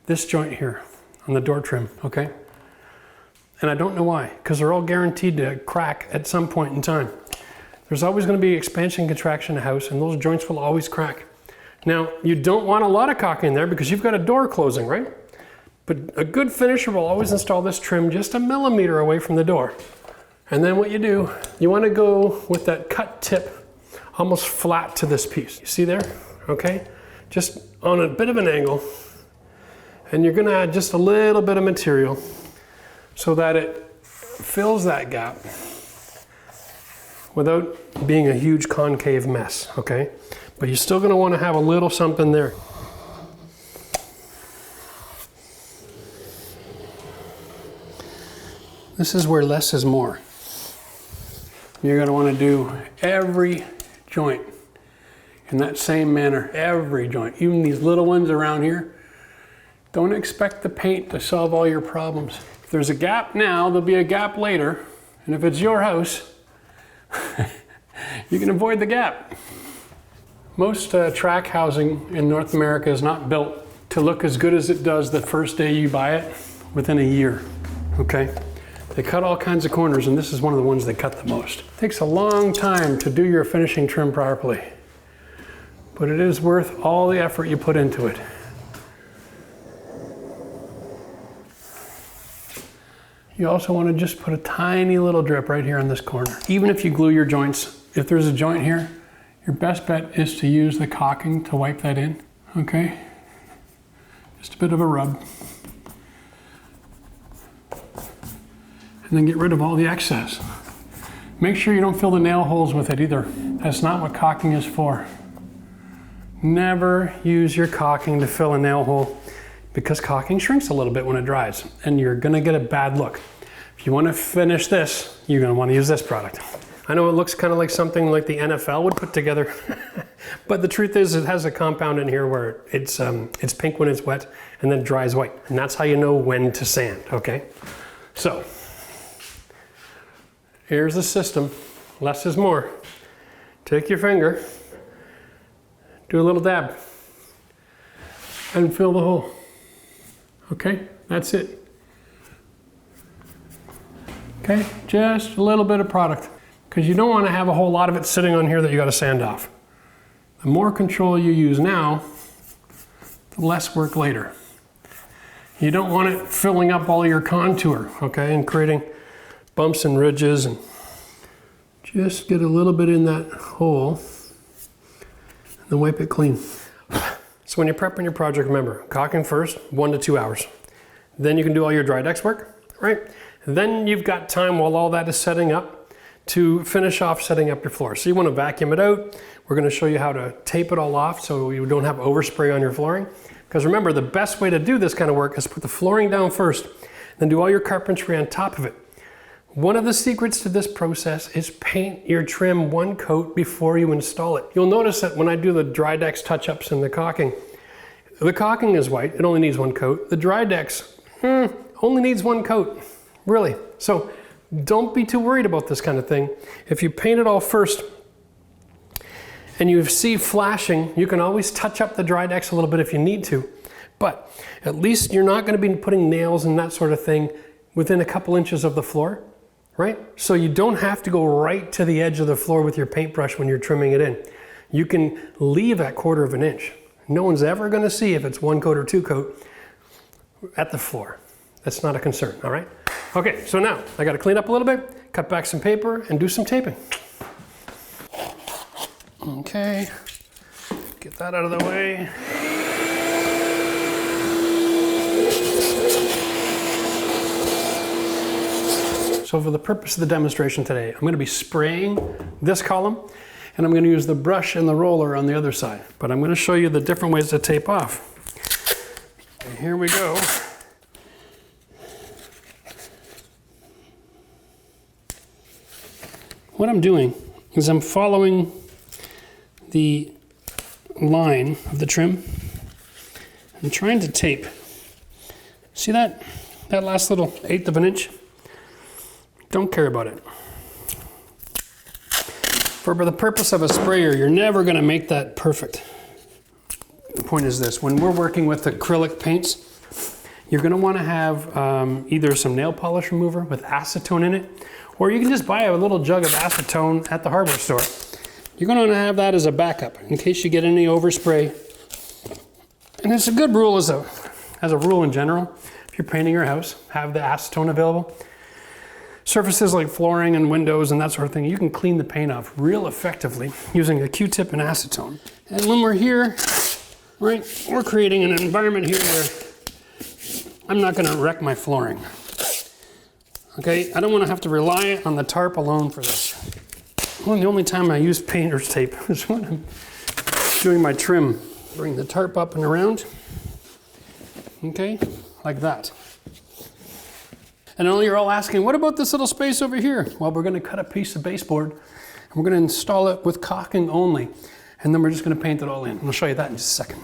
this joint here on the door trim, okay? And I don't know why, because they're all guaranteed to crack at some point in time. There's always going to be expansion, contraction in a house, and those joints will always crack. Now, you don't want a lot of caulking in there because you've got a door closing, right? But a good finisher will always install this trim just a millimeter away from the door. And then what you do, you want to go with that cut tip almost flat to this piece. You see there? Okay? Just on a bit of an angle. And you're going to add just a little bit of material so that it fills that gap without being a huge concave mess, okay? But you're still going to want to have a little something there. This is where less is more. You're going to want to do every joint in that same manner, every joint, even these little ones around here. Don't expect the paint to solve all your problems. If there's a gap now, there'll be a gap later, and if it's your house, you can avoid the gap. Most track housing in North America is not built to look as good as it does the first day you buy it within a year, okay? They cut all kinds of corners, and this is one of the ones they cut the most. It takes a long time to do your finishing trim properly, but it is worth all the effort you put into it. You also want to just put a tiny little drip right here on this corner. Even if you glue your joints, if there's a joint here, Your best bet is to use the caulking to wipe that in, okay? Just a bit of a rub. And then get rid of all the excess. Make sure you don't fill the nail holes with it either. That's not what caulking is for. Never use your caulking to fill a nail hole because caulking shrinks a little bit when it dries and you're gonna get a bad look. If you wanna finish this, you're gonna wanna use this product. I know it looks kind of like something like the NFL would put together, but the truth is it has a compound in here where it's pink when it's wet and then dries white. And that's how you know when to sand, okay? So, here's the system, less is more. Take your finger, do a little dab, and fill the hole. Okay, that's it. Okay, just a little bit of product, because you don't want to have a whole lot of it sitting on here that you got to sand off. The more control you use now, the less work later. You don't want it filling up all your contour, okay, and creating bumps and ridges, and just get a little bit in that hole and then wipe it clean. So when you're prepping your project, remember, caulking first, 1 to 2 hours. Then you can do all your dry decks work, right? Then you've got time while all that is setting up to finish off setting up your floor. So you want to vacuum it out. We're going to show you how to tape it all off so you don't have overspray on your flooring. Because remember, the best way to do this kind of work is put the flooring down first, then do all your carpentry on top of it. One of the secrets to this process is paint your trim 1 coat before you install it. You'll notice that when I do the dry decks touch-ups and the caulking is white, it only needs 1 coat. The dry decks, only needs 1 coat, really. So don't be too worried about this kind of thing. If you paint it all first and you see flashing, you can always touch up the dry decks a little bit if you need to. But at least you're not going to be putting nails and that sort of thing within a couple inches of the floor. Right? So you don't have to go right to the edge of the floor with your paintbrush when you're trimming it in. You can leave that 1/4 of an inch. No one's ever going to see if it's 1 coat or 2 coat at the floor. That's not a concern, all right? Okay, so now I got to clean up a little bit, cut back some paper, and do some taping. Okay, get that out of the way. So for the purpose of the demonstration today, I'm going to be spraying this column and I'm going to use the brush and the roller on the other side. But I'm going to show you the different ways to tape off. And here we go. What I'm doing is I'm following the line of the trim. I'm trying to tape. See that last little 1/8 of an inch? Don't care about it. For the purpose of a sprayer, you're never going to make that perfect. The point is this, when we're working with acrylic paints, you're going to want to have either some nail polish remover with acetone in it, or you can just buy a little jug of acetone at the hardware store. You're going to have that as a backup in case you get any overspray. And it's a good rule as a rule in general. If you're painting your house, have the acetone available. Surfaces like flooring and windows and that sort of thing, you can clean the paint off real effectively using a Q-tip and acetone. And when we're here, right, we're creating an environment here where I'm not going to wreck my flooring. Okay, I don't want to have to rely on the tarp alone for this. Well, the only time I use painter's tape is when I'm doing my trim. Bring the tarp up and around, okay, like that. And I know you're all asking, what about this little space over here? Well, we're going to cut a piece of baseboard and we're going to install it with caulking only. And then we're just going to paint it all in. I'll show you that in just a second.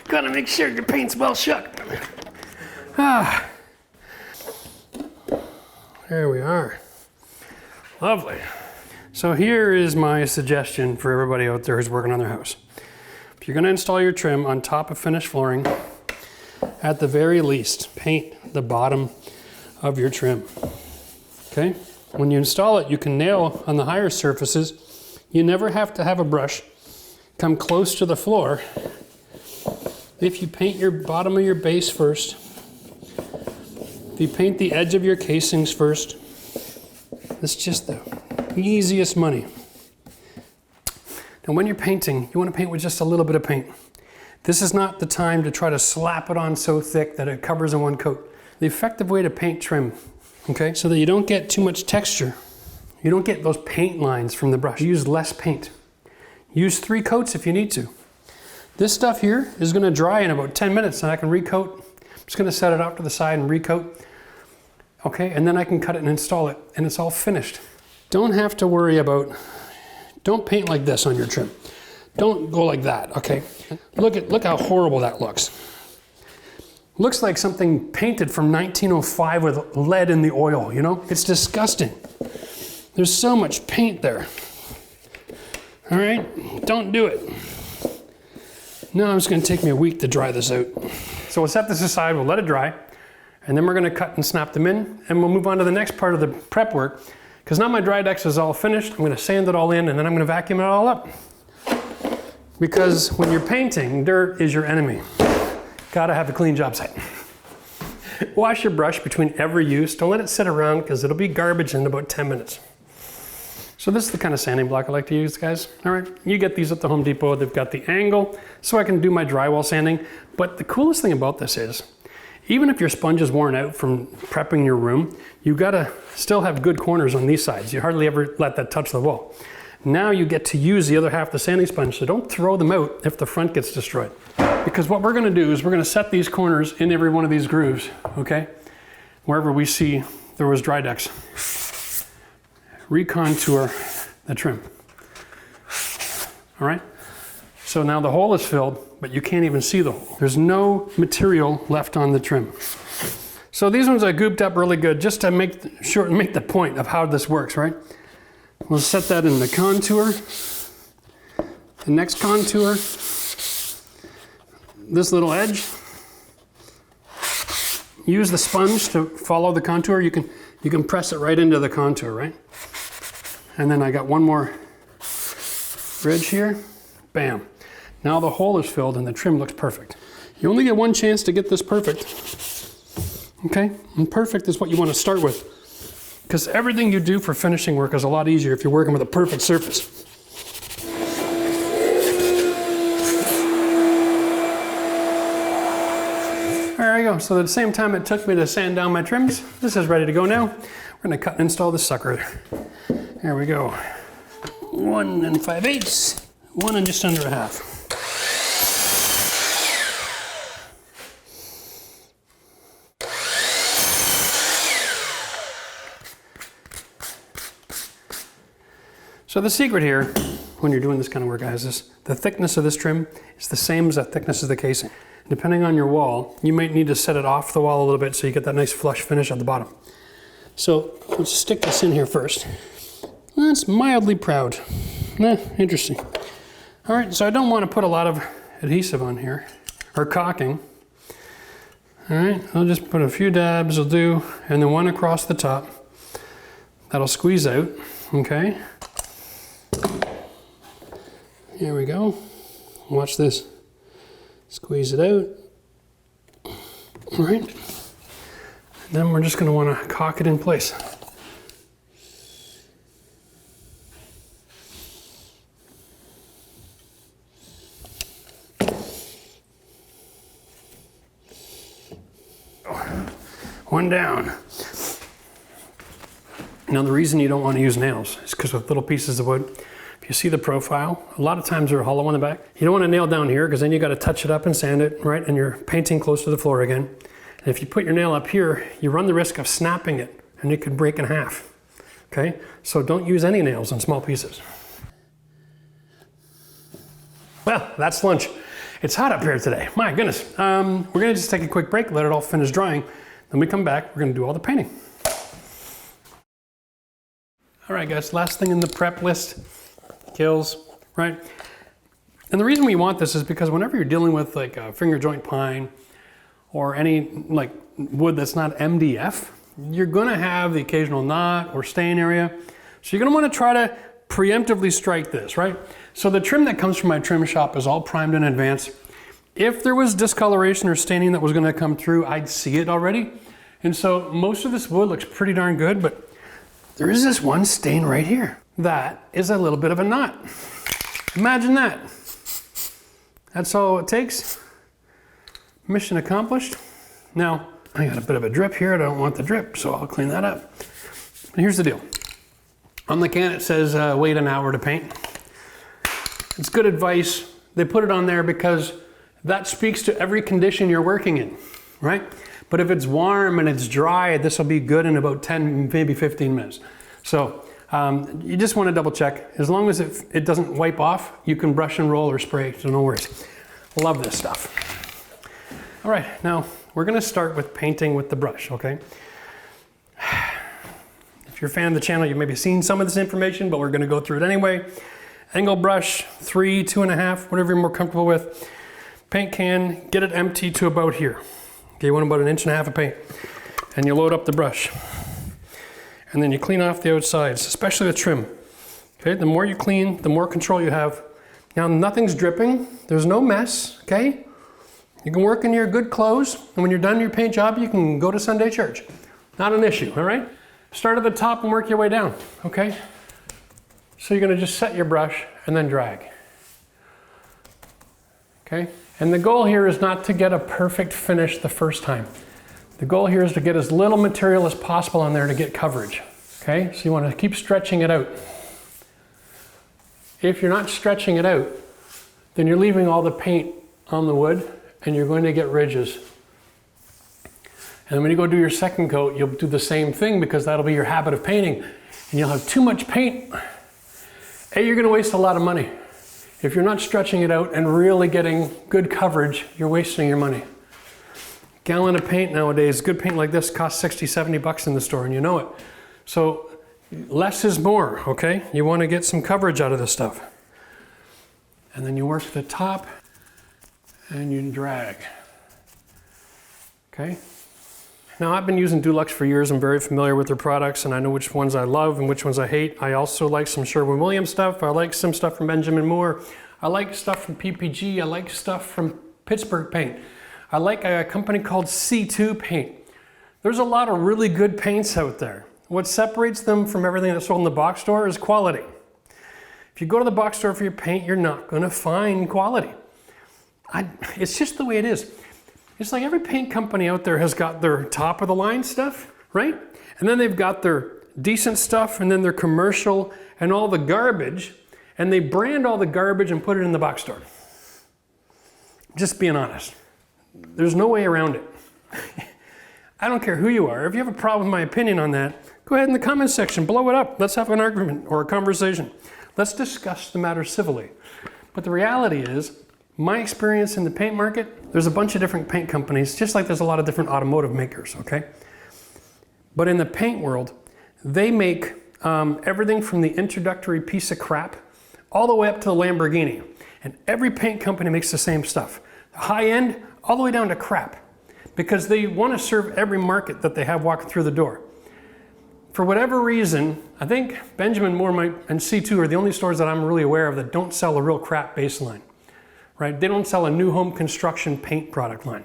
Gotta make sure your paint's well shook. There we are. Lovely. So here is my suggestion for everybody out there who's working on their house. If you're going to install your trim on top of finished flooring, at the very least, paint the bottom of your trim. Okay? When you install it, you can nail on the higher surfaces. You never have to have a brush come close to the floor. If you paint your bottom of your base first, if you paint the edge of your casings first, it's just the Easiest money. Now when you're painting, you want to paint with just a little bit of paint. This is not the time to try to slap it on so thick that it covers in one coat. The effective way to paint trim, okay, so that you don't get too much texture. You don't get those paint lines from the brush. Use less paint. Use 3 coats if you need to. This stuff here is gonna dry in about 10 minutes and I can recoat. I'm just gonna set it off to the side and recoat. Okay, and then I can cut it and install it and it's all finished. Don't have to worry about, don't paint like this on your trim. Don't go like that, okay? Look how horrible that looks. Looks like something painted from 1905 with lead in the oil, you know? It's disgusting. There's so much paint there. All right, don't do it. Now it's gonna take me a week to dry this out. So we'll set this aside, we'll let it dry, and then we're gonna cut and snap them in, and we'll move on to the next part of the prep work, because now my dry decks is all finished. I'm gonna sand it all in, and then I'm gonna vacuum it all up. Because when you're painting, dirt is your enemy. Gotta have a clean job site. Wash your brush between every use. Don't let it sit around because it'll be garbage in about 10 minutes. So this is the kind of sanding block I like to use, guys. All right, you get these at the Home Depot. They've got the angle so I can do my drywall sanding. But the coolest thing about this is, even if your sponge is worn out from prepping your room, you gotta still have good corners on these sides. You hardly ever let that touch the wall. Now you get to use the other half of the sanding sponge, so don't throw them out if the front gets destroyed. Because what we're gonna do is we're gonna set these corners in every one of these grooves, okay? Wherever we see there was dry decks. Recontour the trim. All right? So now the hole is filled, but you can't even see the hole. There's no material left on the trim. So these ones I gooped up really good just to make the point of how this works, right? We'll set that in the contour, the next contour, this little edge. Use the sponge to follow the contour. You can press it right into the contour, right? And then I got one more ridge here. Bam. Now the hole is filled and the trim looks perfect. You only get one chance to get this perfect. Okay? And perfect is what you want to start with. Because everything you do for finishing work is a lot easier if you're working with a perfect surface. There you go. So at the same time it took me to sand down my trims, this is ready to go now. We're going to cut and install this sucker. There we go. 1 5/8, 1 and just under a half. So the secret here, when you're doing this kind of work, guys, is the thickness of this trim is the same as the thickness of the casing. Depending on your wall, you might need to set it off the wall a little bit so you get that nice flush finish at the bottom. So let's stick this in here first. That's mildly proud. Interesting. All right, so I don't want to put a lot of adhesive on here, or caulking. All right, I'll just put a few dabs will do, and then one across the top. That'll squeeze out, okay? Here we go. Watch this. Squeeze it out. All right. And then we're just going to want to caulk it in place. One down. Now the reason you don't want to use nails is because with little pieces of wood, if you see the profile, a lot of times they're hollow on the back. You don't want to nail down here because then you got to touch it up and sand it, right? And you're painting close to the floor again. And if you put your nail up here, you run the risk of snapping it and it could break in half, okay? So don't use any nails on small pieces. Well, that's lunch. It's hot up here today, my goodness. We're gonna just take a quick break, let it all finish drying. Then we come back, we're gonna do all the painting. All right, guys, last thing in the prep list, Kilz, right? And the reason we want this is because whenever you're dealing with like a finger joint pine or any like wood that's not MDF, you're gonna have the occasional knot or stain area. So you're gonna wanna try to preemptively strike this, right? So the trim that comes from my trim shop is all primed in advance. If there was discoloration or staining that was gonna come through, I'd see it already. And so most of this wood looks pretty darn good, but there is this one stain right here. that is a little bit of a knot. Imagine that. That's all it takes. Mission accomplished. Now, I got a bit of a drip here. I don't want the drip, so I'll clean that up. And here's the deal. On the can it says wait an hour to paint. It's good advice. They put it on there because that speaks to every condition you're working in, right? But if it's warm and it's dry, this will be good in about 10, maybe 15 minutes. So you just want to double check. As long as it doesn't wipe off, you can brush and roll or spray, so no worries. Love this stuff. All right, now we're gonna start with painting with the brush, okay? If you're a fan of the channel, you've maybe seen some of this information, but we're gonna go through it anyway. Angle brush, 3, 2.5, whatever you're more comfortable with. Paint can, get it empty to about here. Okay, you want about 1.5 inches of paint. And you load up the brush. And then you clean off the outsides, especially with trim. Okay, the more you clean, the more control you have. Now nothing's dripping, there's no mess, okay? You can work in your good clothes, and when you're done your paint job, you can go to Sunday church. Not an issue, all right? Start at the top and work your way down, okay? So you're gonna just set your brush and then drag. Okay? And the goal here is not to get a perfect finish the first time. The goal here is to get as little material as possible on there to get coverage. Okay? So you want to keep stretching it out. If you're not stretching it out, then you're leaving all the paint on the wood and you're going to get ridges. And when you go do your second coat, you'll do the same thing because that'll be your habit of painting. And you'll have too much paint. A, you're going to waste a lot of money. If you're not stretching it out and really getting good coverage, you're wasting your money. Gallon of paint nowadays, good paint like this costs 60, 70 bucks in the store, and you know it. So less is more, okay? You want to get some coverage out of this stuff. And then you work the top and you drag. Okay? Now I've been using Dulux for years. I'm very familiar with their products and I know which ones I love and which ones I hate. I also like some Sherwin-Williams stuff. I like some stuff from Benjamin Moore. I like stuff from PPG. I like stuff from Pittsburgh Paint. I like a company called C2 Paint. There's a lot of really good paints out there. What separates them from everything that's sold in the box store is quality. If you go to the box store for your paint, you're not gonna find quality. It's just the way it is. It's like every paint company out there has got their top of the line stuff, right? And then they've got their decent stuff and then their commercial and all the garbage, and they brand all the garbage and put it in the box store. Just being honest. There's no way around it. I don't care who you are. If you have a problem with my opinion on that, go ahead in the comments section, blow it up. Let's have an argument or a conversation. Let's discuss the matter civilly. But the reality is, my experience in the paint market, there's a bunch of different paint companies, just like there's a lot of different automotive makers, okay? But in the paint world, they make everything from the introductory piece of crap all the way up to the Lamborghini. And every paint company makes the same stuff. High end, all the way down to crap. Because they want to serve every market that they have walking through the door. For whatever reason, I think Benjamin Moore and C2 are the only stores that I'm really aware of that don't sell a real crap baseline. Right? They don't sell a new home construction paint product line.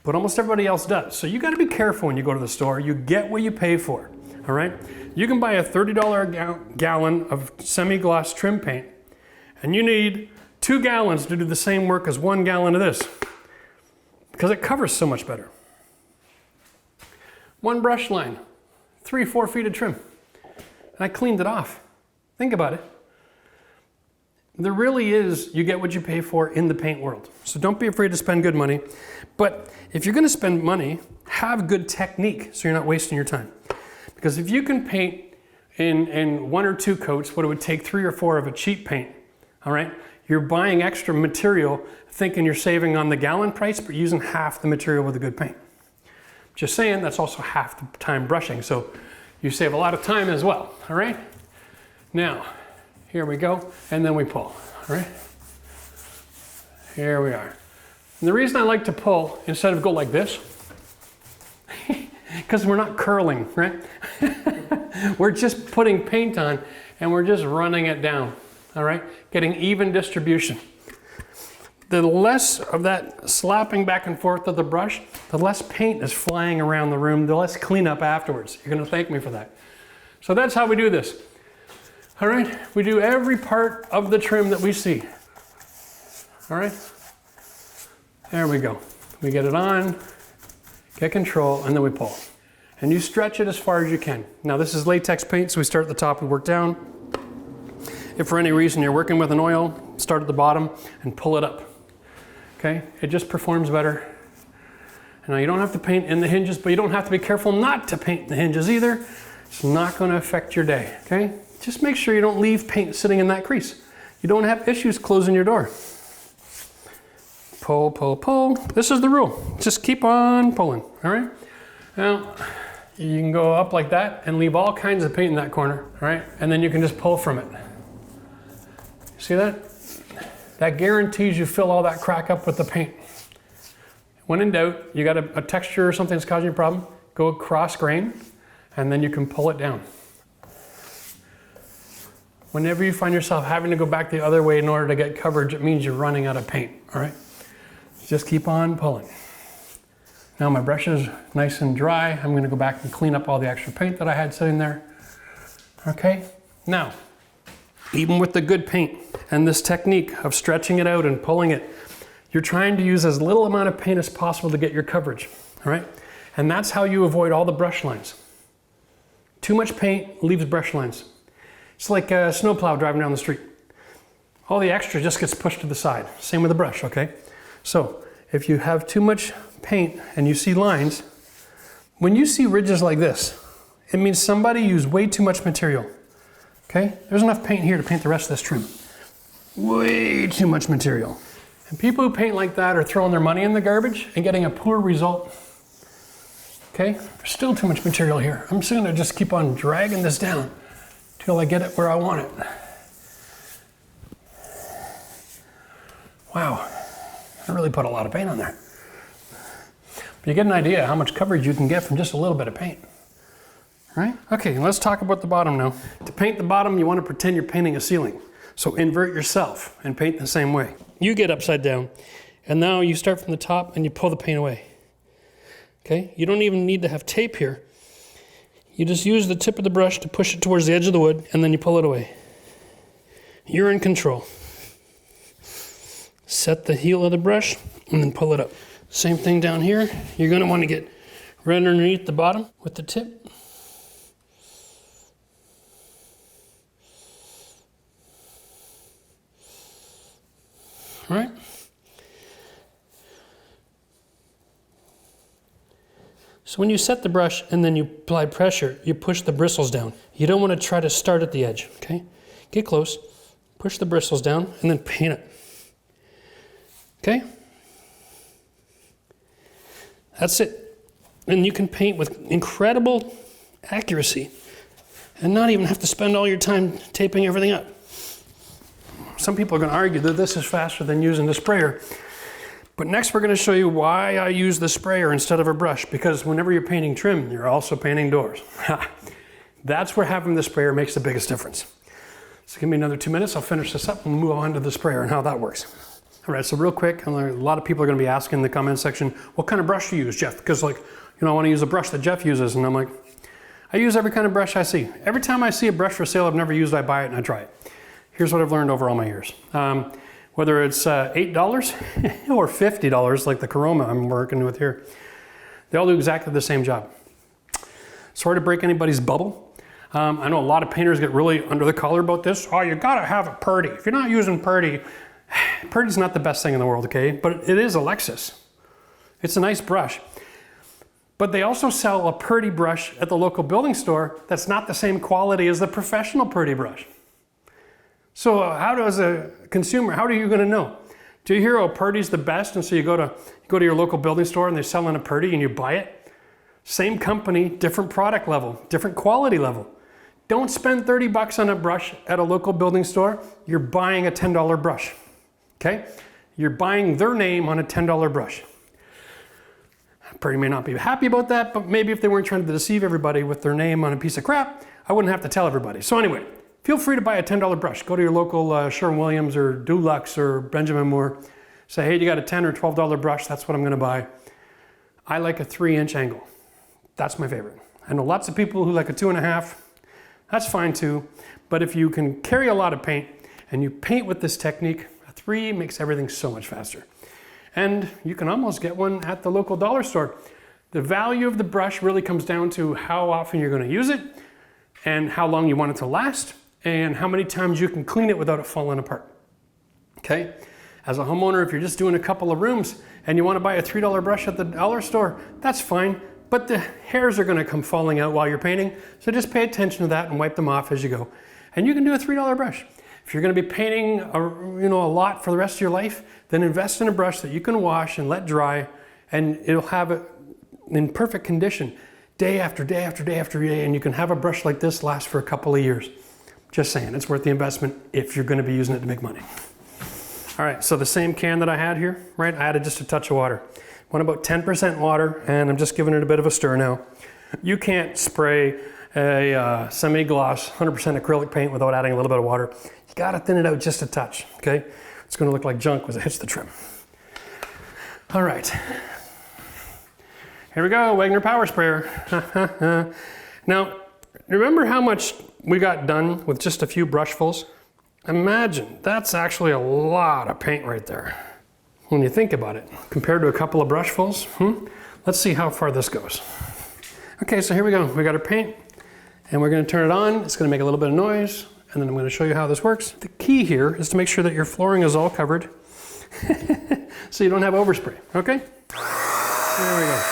But almost everybody else does. So you got to be careful when you go to the store. You get what you pay for. All right? You can buy a $30 gallon of semi-gloss trim paint, and you need 2 gallons to do the same work as 1 gallon of this. Because it covers so much better. 1 brush line, 3-4 feet of trim. And I cleaned it off. Think about it. There really is, you get what you pay for in the paint world. So don't be afraid to spend good money. But if you're gonna spend money, have good technique so you're not wasting your time. Because if you can paint in 1 or 2 coats what it would take 3 or 4 of a cheap paint, all right? You're buying extra material thinking you're saving on the gallon price, but using half the material with a good paint. Just saying, that's also half the time brushing, so you save a lot of time as well, all right? Now, here we go, and then we pull, all right? Here we are. And the reason I like to pull instead of go like this, because we're not curling, right? We're just putting paint on and we're just running it down, all right? Getting even distribution. The less of that slapping back and forth of the brush, the less paint is flying around the room, the less cleanup afterwards. You're gonna thank me for that. So that's how we do this. All right, we do every part of the trim that we see. All right, there we go. We get it on, get control, and then we pull. And you stretch it as far as you can. Now this is latex paint, so we start at the top, we work down. If for any reason you're working with an oil, start at the bottom and pull it up. Okay, it just performs better. Now you don't have to paint in the hinges, but you don't have to be careful not to paint the hinges either. It's not going to affect your day, okay? Just make sure you don't leave paint sitting in that crease. You don't have issues closing your door. Pull, pull, pull. This is the rule. Just keep on pulling, all right? Now, you can go up like that and leave all kinds of paint in that corner, all right? And then you can just pull from it. See that? That guarantees you fill all that crack up with the paint. When in doubt, you got a texture or something that's causing you a problem, go across grain, and then you can pull it down. Whenever you find yourself having to go back the other way in order to get coverage, it means you're running out of paint, all right? Just keep on pulling. Now my brush is nice and dry. I'm gonna go back and clean up all the extra paint that I had sitting there. Okay, now, even with the good paint and this technique of stretching it out and pulling it, you're trying to use as little amount of paint as possible to get your coverage, all right? And that's how you avoid all the brush lines. Too much paint leaves brush lines. It's like a snowplow driving down the street. All the extra just gets pushed to the side. Same with the brush, okay? So if you have too much paint and you see lines, when you see ridges like this, it means somebody used way too much material, okay? There's enough paint here to paint the rest of this trim. Way too much material. And people who paint like that are throwing their money in the garbage and getting a poor result. Okay, there's still too much material here. I'm just gonna just keep on dragging this down till I get it where I want it. Wow, I really put a lot of paint on there. But you get an idea how much coverage you can get from just a little bit of paint, right? Okay, let's talk about the bottom now. To paint the bottom, you wanna pretend you're painting a ceiling. So invert yourself and paint the same way. You get upside down, and now you start from the top and you pull the paint away. Okay, you don't even need to have tape here. You just use the tip of the brush to push it towards the edge of the wood, and then you pull it away. You're in control. Set the heel of the brush, and then pull it up. Same thing down here. You're gonna want to get right underneath the bottom with the tip. All right. So when you set the brush and then you apply pressure, you push the bristles down. You don't want to try to start at the edge, okay? Get close, push the bristles down, and then paint it. Okay? That's it. And you can paint with incredible accuracy and not even have to spend all your time taping everything up. Some people are going to argue that this is faster than using the sprayer. But next we're going to show you why I use the sprayer instead of a brush, because whenever you're painting trim, you're also painting doors. That's where having the sprayer makes the biggest difference. So give me another 2 minutes, I'll finish this up and move on to the sprayer and how that works. All right, so real quick, a lot of people are going to be asking in the comment section, what kind of brush do you use, Jeff? Because I want to use a brush that Jeff uses, and I'm like, I use every kind of brush I see. Every time I see a brush for sale I've never used, I buy it and I try it. Here's what I've learned over all my years. Whether it's $8 or $50, like the Coroma I'm working with here, they all do exactly the same job. Sorry to break anybody's bubble. I know a lot of painters get really under the collar about this. Oh, you gotta have a Purdy. If you're not using Purdy, Purdy's not the best thing in the world, okay? But it is a Lexus. It's a nice brush. But they also sell a Purdy brush at the local building store that's not the same quality as the professional Purdy brush. So how does a consumer, how are you gonna know? Do you hear, oh, Purdy's the best, and so you go to your local building store and they're selling a Purdy and you buy it? Same company, different product level, different quality level. Don't spend 30 bucks on a brush at a local building store. You're buying a $10 brush, okay? You're buying their name on a $10 brush. Purdy may not be happy about that, but maybe if they weren't trying to deceive everybody with their name on a piece of crap, I wouldn't have to tell everybody. So anyway, feel free to buy a $10 brush. Go to your local Sherwin-Williams or Dulux or Benjamin Moore. Say, hey, you got a $10 or $12 brush? That's what I'm gonna buy. I like a 3-inch angle. That's my favorite. I know lots of people who like a 2.5. That's fine too. But if you can carry a lot of paint and you paint with this technique, a 3 makes everything so much faster. And you can almost get one at the local dollar store. The value of the brush really comes down to how often you're going to use it and how long you want it to last and how many times you can clean it without it falling apart. Okay? As a homeowner, if you're just doing a couple of rooms and you want to buy a $3 brush at the dollar store, that's fine, but the hairs are going to come falling out while you're painting, so just pay attention to that and wipe them off as you go. And you can do a $3 brush. If you're going to be painting a lot for the rest of your life, then invest in a brush that you can wash and let dry, and it'll have it in perfect condition day after day after day after day, and you can have a brush like this last for a couple of years. Just saying, it's worth the investment if you're going to be using it to make money. All right, so the same can that I had here, right? I added just a touch of water. Went about 10% water, and I'm just giving it a bit of a stir now. You can't spray a semi-gloss 100% acrylic paint without adding a little bit of water. You gotta thin it out just a touch, okay? It's gonna look like junk as it hits the trim. All right. Here we go, Wagner Power Sprayer. Now, remember how much we got done with just a few brushfuls? Imagine, that's actually a lot of paint right there. When you think about it, compared to a couple of brushfuls, let's see how far this goes. Okay, so here we go. We got our paint, and we're gonna turn it on. It's gonna make a little bit of noise, and then I'm gonna show you how this works. The key here is to make sure that your flooring is all covered so you don't have overspray, okay? There we go.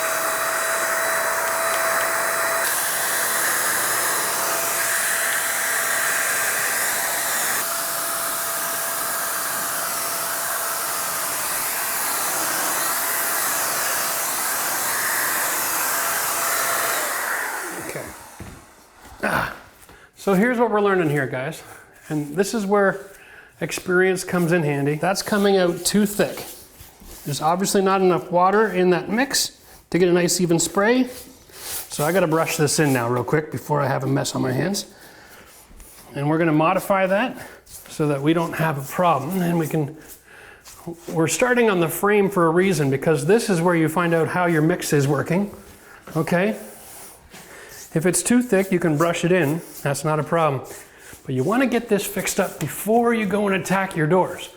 So here's what we're learning here, guys. And this is where experience comes in handy. That's coming out too thick. There's obviously not enough water in that mix to get a nice even spray. So I gotta brush this in now real quick before I have a mess on my hands. And we're gonna modify that so that we don't have a problem, and we're starting on the frame for a reason, because this is where you find out how your mix is working, okay? If it's too thick, you can brush it in. That's not a problem. But you want to get this fixed up before you go and attack your doors.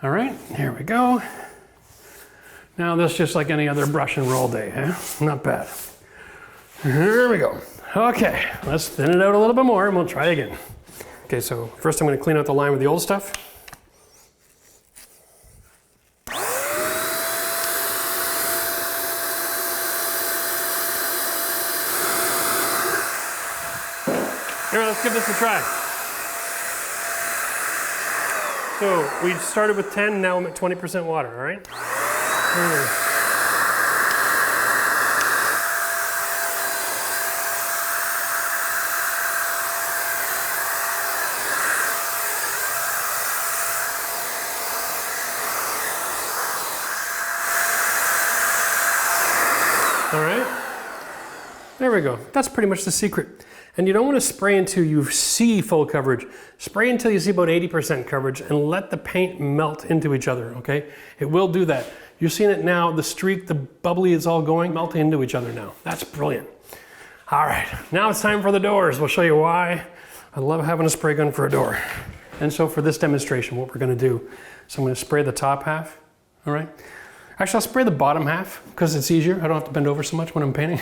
All right, here we go. Now this is just like any other brush and roll day, huh? Not bad. Here we go. Okay, let's thin it out a little bit more and we'll try again. Okay, so first I'm going to clean out the line with the old stuff. Here, let's give this a try. So we started with 10, now I'm at 20% water, all right? All right, there we go. That's pretty much the secret. And you don't want to spray until you see full coverage. Spray until you see about 80% coverage and let the paint melt into each other, okay? It will do that. You're seeing it now, the streak, the bubbly is all going, melting into each other now. That's brilliant. All right, now it's time for the doors. We'll show you why I love having a spray gun for a door. And so for this demonstration, what we're gonna do, so I'm gonna spray the top half, all right? Actually, I'll spray the bottom half because it's easier. I don't have to bend over so much when I'm painting.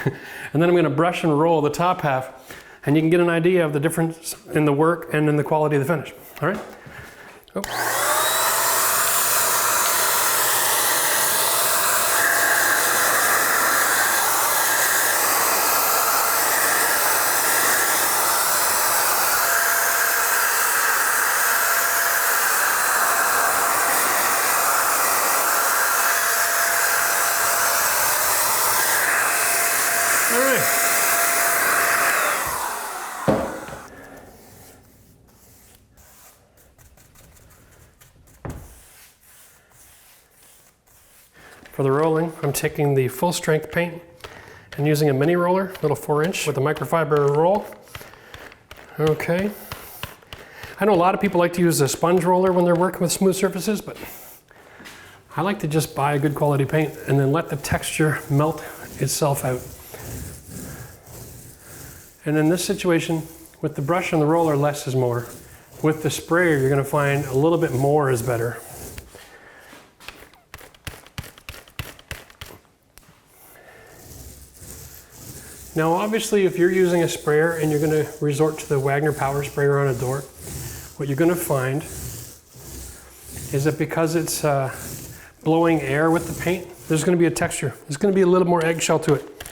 And then I'm gonna brush and roll the top half, and you can get an idea of the difference in the work and in the quality of the finish. All right? Oh. All right. For the rolling, I'm taking the full strength paint and using a mini roller, little 4-inch with a microfiber roll. Okay. I know a lot of people like to use a sponge roller when they're working with smooth surfaces, but I like to just buy a good quality paint and then let the texture melt itself out. And in this situation, With the brush and the roller, less is more. With the sprayer, you're gonna find a little bit more is better. Now obviously if you're using a sprayer and you're going to resort to the Wagner power sprayer on a door, what you're going to find is that because it's blowing air with the paint, there's going to be a texture. There's going to be a little more eggshell to it.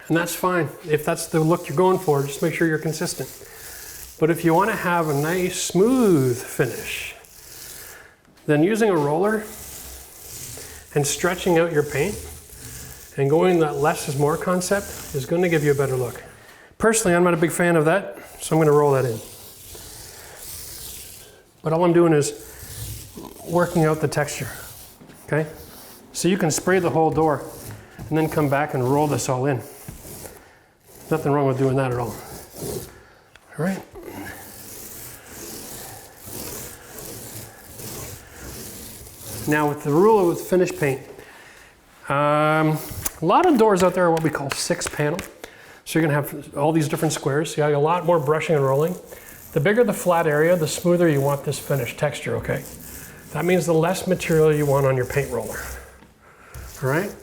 And that's fine. If that's the look you're going for, just make sure you're consistent. But if you want to have a nice smooth finish, then using a roller and stretching out your paint and going that less is more concept is going to give you a better look. Personally, I'm not a big fan of that, so I'm going to roll that in. But all I'm doing is working out the texture, okay? So you can spray the whole door and then come back and roll this all in. Nothing wrong with doing that at all. All right. Now with the rule with finish paint, a lot of doors out there are what we call 6-panel. So you're gonna have all these different squares. So you have a lot more brushing and rolling. The bigger the flat area, the smoother you want this finished texture, okay? That means the less material you want on your paint roller, all right?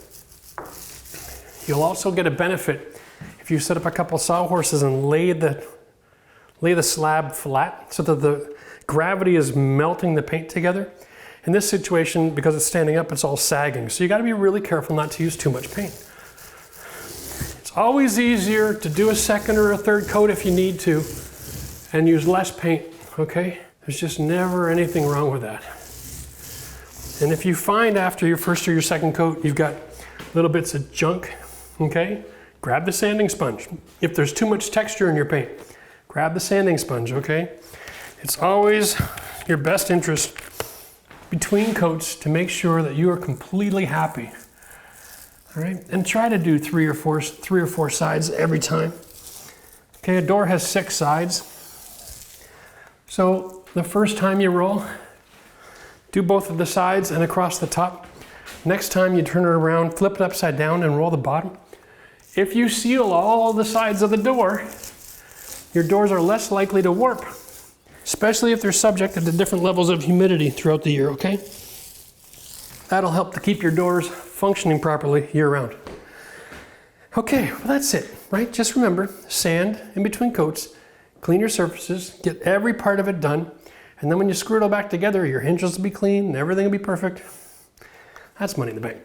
You'll also get a benefit if you set up a couple sawhorses and lay the slab flat so that the gravity is melting the paint together. In this situation, because it's standing up, it's all sagging. So you gotta be really careful not to use too much paint. It's always easier to do a second or a third coat if you need to and use less paint, okay? There's just never anything wrong with that. And if you find after your first or your second coat, you've got little bits of junk, okay? Grab the sanding sponge. If there's too much texture in your paint, grab the sanding sponge, okay? It's always your best interest between coats to make sure that you are completely happy. All right, and try to do three or four sides every time. Okay, a door has 6 sides. So the first time you roll, do both of the sides and across the top. Next time you turn it around, flip it upside down and roll the bottom. If you seal all the sides of the door, your doors are less likely to warp, especially if they're subjected to different levels of humidity throughout the year, okay? That'll help to keep your doors functioning properly year-round. Okay, well that's it, right? Just remember, sand in between coats, clean your surfaces, get every part of it done, and then when you screw it all back together, your hinges will be clean and everything will be perfect. That's money in the bank.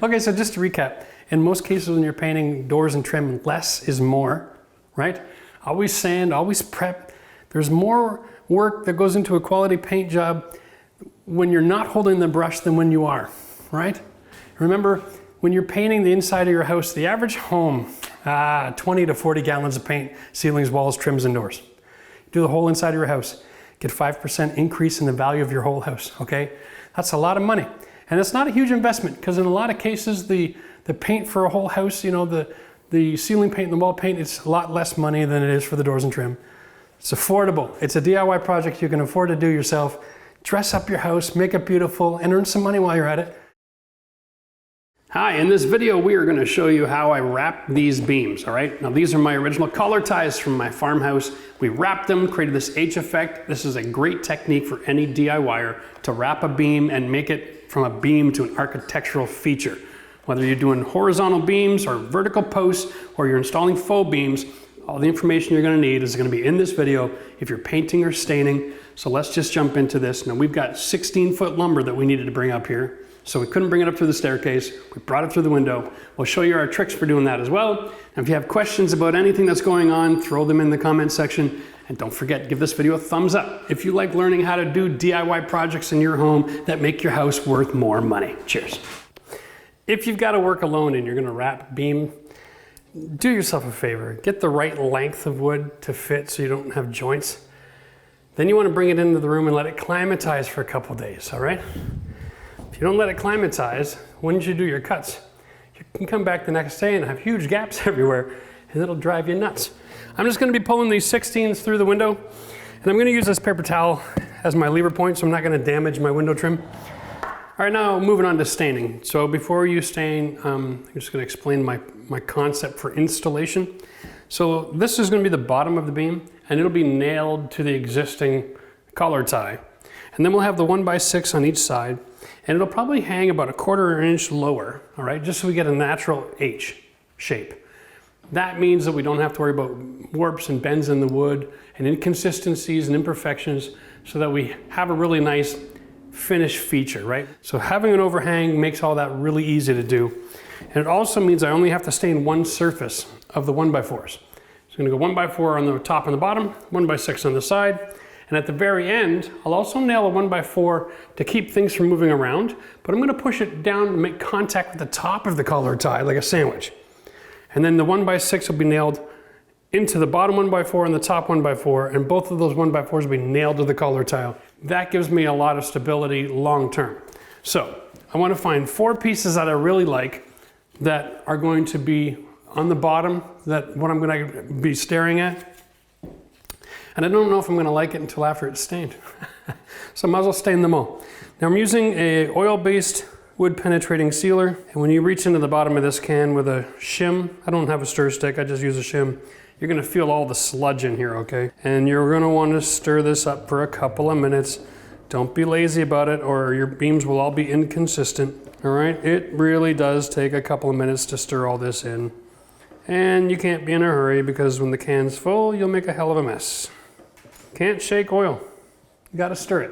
Okay, so just to recap, in most cases when you're painting doors and trim, less is more, right? Always sand, always prep. There's more work that goes into a quality paint job when you're not holding the brush than when you are, right? Remember, when you're painting the inside of your house, the average home, 20 to 40 gallons of paint, ceilings, walls, trims, and doors. Do the whole inside of your house. Get 5% increase in the value of your whole house, okay? That's a lot of money. And it's not a huge investment because in a lot of cases, the paint for a whole house, you know, the ceiling paint and the wall paint, it's a lot less money than it is for the doors and trim. It's affordable. It's a DIY project you can afford to do yourself. Dress up your house, make it beautiful, and earn some money while you're at it. Hi, in this video we are going to show you how I wrap these beams, all right? Now these are my original collar ties from my farmhouse. We wrapped them, created this H effect. This is a great technique for any DIYer to wrap a beam and make it from a beam to an architectural feature. Whether you're doing horizontal beams or vertical posts or you're installing faux beams, all the information you're going to need is going to be in this video if you're painting or staining. So let's just jump into this. Now we've got 16-foot lumber that we needed to bring up here. So we couldn't bring it up through the staircase. We brought it through the window. We'll show you our tricks for doing that as well. And if you have questions about anything that's going on, throw them in the comment section. And don't forget, give this video a thumbs up if you like learning how to do DIY projects in your home that make your house worth more money. Cheers. If you've got to work alone and you're going to wrap beam, do yourself a favor. Get the right length of wood to fit so you don't have joints. Then you want to bring it into the room and let it climatize for a couple days, all right? If you don't let it climatize, when you do your cuts, you can come back the next day and have huge gaps everywhere and it'll drive you nuts. I'm just going to be pulling these 16s through the window and I'm going to use this paper towel as my lever point so I'm not going to damage my window trim. All right, now moving on to staining. So before you stain, I'm just gonna explain my concept for installation. So this is gonna be the bottom of the beam, and it'll be nailed to the existing collar tie. And then we'll have the 1x6 on each side, and it'll probably hang about 1/4 inch lower, all right, just so we get a natural H shape. That means that we don't have to worry about warps and bends in the wood and inconsistencies and imperfections, so that we have a really nice finish feature, right? So having an overhang makes all that really easy to do. And it also means I only have to stain one surface of the 1x4s. So I'm gonna go 1x4 on the top and the bottom, 1x6 on the side. And at the very end, I'll also nail a 1x4 to keep things from moving around, but I'm gonna push it down to make contact with the top of the collar tie, like a sandwich. And then the 1x6 will be nailed into the bottom 1x4 and the top 1x4, and both of those 1x4s will be nailed to the collar tile. That gives me a lot of stability long term. So I want to find 4 pieces that I really like that are going to be on the bottom, that what I'm going to be staring at. And I don't know if I'm going to like it until after it's stained. So I might as well stain them all. Now I'm using a oil-based wood penetrating sealer, and when you reach into the bottom of this can with a shim, I don't have a stir stick, I just use a shim, you're gonna feel all the sludge in here, okay? And you're gonna want to stir this up for a couple of minutes. Don't be lazy about it, or your beams will all be inconsistent, all right? It really does take a couple of minutes to stir all this in. And you can't be in a hurry, because when the can's full, you'll make a hell of a mess. Can't shake oil, you gotta stir it.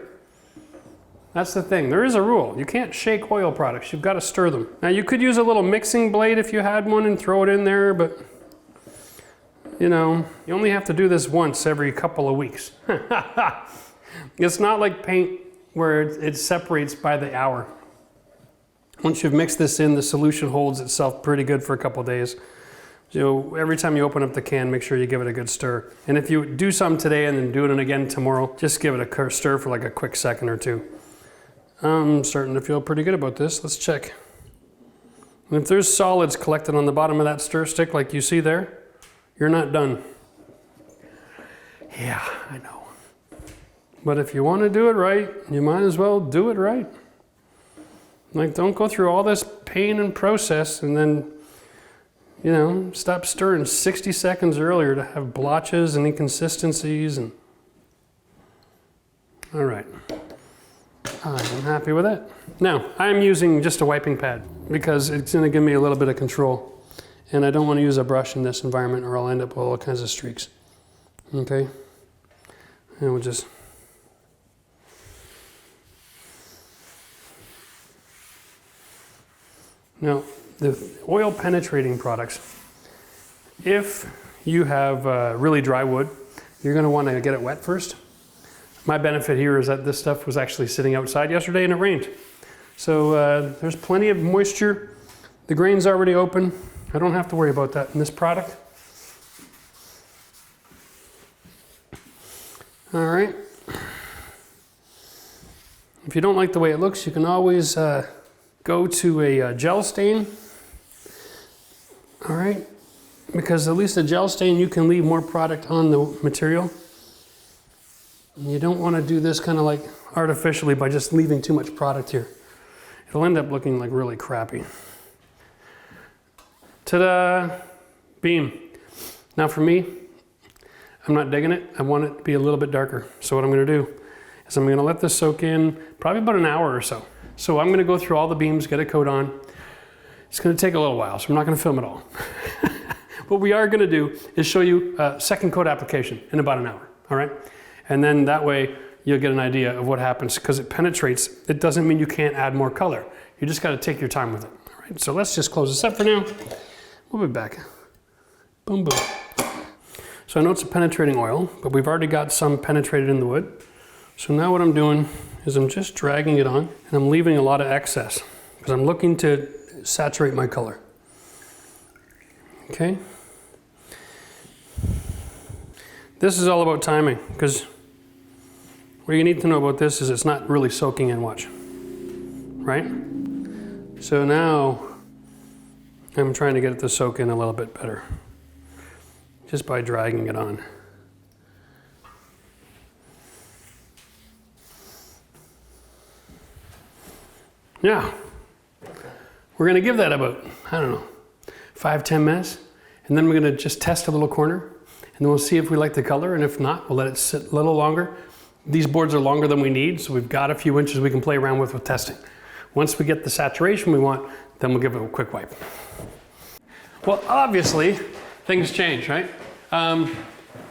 That's the thing, there is a rule. You can't shake oil products, you've got to stir them. Now you could use a little mixing blade if you had one and throw it in there, but you know, you only have to do this once every couple of weeks. It's not like paint where it separates by the hour. Once you've mixed this in, the solution holds itself pretty good for a couple of days. So every time you open up the can, make sure you give it a good stir. And if you do some today and then do it again tomorrow, just give it a stir for like a quick second or two. I'm starting to feel pretty good about this. Let's check. And if there's solids collected on the bottom of that stir stick like you see there, you're not done. Yeah, I know. But if you want to do it right, you might as well do it right. Like, don't go through all this pain and process and then, you know, stop stirring 60 seconds earlier to have blotches and inconsistencies. And all right. I'm happy with it. Now, I'm using just a wiping pad because it's going to give me a little bit of control. And I don't want to use a brush in this environment or I'll end up with all kinds of streaks. Okay? And we'll just... Now, the oil penetrating products, if you have really dry wood, you're going to want to get it wet first. My benefit here is that this stuff was actually sitting outside yesterday and it rained. So there's plenty of moisture. The grain's already open. I don't have to worry about that in this product. All right. If you don't like the way it looks, you can always go to a gel stain. All right. Because at least a gel stain, you can leave more product on the material. You don't want to do this kind of like artificially by just leaving too much product here. It'll end up looking like really crappy. Ta-da! Beam. Now for me, I'm not digging it. I want it to be a little bit darker. So what I'm going to do is I'm going to let this soak in probably about an hour or so. So I'm going to go through all the beams, get a coat on. It's going to take a little while, so I'm not going to film it all. What we are going to do is show you a second coat application in about an hour, all right? And then that way you'll get an idea of what happens because it penetrates. It doesn't mean you can't add more color. You just got to take your time with it, all right? So let's just close this up for now. We'll be back. Boom, boom. So I know it's a penetrating oil, but we've already got some penetrated in the wood. So now what I'm doing is I'm just dragging it on and I'm leaving a lot of excess because I'm looking to saturate my color. Okay. This is all about timing because what you need to know about this is it's not really soaking in, watch. Right? So now I'm trying to get it to soak in a little bit better just by dragging it on. Now, we're gonna give that about, I don't know, 5-10 minutes. And then we're gonna just test a little corner. And then we'll see if we like the color. And if not, we'll let it sit a little longer. These boards are longer than we need, so we've got a few inches we can play around with testing. Once we get the saturation we want, then we'll give it a quick wipe. Well, obviously, things change, right? I'm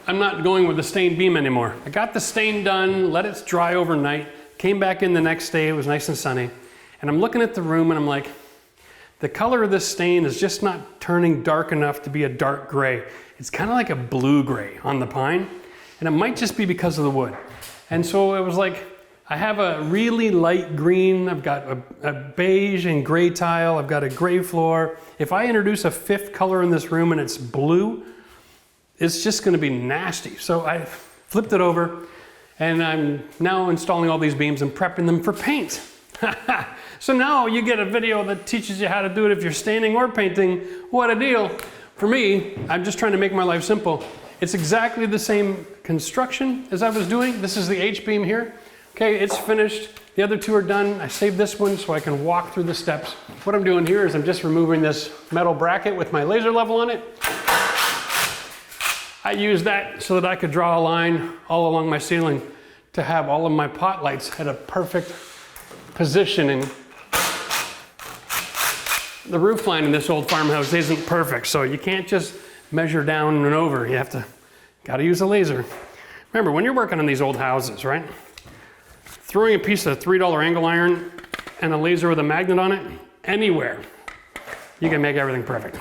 not going with the stained beam anymore. I got the stain done, let it dry overnight, came back in the next day, it was nice and sunny. And I'm looking at the room and I'm like, the color of this stain is just not turning dark enough to be a dark gray. It's kind of like a blue gray on the pine. And it might just be because of the wood. And so it was like, I have a really light green, I've got a beige and gray tile, I've got a gray floor. If I introduce a fifth color in this room and it's blue, it's just gonna be nasty. So I flipped it over and I'm now installing all these beams and prepping them for paint. So now you get a video that teaches you how to do it if you're staining or painting. What a deal. For me, I'm just trying to make my life simple. It's exactly the same construction as I was doing. This is the H-beam here. Okay, it's finished. The other two are done. I saved this one so I can walk through the steps. What I'm doing here is I'm just removing this metal bracket with my laser level on it. I use that so that I could draw a line all along my ceiling to have all of my pot lights at a perfect positioning. The roof line in this old farmhouse isn't perfect, so you can't just measure down and over. You gotta use a laser. Remember, when you're working on these old houses, right? Throwing a piece of $3 angle iron and a laser with a magnet on it, anywhere, you can make everything perfect.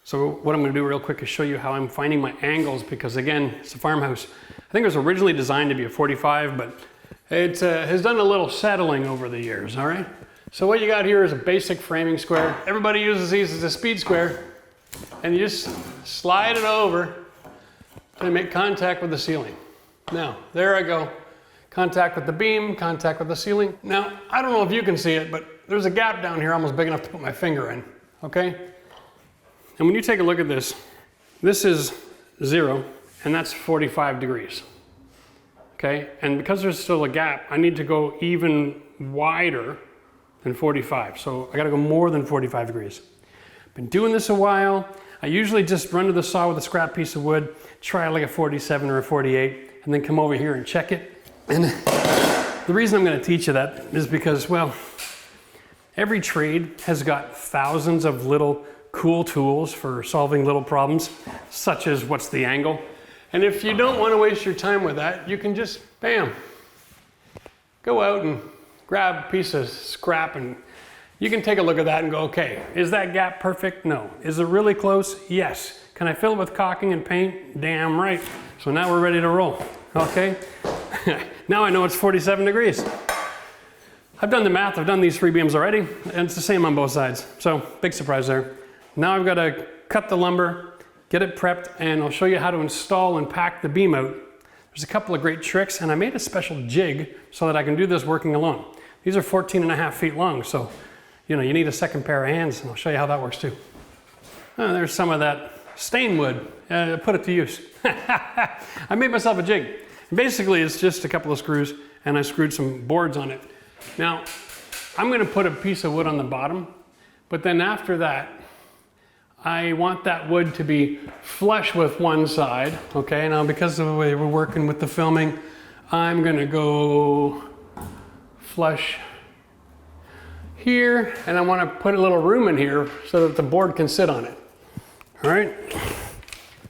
So what I'm gonna do real quick is show you how I'm finding my angles, because again, it's a farmhouse. I think it was originally designed to be a 45, but it has done a little settling over the years, all right? So what you got here is a basic framing square. Everybody uses these as a speed square, and you just slide it over to make contact with the ceiling. Now, there I go. Contact with the beam, contact with the ceiling. Now, I don't know if you can see it, but there's a gap down here almost big enough to put my finger in, okay? And when you take a look at this, this is 0, and that's 45 degrees, okay? And because there's still a gap, I need to go even wider than 45. So I gotta go more than 45 degrees. Been doing this a while. I usually just run to the saw with a scrap piece of wood, try like a 47 or a 48, and then come over here and check it. And the reason I'm gonna teach you that is because, well, every trade has got thousands of little cool tools for solving little problems, such as what's the angle. And if you don't wanna waste your time with that, you can just, bam, go out and grab a piece of scrap and you can take a look at that and go, okay, is that gap perfect? No. Is it really close? Yes. Can I fill it with caulking and paint? Damn right. So now we're ready to roll, okay? Now I know it's 47 degrees. I've done the math, I've done these 3 beams already, and it's the same on both sides. So big surprise there. Now I've got to cut the lumber, get it prepped, and I'll show you how to install and pack the beam out. There's a couple of great tricks, and I made a special jig so that I can do this working alone. These are 14.5 feet long, so you know, you need a second pair of hands, and I'll show you how that works too. Oh, there's some of that stain wood. Put it to use. I made myself a jig. Basically, it's just a couple of screws, and I screwed some boards on it. Now, I'm gonna put a piece of wood on the bottom, but then after that, I want that wood to be flush with one side, okay? Now, because of the way we're working with the filming, I'm gonna go flush here, and I wanna put a little room in here so that the board can sit on it, all right?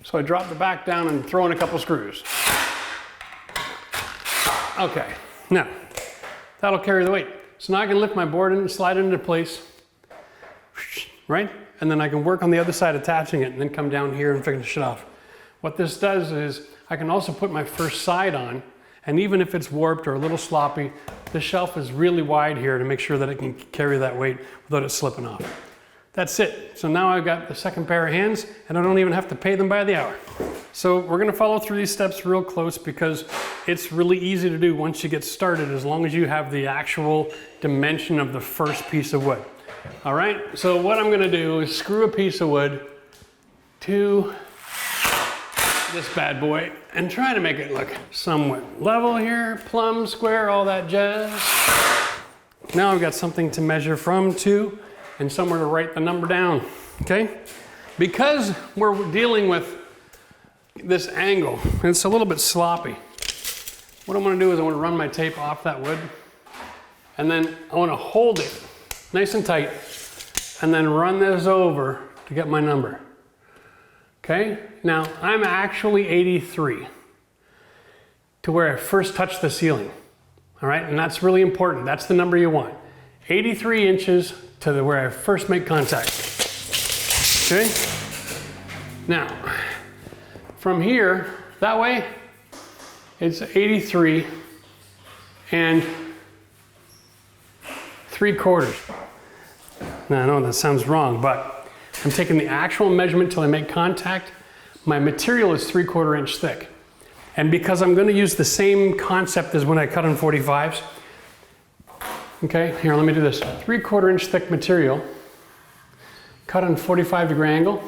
So I drop the back down and throw in a couple screws. Okay, now, that'll carry the weight. So now I can lift my board and slide it into place, right? And then I can work on the other side attaching it and then come down here and finish it off. What this does is I can also put my first side on, and even if it's warped or a little sloppy, the shelf is really wide here to make sure that it can carry that weight without it slipping off. That's it. So now I've got the second pair of hands and I don't even have to pay them by the hour. So we're gonna follow through these steps real close because it's really easy to do once you get started, as long as you have the actual dimension of the first piece of wood. All right, so what I'm gonna do is screw a piece of wood to this bad boy and try to make it look somewhat level here, plumb, square, all that jazz. Now I've got something to measure from to and somewhere to write the number down, okay? Because we're dealing with this angle, and it's a little bit sloppy, what I'm gonna do is I wanna run my tape off that wood, and then I wanna hold it nice and tight, and then run this over to get my number. Okay, now I'm actually 83 to where I first touched the ceiling. All right, and that's really important. That's the number you want. 83 inches to where I first make contact. Okay, now from here, that way, it's 83 and 3/4. Now I know that sounds wrong, but I'm taking the actual measurement till I make contact. My material is 3/4 inch thick. And because I'm gonna use the same concept as when I cut on 45s, okay, here, let me do this. 3/4 inch thick material, cut on 45-degree angle.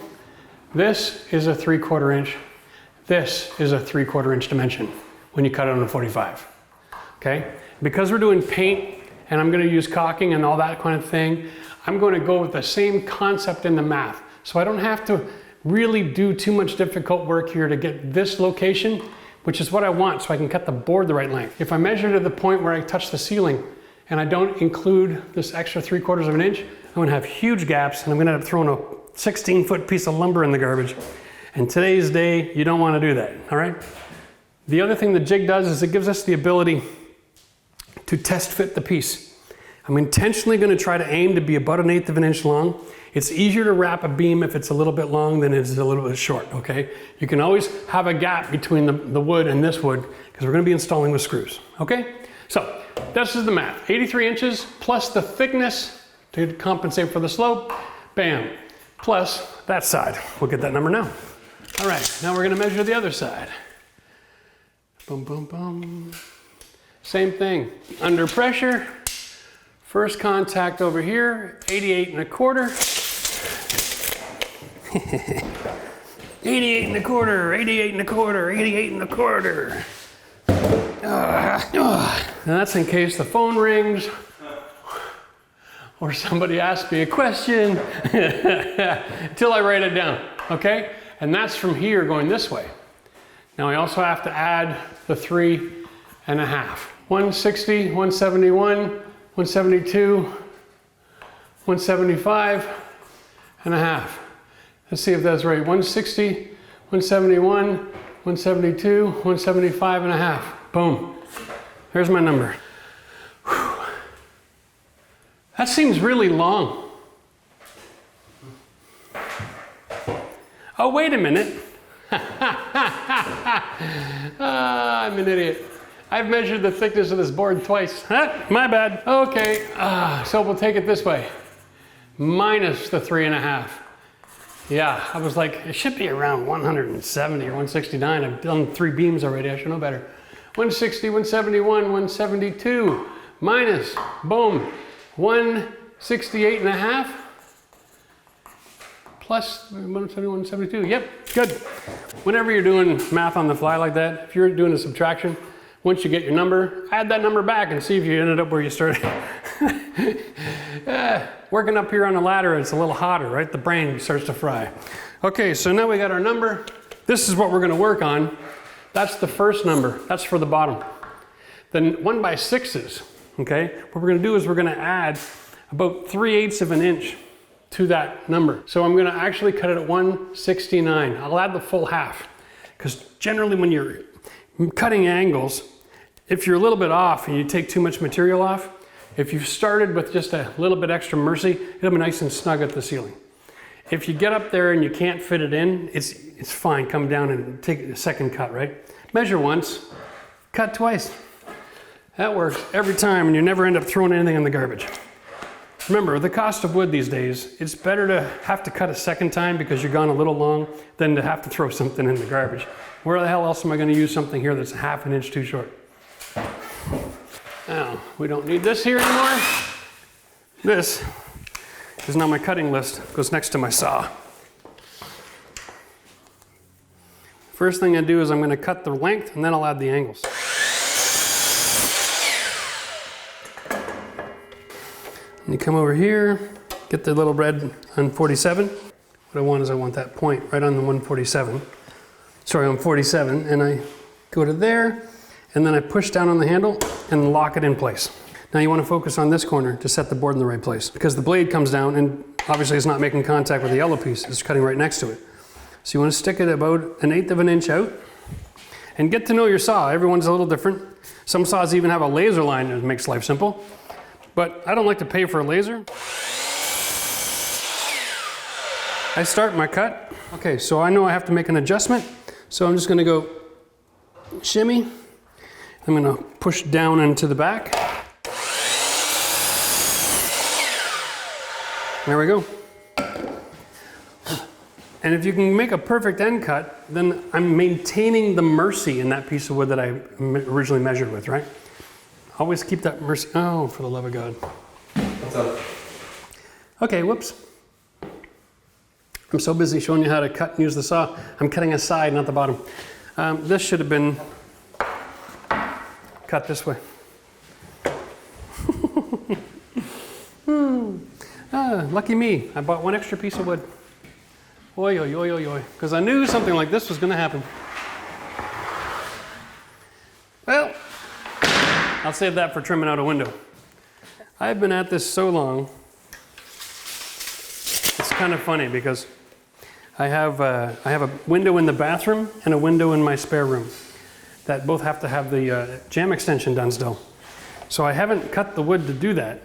This is a 3/4 inch. This is a 3/4 inch dimension when you cut it on a 45, okay? Because we're doing paint and I'm gonna use caulking and all that kind of thing, I'm going to go with the same concept in the math. So I don't have to really do too much difficult work here to get this location, which is what I want so I can cut the board the right length. If I measure to the point where I touch the ceiling and I don't include this extra 3/4 of an inch, I'm gonna have huge gaps and I'm gonna end up throwing a 16-foot piece of lumber in the garbage. And today's day, you don't wanna do that, all right? The other thing the jig does is it gives us the ability to test fit the piece. I'm intentionally going to try to aim to be about 1/8 of an inch long. It's easier to wrap a beam if it's a little bit long than it's a little bit short, okay? You can always have a gap between the wood and this wood because we're going to be installing with screws, okay? So this is the math. 83 inches plus the thickness to compensate for the slope, bam, plus that side. We'll get that number now. All right, now we're going to measure the other side. Boom, boom, boom. Same thing, under pressure. First contact over here, 88 1/4. 88 1/4, 88 1/4, 88 1/4. And that's in case the phone rings or somebody asks me a question until I write it down, okay? And that's from here going this way. Now I also have to add the 3.5. 160, 171, 172, 175 and a half. Let's see if that's right. 160, 171, 172, 175 and a half. Boom. There's my number. Whew. That seems really long. Oh, wait a minute. I'm an idiot. I've measured the thickness of this board twice. Huh? My bad. Okay, so we'll take it this way. Minus the 3.5. Yeah, I was like, it should be around 170 or 169. I've done 3 beams already, I should know better. 160, 171, 172, minus, boom, 168.5, plus 171, 172, yep, good. Whenever you're doing math on the fly like that, if you're doing a subtraction, once you get your number, add that number back and see if you ended up where you started. Working up here on the ladder, it's a little hotter, right? The brain starts to fry. Okay, so now we got our number. This is what we're gonna work on. That's the first number, that's for the bottom. Then 1/6s, okay? What we're gonna do is we're gonna add about 3/8 of an inch to that number. So I'm gonna actually cut it at 169. I'll add the full half, because generally when you're cutting angles, if you're a little bit off and you take too much material off, if you've started with just a little bit extra mercy, it'll be nice and snug at the ceiling. If you get up there and you can't fit it in, it's fine. Come down and take a second cut, right? Measure once, cut twice. That works every time and you never end up throwing anything in the garbage. Remember, the cost of wood these days, it's better to have to cut a second time because you're gone a little long than to have to throw something in the garbage. Where the hell else am I going to use something here that's 1/2 inch too short? Now, we don't need this here anymore. This is now my cutting list. It goes next to my saw. First thing I do is I'm going to cut the length and then I'll add the angles. You come over here, get the little red on 47. What I want is I want that point right on the 147. Sorry, on 47, and I go to there, and then I push down on the handle and lock it in place. Now you want to focus on this corner to set the board in the right place, because the blade comes down and obviously it's not making contact with the yellow piece, it's cutting right next to it. So you want to stick it about 1/8 of an inch out and get to know your saw. Everyone's a little different. Some saws even have a laser line that makes life simple, but I don't like to pay for a laser. I start my cut. Okay, so I know I have to make an adjustment, so I'm just going to go shimmy. I'm going to push down into the back. There we go. And if you can make a perfect end cut, then I'm maintaining the mercy in that piece of wood that I originally measured with, right? Always keep that mercy. Oh, for the love of God. What's up? Okay, whoops. I'm so busy showing you how to cut and use the saw. I'm cutting a side, not the bottom. This should have been cut this way. Lucky me, I bought one extra piece of wood. Oi, oi, oi, oi, oi. Because I knew something like this was going to happen. Well, I'll save that for trimming out a window. I've been at this so long. It's kind of funny because I have a window in the bathroom and a window in my spare room that both have to have the jam extension done still. So I haven't cut the wood to do that,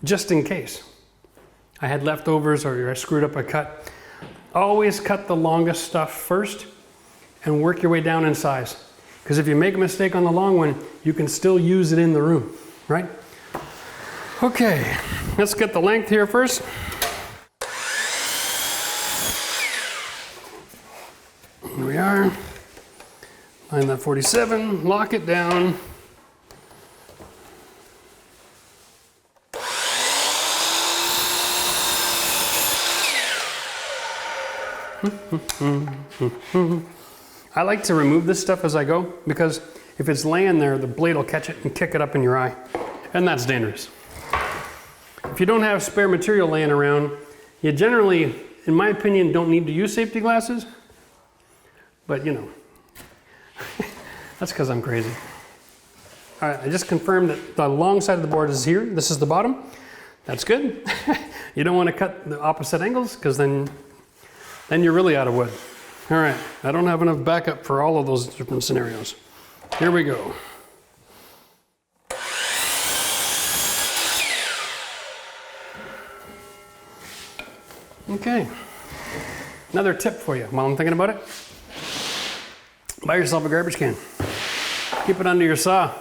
just in case. I had leftovers or I screwed up a cut. Always cut the longest stuff first and work your way down in size. Because if you make a mistake on the long one, you can still use it in the room, right? Okay, let's get the length here first. Here we are. Line that 47, lock it down. I like to remove this stuff as I go because if it's laying there, the blade will catch it and kick it up in your eye, and that's dangerous. If you don't have spare material laying around, you generally, in my opinion, don't need to use safety glasses, but you know, that's because I'm crazy. All right, I just confirmed that the long side of the board is here. This is the bottom. That's good. You don't want to cut the opposite angles because then you're really out of wood. All right, I don't have enough backup for all of those different scenarios. Here we go. Okay, another tip for you while I'm thinking about it. Buy yourself a garbage can. Keep it under your saw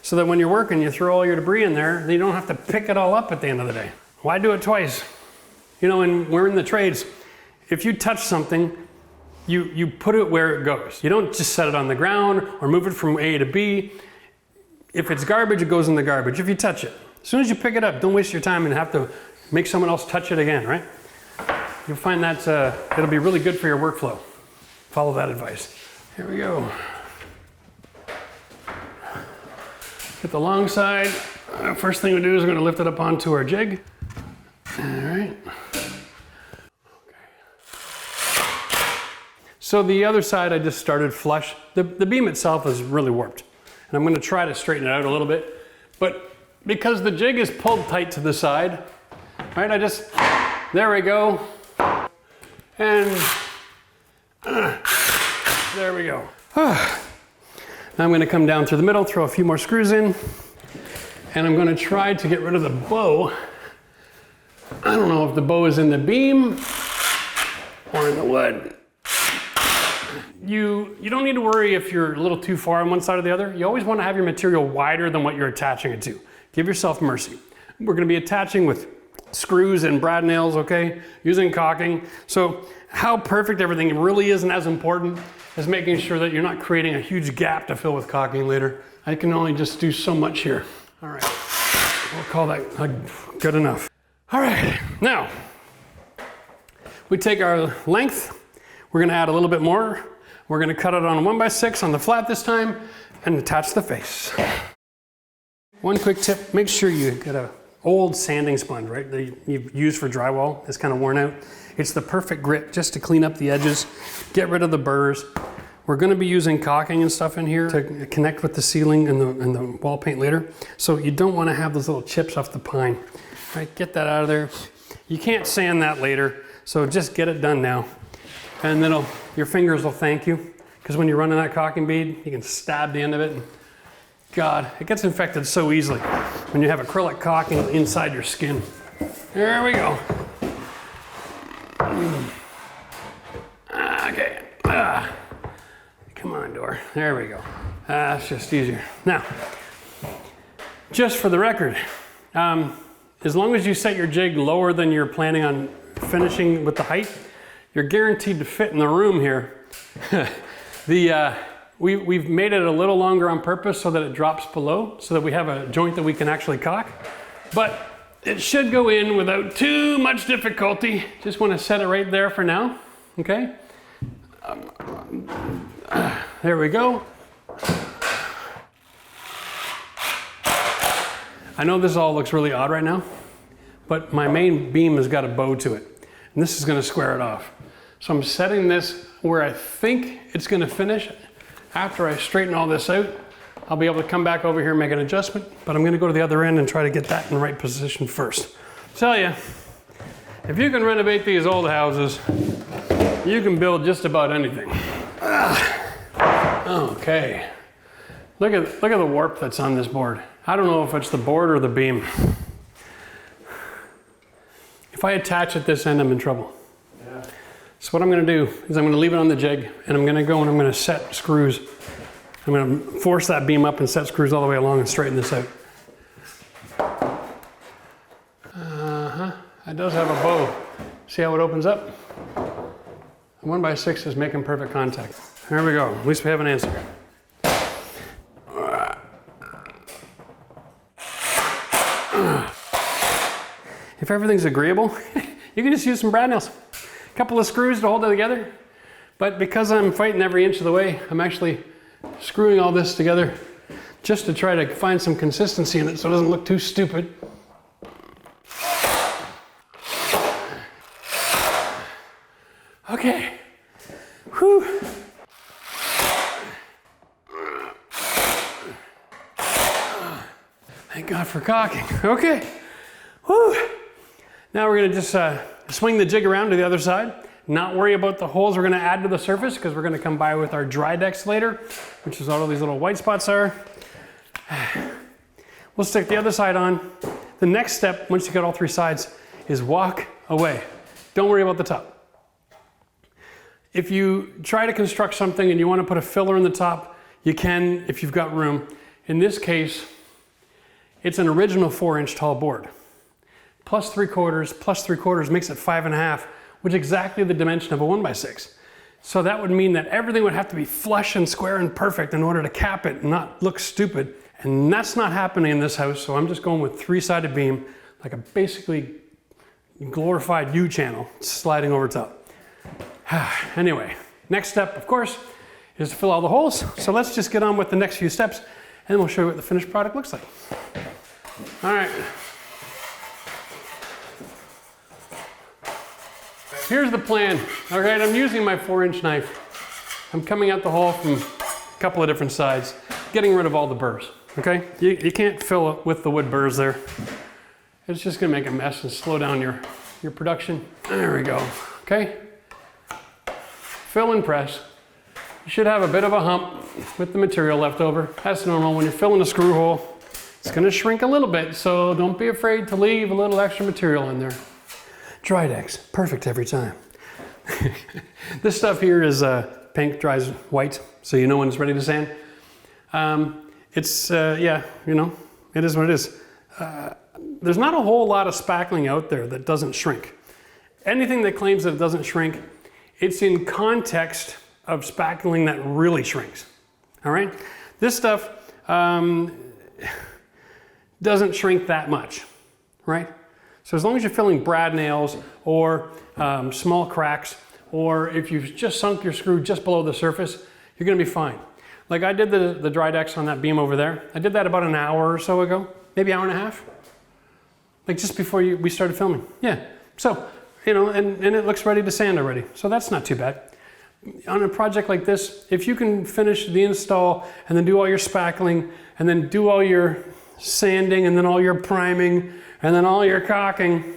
so that when you're working, you throw all your debris in there, then you don't have to pick it all up at the end of the day. Why do it twice? You know, when we're in the trades, if you touch something, you put it where it goes. You don't just set it on the ground or move it from A to B. If it's garbage, it goes in the garbage if you touch it. As soon as you pick it up, don't waste your time and have to make someone else touch it again, right? You'll find that it'll be really good for your workflow. Follow that advice. Here we go. Get the long side. First thing we do is we're going to lift it up onto our jig. All right. So the other side I just started flush. The beam itself is really warped. And I'm going to try to straighten it out a little bit. But because the jig is pulled tight to the side, right, there we go. And there we go. Now I'm going to come down through the middle, throw a few more screws in, and I'm going to try to get rid of the bow. I don't know if the bow is in the beam or in the wood. You don't need to worry if you're a little too far on one side or the other. You always want to have your material wider than what you're attaching it to. Give yourself mercy. We're going to be attaching with screws and brad nails, okay? Using caulking. So how perfect everything really isn't as important as making sure that you're not creating a huge gap to fill with caulking later. I can only just do so much here. All right, we'll call that good enough. All right, now we take our length. We're going to add a little bit more. We're going to cut it on a 1x6 on the flat this time and attach the face. One quick tip, make sure you get a old sanding sponge, right, that you've used for drywall. It's kind of worn out. It's the perfect grit just to clean up the edges, get rid of the burrs. We're going to be using caulking and stuff in here to connect with the ceiling and the wall paint later. So you don't want to have those little chips off the pine. Right, get that out of there. You can't sand that later, so just get it done now. And then your fingers will thank you, because when you're running that caulking bead, you can stab the end of it. And God, it gets infected so easily when you have acrylic caulking inside your skin. There we go. Okay. Come on, door. There we go. That's just easier. Now, just for the record, as long as you set your jig lower than you're planning on finishing with the height, you're guaranteed to fit in the room here. We've made it a little longer on purpose so that it drops below, so that we have a joint that we can actually caulk. But it should go in without too much difficulty. Just want to set it right there for now, okay? There we go. I know this all looks really odd right now, but my main beam has got a bow to it, and this is going to square it off. So I'm setting this where I think it's going to finish. After I straighten all this out, I'll be able to come back over here and make an adjustment, but I'm going to go to the other end and try to get that in the right position first. Tell you, if you can renovate these old houses, you can build just about anything. Okay. Look at the warp that's on this board. I don't know if it's the board or the beam. If I attach at this end, I'm in trouble. Yeah. So what I'm going to do is I'm going to leave it on the jig, and I'm going to go and I'm going to set screws. I'm going to force that beam up and set screws all the way along and straighten this out. It does have a bow. See how it opens up? A 1x6 is making perfect contact. There we go. At least we have an answer. If everything's agreeable, you can just use some brad nails. A couple of screws to hold it together. But because I'm fighting every inch of the way, I'm actually screwing all this together just to try to find some consistency in it so it doesn't look too stupid. Okay. Whew. Thank God for caulking. Okay. Whew. Now we're going to just swing the jig around to the other side. Not worry about the holes we're going to add to the surface, because we're going to come by with our dry decks later, which is all these little white spots are. We'll stick the other side on. The next step, once you got all three sides, is walk away. Don't worry about the top. If you try to construct something and you want to put a filler in the top, you can if you've got room. In this case, it's an original 4-inch tall board. Plus 3/4 makes it 5.5, which is exactly the dimension of a 1x6. So that would mean that everything would have to be flush and square and perfect in order to cap it and not look stupid. And that's not happening in this house, so I'm just going with 3-sided beam, like a basically glorified U-channel sliding over top. Anyway, next step, of course, is to fill all the holes. So let's just get on with the next few steps, and then we'll show you what the finished product looks like. All right. Here's the plan. All right, I'm using my 4-inch knife. I'm coming at the hole from a couple of different sides, getting rid of all the burrs, okay? You can't fill it with the wood burrs there. It's just gonna make a mess and slow down your production. There we go, okay? Fill and press. You should have a bit of a hump with the material left over. That's normal. When you're filling a screw hole, it's gonna shrink a little bit, so don't be afraid to leave a little extra material in there. Dry decks, perfect every time. This stuff here is pink, dries white, so you know when it's ready to sand. Yeah, you know, it is what it is. There's not a whole lot of spackling out there that doesn't shrink. Anything that claims that it doesn't shrink, it's in context of spackling that really shrinks, all right? This stuff doesn't shrink that much, right? So as long as you're filling brad nails or small cracks, or if you've just sunk your screw just below the surface, you're gonna be fine. Like I did the dry decks on that beam over there. I did that about an hour or so ago, maybe hour and a half. like just before we started filming. Yeah, so, you know, and it looks ready to sand already. So that's not too bad. On a project like this, if you can finish the install and then do all your spackling and then do all your sanding and then all your priming and then all your caulking,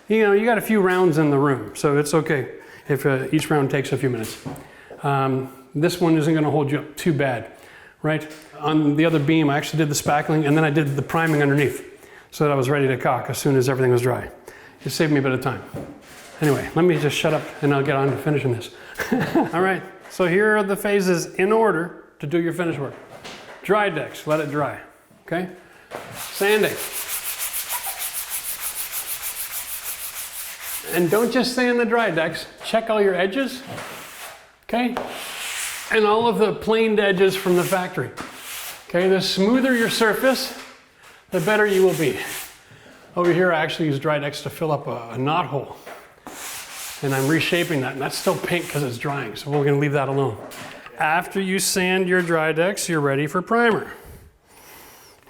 you know, you got a few rounds in the room, so it's okay if each round takes a few minutes. This one isn't going to hold you up too bad, right? On the other beam, I actually did the spackling and then I did the priming underneath so that I was ready to caulk as soon as everything was dry. It saved me a bit of time. Anyway, let me just shut up and I'll get on to finishing this. All right, so here are the phases in order to do your finish work. Dry decks, let it dry, okay? Sanding. And don't just sand the dry decks, check all your edges, okay? And all of the planed edges from the factory. Okay, the smoother your surface, the better you will be. Over here, I actually use dry decks to fill up a knot hole. And I'm reshaping that, and that's still pink because it's drying, so we're gonna leave that alone. After you sand your dry decks, you're ready for primer.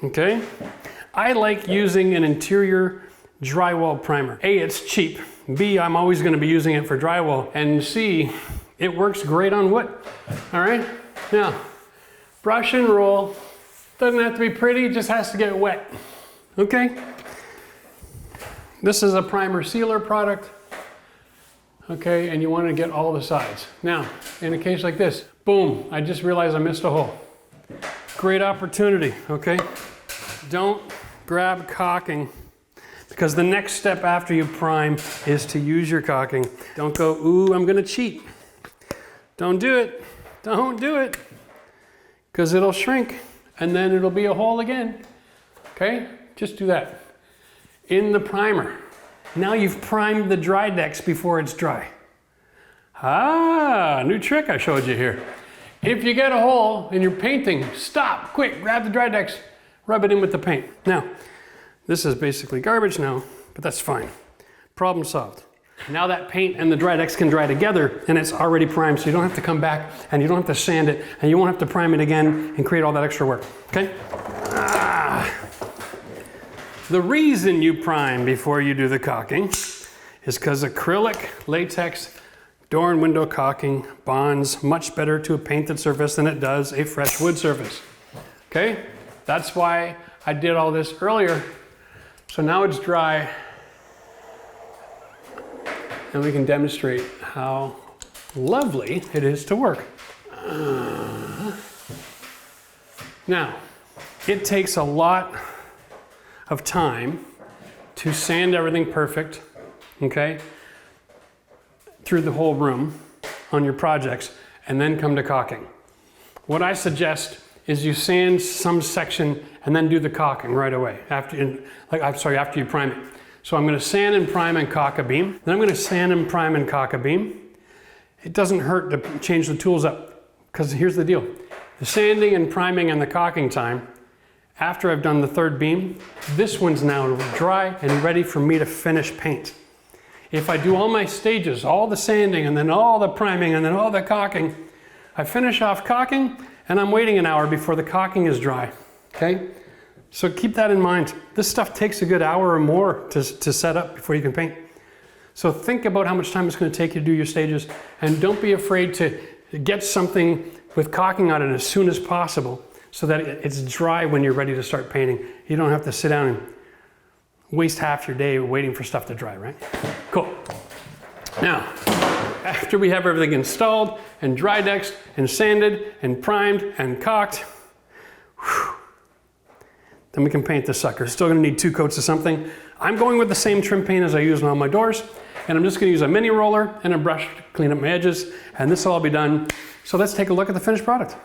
Okay? I like using an interior drywall primer. A, it's cheap. B, I'm always gonna be using it for drywall. And C, it works great on wood. All right? Now, brush and roll. Doesn't have to be pretty, it just has to get wet. Okay? This is a primer sealer product. Okay, and you want to get all the sides. Now, in a case like this, boom, I just realized I missed a hole. Great opportunity, okay? Don't grab caulking, because the next step after you prime is to use your caulking. Don't go, ooh, I'm gonna cheat. Don't do it, don't do it, because it'll shrink and then it'll be a hole again, okay? Just do that. In the primer. Now you've primed the dry decks before it's dry. Ah, new trick I showed you here. If you get a hole and you're painting, stop, quick, grab the dry decks, rub it in with the paint. Now, this is basically garbage now, but that's fine. Problem solved. Now that paint and the dry decks can dry together and it's already primed, so you don't have to come back and you don't have to sand it and you won't have to prime it again and create all that extra work, okay? The reason you prime before you do the caulking is because acrylic, latex, door and window caulking bonds much better to a painted surface than it does a fresh wood surface. Okay? That's why I did all this earlier. So now it's dry and we can demonstrate how lovely it is to work. Now, it takes a lot of time to sand everything perfect, okay, through the whole room on your projects, and then come to caulking. What I suggest is you sand some section and then do the caulking right away, after you prime it. So I'm gonna sand and prime and caulk a beam, then I'm gonna sand and prime and caulk a beam. It doesn't hurt to change the tools up, because here's the deal. The sanding and priming and the caulking time, after I've done the third beam, this one's now dry and ready for me to finish paint. If I do all my stages, all the sanding and then all the priming and then all the caulking, I finish off caulking and I'm waiting an hour before the caulking is dry, okay? So keep that in mind. This stuff takes a good hour or more to set up before you can paint. So think about how much time it's going to take you to do your stages, and don't be afraid to get something with caulking on it as soon as possible, so that it's dry when you're ready to start painting. You don't have to sit down and waste half your day waiting for stuff to dry, right? Cool. Now, after we have everything installed and dry decked and sanded and primed and caulked, then we can paint this sucker. Still gonna need 2 coats of something. I'm going with the same trim paint as I use on all my doors, and I'm just gonna use a mini roller and a brush to clean up my edges, and this will all be done. So let's take a look at the finished product.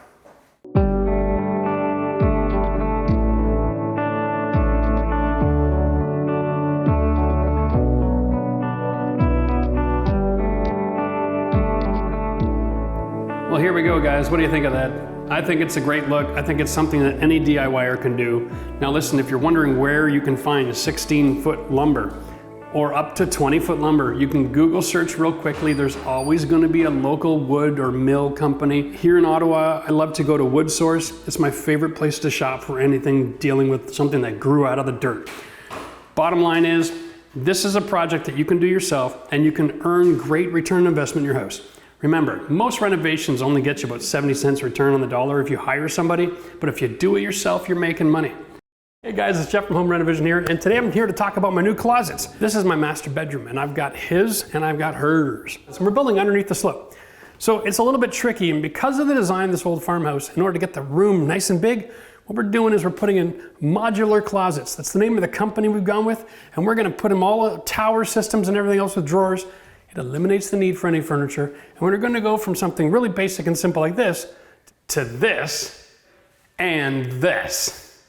Well, here we go, guys. What do you think of that? I think it's a great look. I think it's something that any DIYer can do. Now listen, if you're wondering where you can find 16-foot lumber or up to 20-foot lumber, you can Google search real quickly. There's always going to be a local wood or mill company. Here in Ottawa, I love to go to Wood Source. It's my favorite place to shop for anything dealing with something that grew out of the dirt. Bottom line is, this is a project that you can do yourself and you can earn great return on investment in your house. Remember, most renovations only get you about 70 cents return on the dollar if you hire somebody, but if you do it yourself, you're making money. Hey guys, it's Jeff from Home RenoVision here, and today I'm here to talk about my new closets. This is my master bedroom, and I've got his and I've got hers. So we're building underneath the slope. So it's a little bit tricky, and because of the design of this old farmhouse, in order to get the room nice and big, what we're doing is we're putting in modular closets. That's the name of the company we've gone with, and we're gonna put them all tower systems and everything else with drawers. It eliminates the need for any furniture, and we're gonna go from something really basic and simple like this to this and this.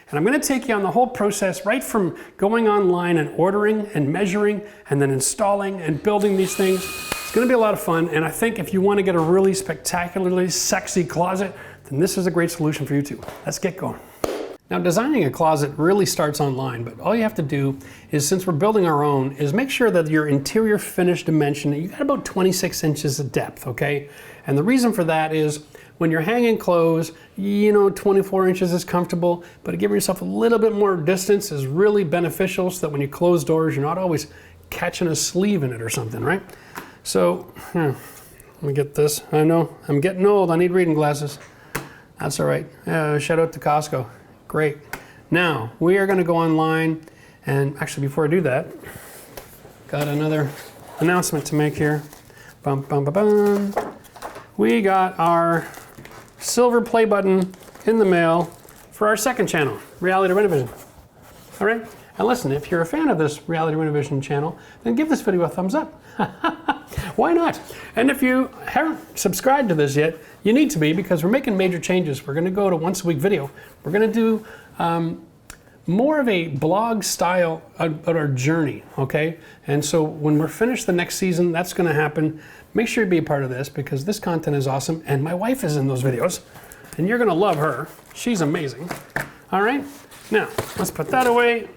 And I'm gonna take you on the whole process, right from going online and ordering and measuring and then installing and building these things. It's gonna be a lot of fun, and I think if you wanna get a really spectacularly sexy closet, then this is a great solution for you too. Let's get going. Now, designing a closet really starts online, but all you have to do is, since we're building our own, is make sure that your interior finish dimension, you got about 26 inches of depth, okay? And the reason for that is when you're hanging clothes, 24 inches is comfortable, but giving yourself a little bit more distance is really beneficial so that when you close doors, you're not always catching a sleeve in it or something, right? So, let me get this. I know, I'm getting old, I need reading glasses. That's all right. Shout out to Costco. Great. Now, we are gonna go online, and actually before I do that, got another announcement to make here. Bum, bum, bum, bum. We got our silver play button in the mail for our second channel, Reality RenoVision. All right? And listen, if you're a fan of this Reality RenoVision channel, then give this video a thumbs up. Why not? And if you haven't subscribed to this yet, you need to be, because we're making major changes. We're gonna go to once a week video. We're gonna do more of a blog style about our journey, okay? And so when we're finished the next season, that's gonna happen. Make sure you be a part of this, because this content is awesome, and my wife is in those videos, and you're gonna love her. She's amazing. All right? Now, let's put that away.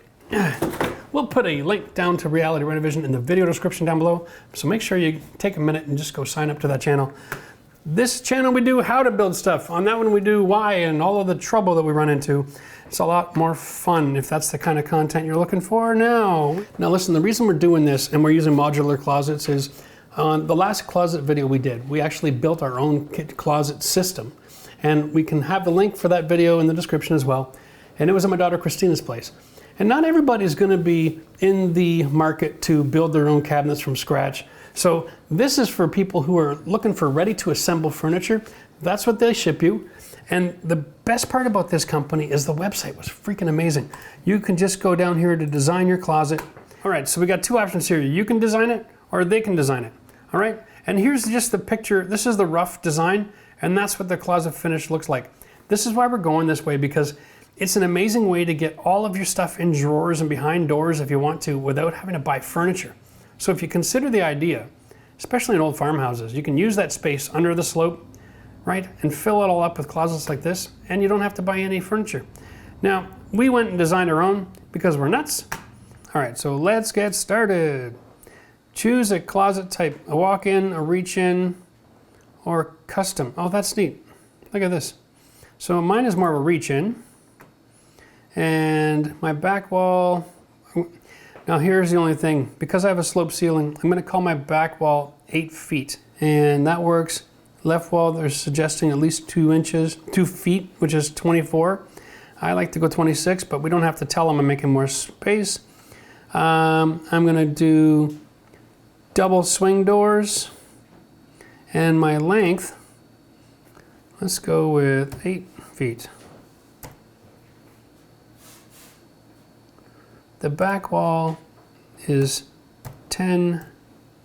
We'll put a link down to Reality RenoVision in the video description down below, so make sure you take a minute and just go sign up to that channel. This channel we do how to build stuff. On that one we do why and all of the trouble that we run into. It's a lot more fun if that's the kind of content you're looking for now. Now listen, the reason we're doing this and we're using modular closets is on the last closet video we did, we actually built our own closet system. And we can have the link for that video in the description as well. And it was at my daughter Christina's place. And not everybody's gonna be in the market to build their own cabinets from scratch. So this is for people who are looking for ready to assemble furniture. That's what they ship you. And the best part about this company is the website was freaking amazing. You can just go down here to design your closet. All right, so we got two options here. You can design it or they can design it, all right? And here's just the picture. This is the rough design, and that's what the closet finish looks like. This is why we're going this way, because it's an amazing way to get all of your stuff in drawers and behind doors if you want to without having to buy furniture. So if you consider the idea, especially in old farmhouses, you can use that space under the slope, right, and fill it all up with closets like this, and you don't have to buy any furniture. Now, we went and designed our own because we're nuts. All right, so let's get started. Choose a closet type, a walk-in, a reach-in, or custom. Oh, that's neat. Look at this. So mine is more of a reach-in, and my back wall, now here's the only thing. Because I have a slope ceiling, I'm gonna call my back wall 8 feet. And that works. Left wall, they're suggesting at least 2 feet, which is 24. I like to go 26, but we don't have to tell them I'm making more space. I'm gonna do double swing doors. And my length, let's go with 8 feet. The back wall is 10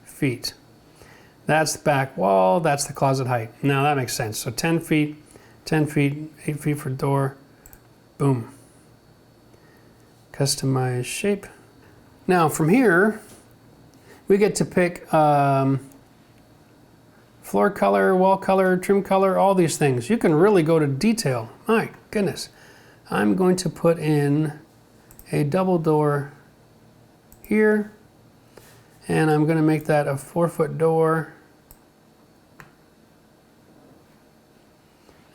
feet. That's the back wall, that's the closet height. Now that makes sense. So 10 feet, 10 feet, 8 feet for door, boom. Customize shape. Now from here, we get to pick floor color, wall color, trim color, all these things. You can really go to detail. My goodness. I'm going to put in a double door here, and I'm going to make that a 4-foot door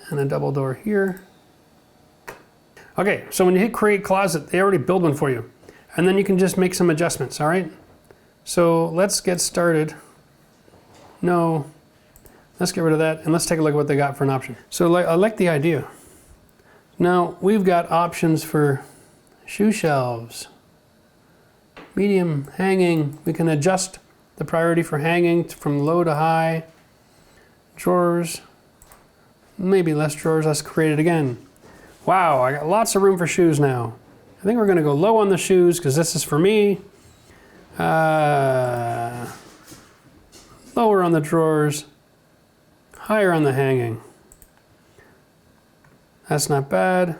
and a double door here. Okay, so when you hit create closet, they already build one for you. and then you can just make some adjustments, all right? So let's get started. No, let's get rid of that, and let's take a look at what they got for an option. So I like the idea. Now, we've got options for shoe shelves, medium, hanging. We can adjust the priority for hanging from low to high. Drawers, maybe less drawers. Let's create it again. Wow, I got lots of room for shoes now. I think we're gonna go low on the shoes because this is for me. Lower on the drawers, higher on the hanging. That's not bad.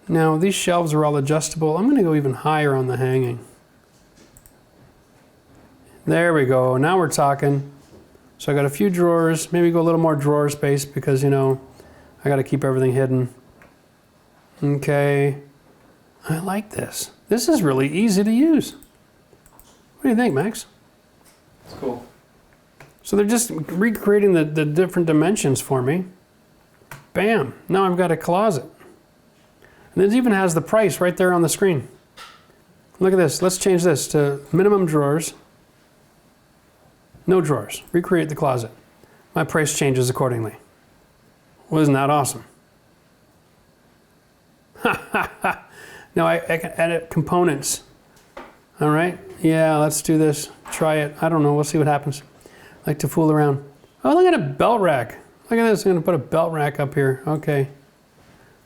Now these shelves are all adjustable. I'm gonna go even higher on the hanging. There we go, now we're talking. So I got a few drawers, maybe go a little more drawer space because, you know, I gotta keep everything hidden. Okay, I like this. This is really easy to use. What do you think, Max? It's cool. So they're just recreating the different dimensions for me. Bam, now I've got a closet. And it even has the price right there on the screen. Look at this, let's change this to minimum drawers. No drawers, recreate the closet. My price changes accordingly. Wasn't that awesome? Now I can edit components. All right, yeah, let's do this. Try it, I don't know, we'll see what happens. I like to fool around. Oh, look at a belt rack. Look at this, I'm gonna put a belt rack up here. Okay,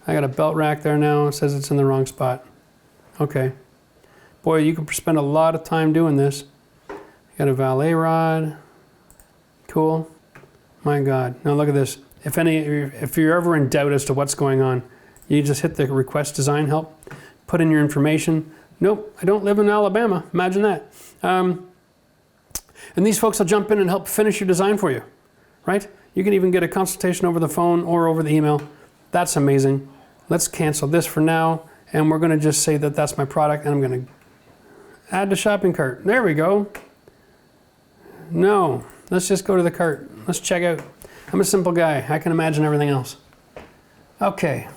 I got a belt rack there now. It says it's in the wrong spot. Okay. Boy, you can spend a lot of time doing this. Got a valet rod, cool. My God, now look at this. If you're ever in doubt as to what's going on, you just hit the request design help, put in your information. Nope, I don't live in Alabama, imagine that. And these folks will jump in and help finish your design for you, right? You can even get a consultation over the phone or over the email. That's amazing. Let's cancel this for now, and we're gonna just say that that's my product, and I'm gonna add to shopping cart. There we go. No, let's just go to the cart. Let's check out. I'm a simple guy. I can imagine everything else. Okay.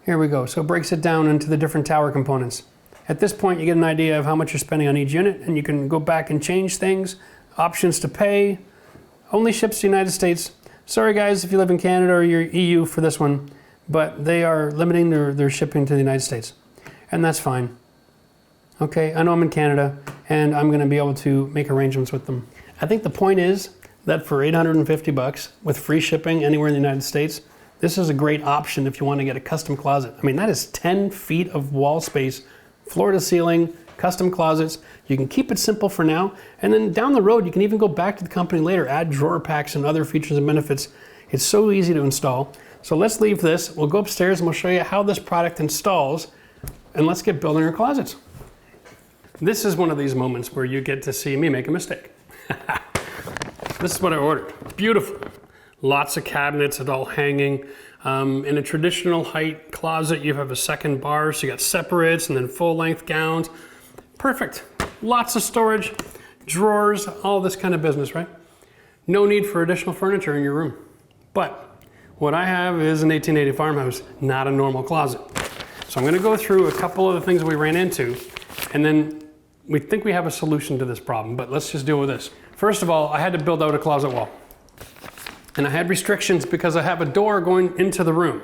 Here we go. So it breaks it down into the different tower components. At this point, you get an idea of how much you're spending on each unit, and you can go back and change things. Options to pay. Only ships to the United States. Sorry guys if you live in Canada or you're EU for this one, but they are limiting their shipping to the United States. And that's fine. Okay, I know I'm in Canada, and I'm gonna be able to make arrangements with them. I think the point is that for 850 bucks with free shipping anywhere in the United States, this is a great option if you want to get a custom closet. I mean, that is 10 feet of wall space, floor to ceiling, custom closets. You can keep it simple for now, and then down the road, you can even go back to the company later, add drawer packs and other features and benefits. It's so easy to install. So let's leave this. We'll go upstairs and we'll show you how this product installs, and let's get building our closets. This is one of these moments where you get to see me make a mistake. This is what I ordered. Beautiful. Lots of cabinets, it all hanging. In a traditional height closet, you have a second bar, so you got separates and then full length gowns. Perfect. Lots of storage, drawers, all this kind of business, right? No need for additional furniture in your room. But what I have is an 1880 farmhouse, not a normal closet. So I'm gonna go through a couple of the things we ran into, and then we think we have a solution to this problem, but let's just deal with this. First of all, I had to build out a closet wall. And I had restrictions because I have a door going into the room.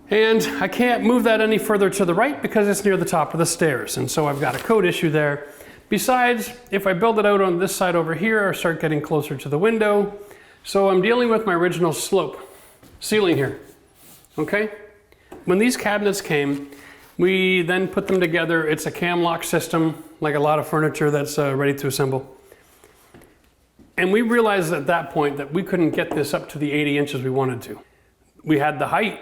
And I can't move that any further to the right because it's near the top of the stairs. And so I've got a code issue there. Besides, if I build it out on this side over here, I start getting closer to the window. So I'm dealing with my original slope ceiling here, okay? When these cabinets came, we then put them together. It's a cam lock system, like a lot of furniture that's ready to assemble. And we realized at that point that we couldn't get this up to the 80 inches we wanted to. We had the height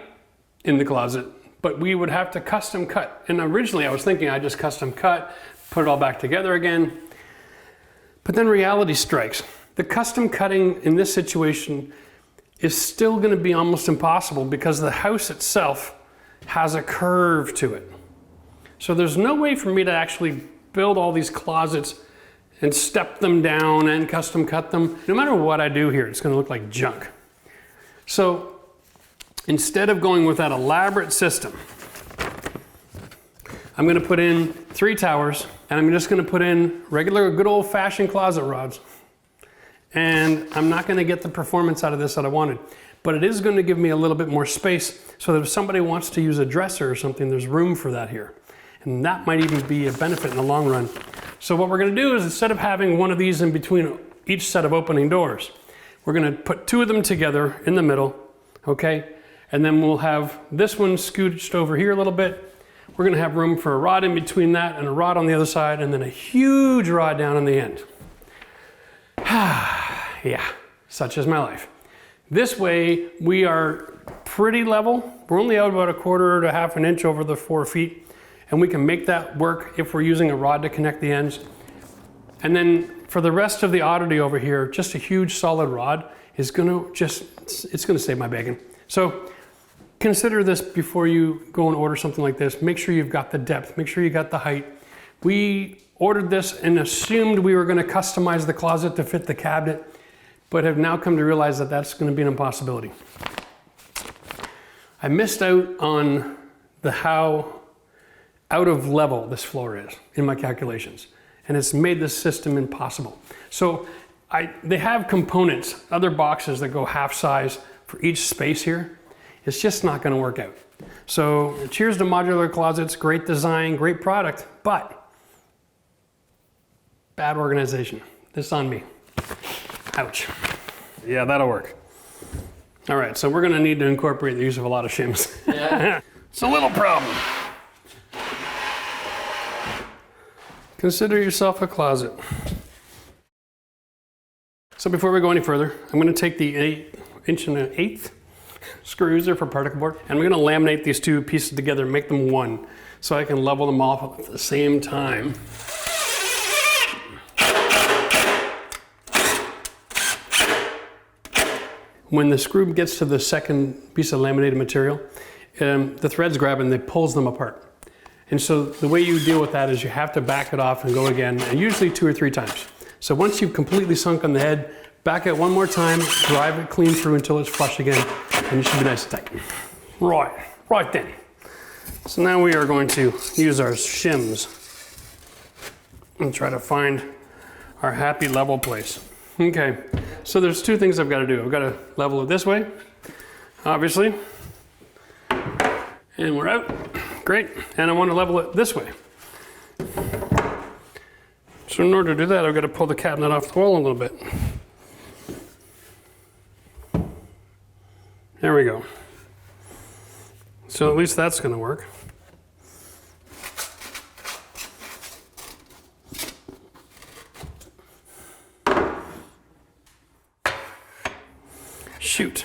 in the closet, but we would have to custom cut. And originally I was thinking I'd just custom cut, put it all back together again. But then reality strikes. The custom cutting in this situation is still gonna be almost impossible because the house itself has a curve to it. So there's no way for me to actually build all these closets and step them down and custom cut them. No matter what I do here, it's gonna look like junk. So instead of going with that elaborate system, I'm gonna put in 3 towers, and I'm just gonna put in regular good old fashioned closet rods. And I'm not gonna get the performance out of this that I wanted, but it is gonna give me a little bit more space so that if somebody wants to use a dresser or something, there's room for that here. And that might even be a benefit in the long run. So what we're gonna do is, instead of having one of these in between each set of opening doors, we're gonna put 2 of them together in the middle, okay? And then we'll have this one scooched over here a little bit. We're gonna have room for a rod in between that and a rod on the other side, and then a huge rod down on the end. Yeah, such is my life. This way, we are pretty level. We're only out about 1/4 to 1/2 inch over the 4 feet, and we can make that work if we're using a rod to connect the ends. And then for the rest of the oddity over here, just a huge solid rod is gonna it's gonna save my bacon. So consider this before you go and order something like this. Make sure you've got the depth, make sure you got the height. We ordered this and assumed we were gonna customize the closet to fit the cabinet, but have now come to realize that that's gonna be an impossibility. I missed out on how out of level this floor is in my calculations, and it's made this system impossible. So they have components, other boxes that go half size for each space here. It's just not gonna work out. So cheers to modular closets, great design, great product, but bad organization. This is on me. Ouch. Yeah, that'll work. All right, so we're gonna need to incorporate the use of a lot of shims. Yeah. It's a little problem. Consider yourself a closet. So before we go any further, I'm gonna take the 1.1/8" screws there for particle board, and we're gonna laminate these 2 pieces together and make them one, so I can level them off at the same time. When the screw gets to the second piece of laminated material, the threads grab and it pulls them apart. And so the way you deal with that is you have to back it off and go again, and usually 2 or 3 times. So once you've completely sunk on the head, back it one more time, drive it clean through until it's flush again, and you should be nice and tight. Right then. So now we are going to use our shims and try to find our happy level place. Okay, so there's 2 things I've got to do. I've got to level it this way, obviously, and we're out. Great, and I want to level it this way. So in order to do that, I've got to pull the cabinet off the wall a little bit. There we go. So at least that's going to work. Shoot.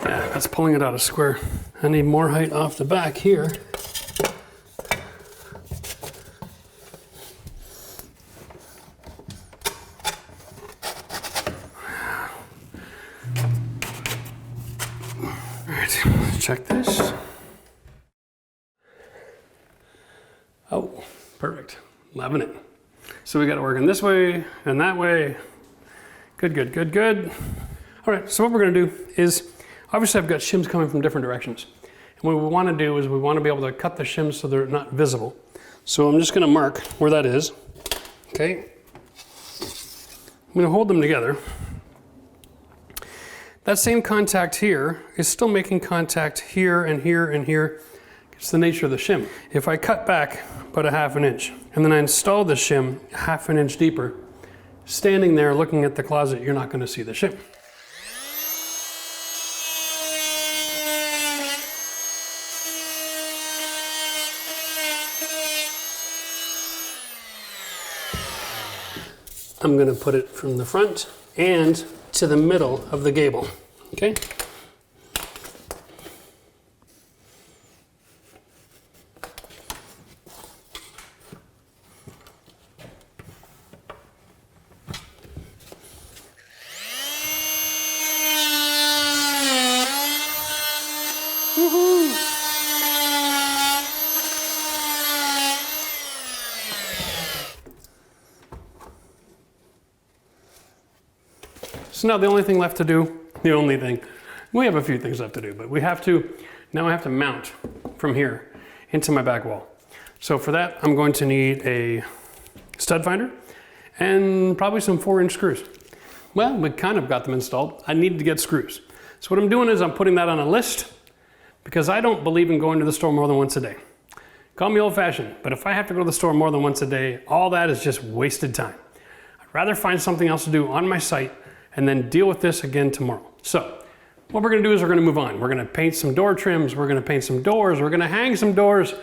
Yeah, that's pulling it out of square. I need more height off the back here. All right, let's check this. Oh, perfect. Loving it. So we got it working this way and that way. Good, good, good, good. All right, so what we're gonna do is, obviously I've got shims coming from different directions. And what we wanna do is we wanna be able to cut the shims so they're not visible. So I'm just gonna mark where that is, okay? I'm gonna hold them together. That same contact here is still making contact here and here and here. It's the nature of the shim. If I cut back about 1/2 inch and then I install the shim 1/2 inch deeper, standing there looking at the closet, you're not gonna see the shim. I'm gonna put it from the front and to the middle of the gable, okay? So now the only thing left to do, we have a few things left to do, but now I have to mount from here. into my back wall. So for that, I'm going to need a stud finder and probably some 4-inch screws. Well, we kind of got them installed. I needed to get screws. So what I'm doing is I'm putting that on a list because I don't believe in going to the store more than once a day. Call me old-fashioned, but if I have to go to the store more than once a day, all that is just wasted time. I'd rather find something else to do on my site and then deal with this again tomorrow. So what we're gonna do is we're gonna move on. We're gonna paint some door trims, we're gonna paint some doors, we're gonna hang some doors.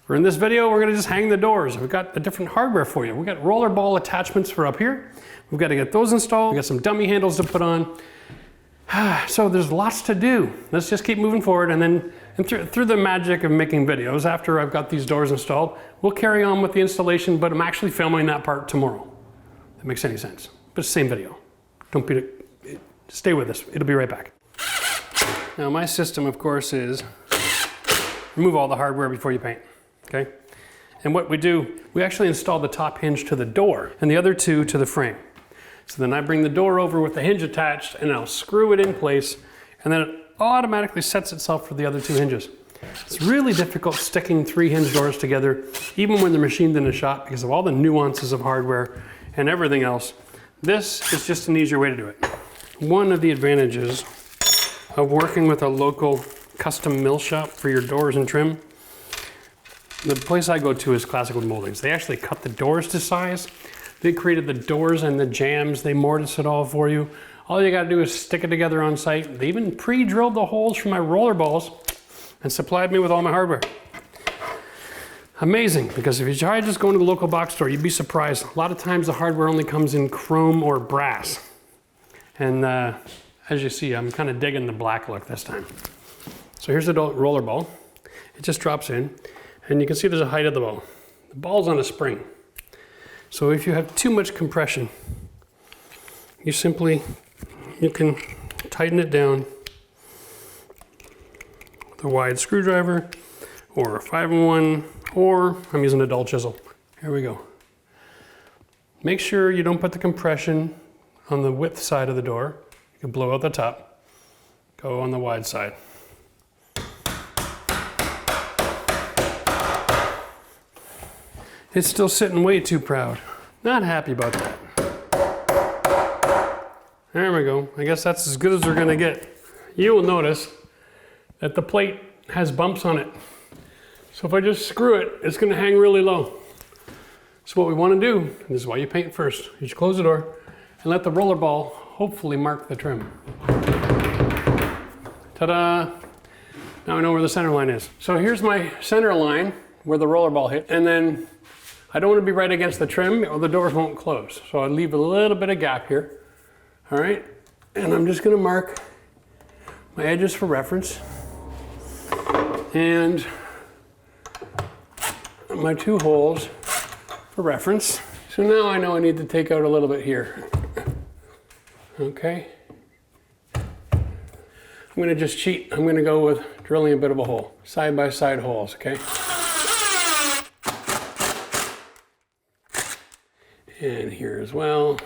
For in this video, we're gonna just hang the doors. We've got the different hardware for you. We've got roller ball attachments for up here. We've got to get those installed. We've got some dummy handles to put on. So there's lots to do. Let's just keep moving forward, and then through the magic of making videos, after I've got these doors installed, we'll carry on with the installation, but I'm actually filming that part tomorrow. If that makes any sense. But it's the same video. Don't beat it. Stay with us. It'll be right back. Now my system, of course, is remove all the hardware before you paint. Okay? And what we do, we actually install the top hinge to the door and the other two to the frame. So then I bring the door over with the hinge attached and I'll screw it in place, and then it automatically sets itself for the other 2 hinges. It's really difficult sticking 3 hinge doors together, even when they're machined in a shop, because of all the nuances of hardware and everything else. This is just an easier way to do it. One of the advantages of working with a local custom mill shop for your doors and trim, the place I go to is Classic Wood Moldings. They actually cut the doors to size. They created the doors and the jambs. They mortise it all for you. All you gotta do is stick it together on site. They even pre-drilled the holes for my roller balls and supplied me with all my hardware. Amazing, because if you try just going to the local box store, you'd be surprised. A lot of times the hardware only comes in chrome or brass. And as you see, I'm kind of digging the black look this time. So here's the roller ball. It just drops in. And you can see there's a height of the ball. The ball's on a spring. So if you have too much compression, you can tighten it down with a wide screwdriver or a 5-in-1, or I'm using a dull chisel. Here we go. Make sure you don't put the compression on the width side of the door. You can blow out the top. Go on the wide side. It's still sitting way too proud. Not happy about that. There we go. I guess that's as good as we're gonna get. You will notice that the plate has bumps on it. So if I just screw it, it's gonna hang really low. So what we wanna do, and this is why you paint first, you should close the door and let the roller ball hopefully mark the trim. Ta-da! Now I know where the center line is. So here's my center line where the roller ball hit, and then I don't want to be right against the trim or the doors won't close. So I leave a little bit of gap here. All right, and I'm just going to mark my edges for reference and my 2 holes for reference. So now I know I need to take out a little bit here. Okay. I'm going to just cheat. I'm going to go with drilling a bit of a hole, side-by-side holes, okay? And here as well.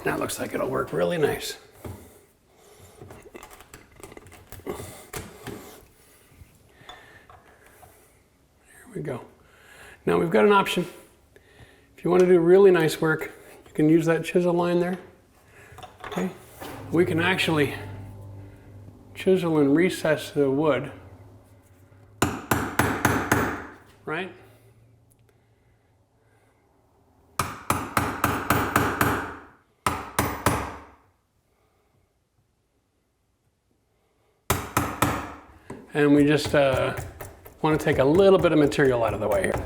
That looks like it'll work really nice. There we go. Now we've got an option. If you want to do really nice work, you can use that chisel line there. Okay. We can actually chisel and recess the wood, right? And we just want to take a little bit of material out of the way here.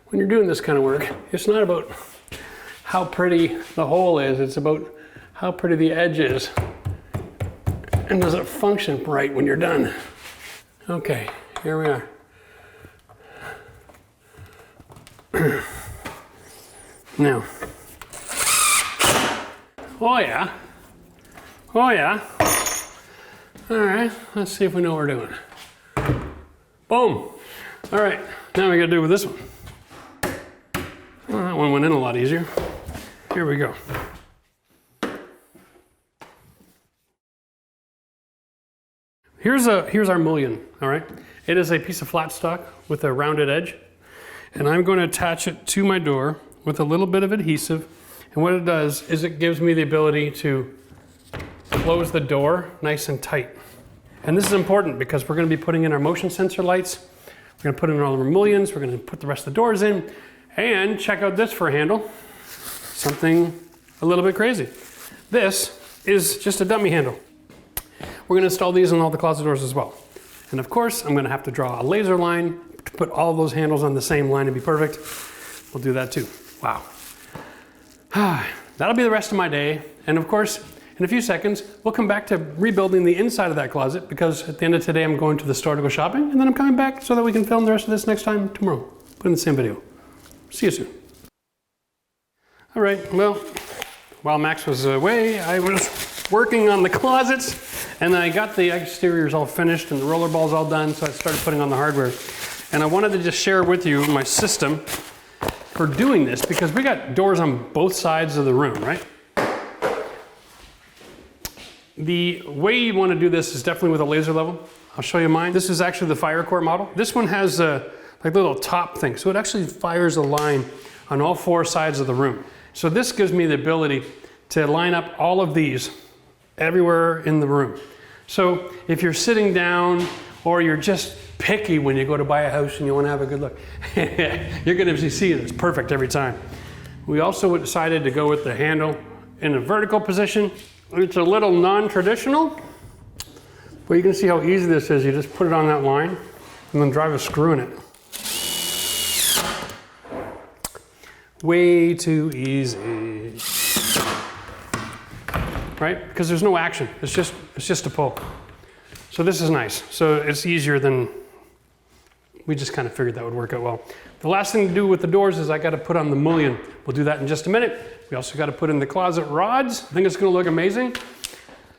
When you're doing this kind of work, it's not about how pretty the hole is, it's about how pretty the edge is. And does it function right when you're done? Okay, here we are. Now, oh yeah, oh yeah. All right, let's see if we know what we're doing. Boom. All right, now we gotta do with this one. Well, that one went in a lot easier. Here we go. Here's our mullion, all right? It is a piece of flat stock with a rounded edge, and I'm going to attach it to my door with a little bit of adhesive, and what it does is it gives me the ability to close the door nice and tight. And this is important because we're going to be putting in our motion sensor lights, we're going to put in all of our mullions, we're going to put the rest of the doors in, and check out this for a handle, something a little bit crazy. This is just a dummy handle. We're going to install these on all the closet doors as well. And of course, I'm going to have to draw a laser line to put all those handles on the same line to be perfect. We'll do that too. Wow. That'll be the rest of my day. And of course, in a few seconds, we'll come back to rebuilding the inside of that closet because at the end of today, I'm going to the store to go shopping, and then I'm coming back so that we can film the rest of this next time tomorrow. Put in the same video. See you soon. All right, well, while Max was away, I was working on the closets, and I got the exteriors all finished and the roller balls all done, so I started putting on the hardware. And I wanted to just share with you my system for doing this because we got doors on both sides of the room, right? The way you want to do this is definitely with a laser level. I'll show you mine. This is actually the fire core model. This one has a like little top thing, so it actually fires a line on all four sides of the room. So this gives me the ability to line up all of these everywhere in the room. So if you're sitting down or you're just picky when you go to buy a house and you want to have a good look, you're going to see it. It's perfect every time. We also decided to go with the handle in a vertical position. It's a little non-traditional, but you can see how easy this is. You just put it on that line and then drive a screw in it. Way too easy. Right? Because there's no action. It's just a pull. So this is nice. So it's easier than, we just kind of figured that would work out well. The last thing to do with the doors is I got to put on the mullion. We'll do that in just a minute. We also got to put in the closet rods. I think it's going to look amazing.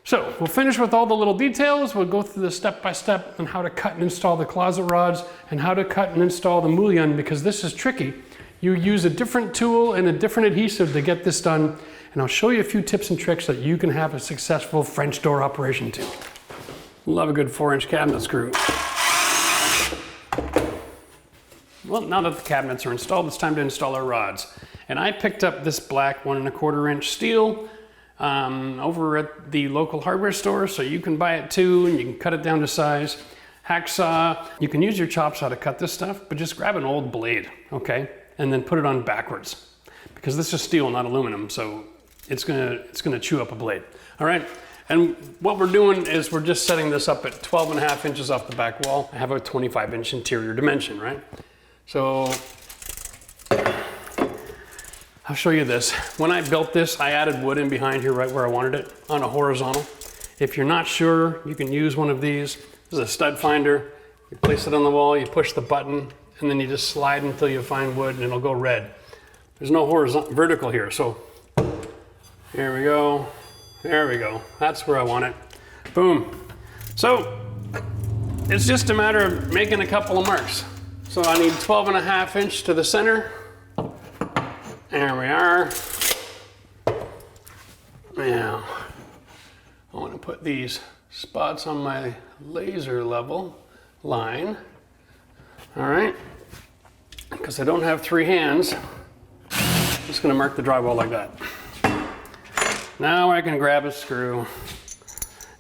So we'll finish with all the little details. We'll go through the step-by-step on how to cut and install the closet rods and how to cut and install the mullion, because this is tricky. You use a different tool and a different adhesive to get this done. And I'll show you a few tips and tricks that you can have a successful French door operation too. Love a good 4-inch cabinet screw. Well, now that the cabinets are installed, it's time to install our rods. And I picked up this black 1 1/4 inch steel over at the local hardware store, so you can buy it too, and you can cut it down to size. Hacksaw, you can use your chop saw to cut this stuff, but just grab an old blade, okay? And then put it on backwards, because this is steel, not aluminum, so it's gonna chew up a blade, all right? And what we're doing is we're just setting this up at 12.5 inches off the back wall. I have a 25-inch interior dimension, right? So I'll show you this. When I built this, I added wood in behind here right where I wanted it on a horizontal. If you're not sure, you can use one of these. This is a stud finder. You place it on the wall, you push the button, and then you just slide until you find wood and it'll go red. There's no vertical here, so here we go. There we go. That's where I want it. Boom. So it's just a matter of making a couple of marks. So I need 12.5 inch to the center. There we are. Now, I want to put these spots on my laser level line. All right. Because I don't have 3 hands, I'm just going to mark the drywall like that. Now I can grab a screw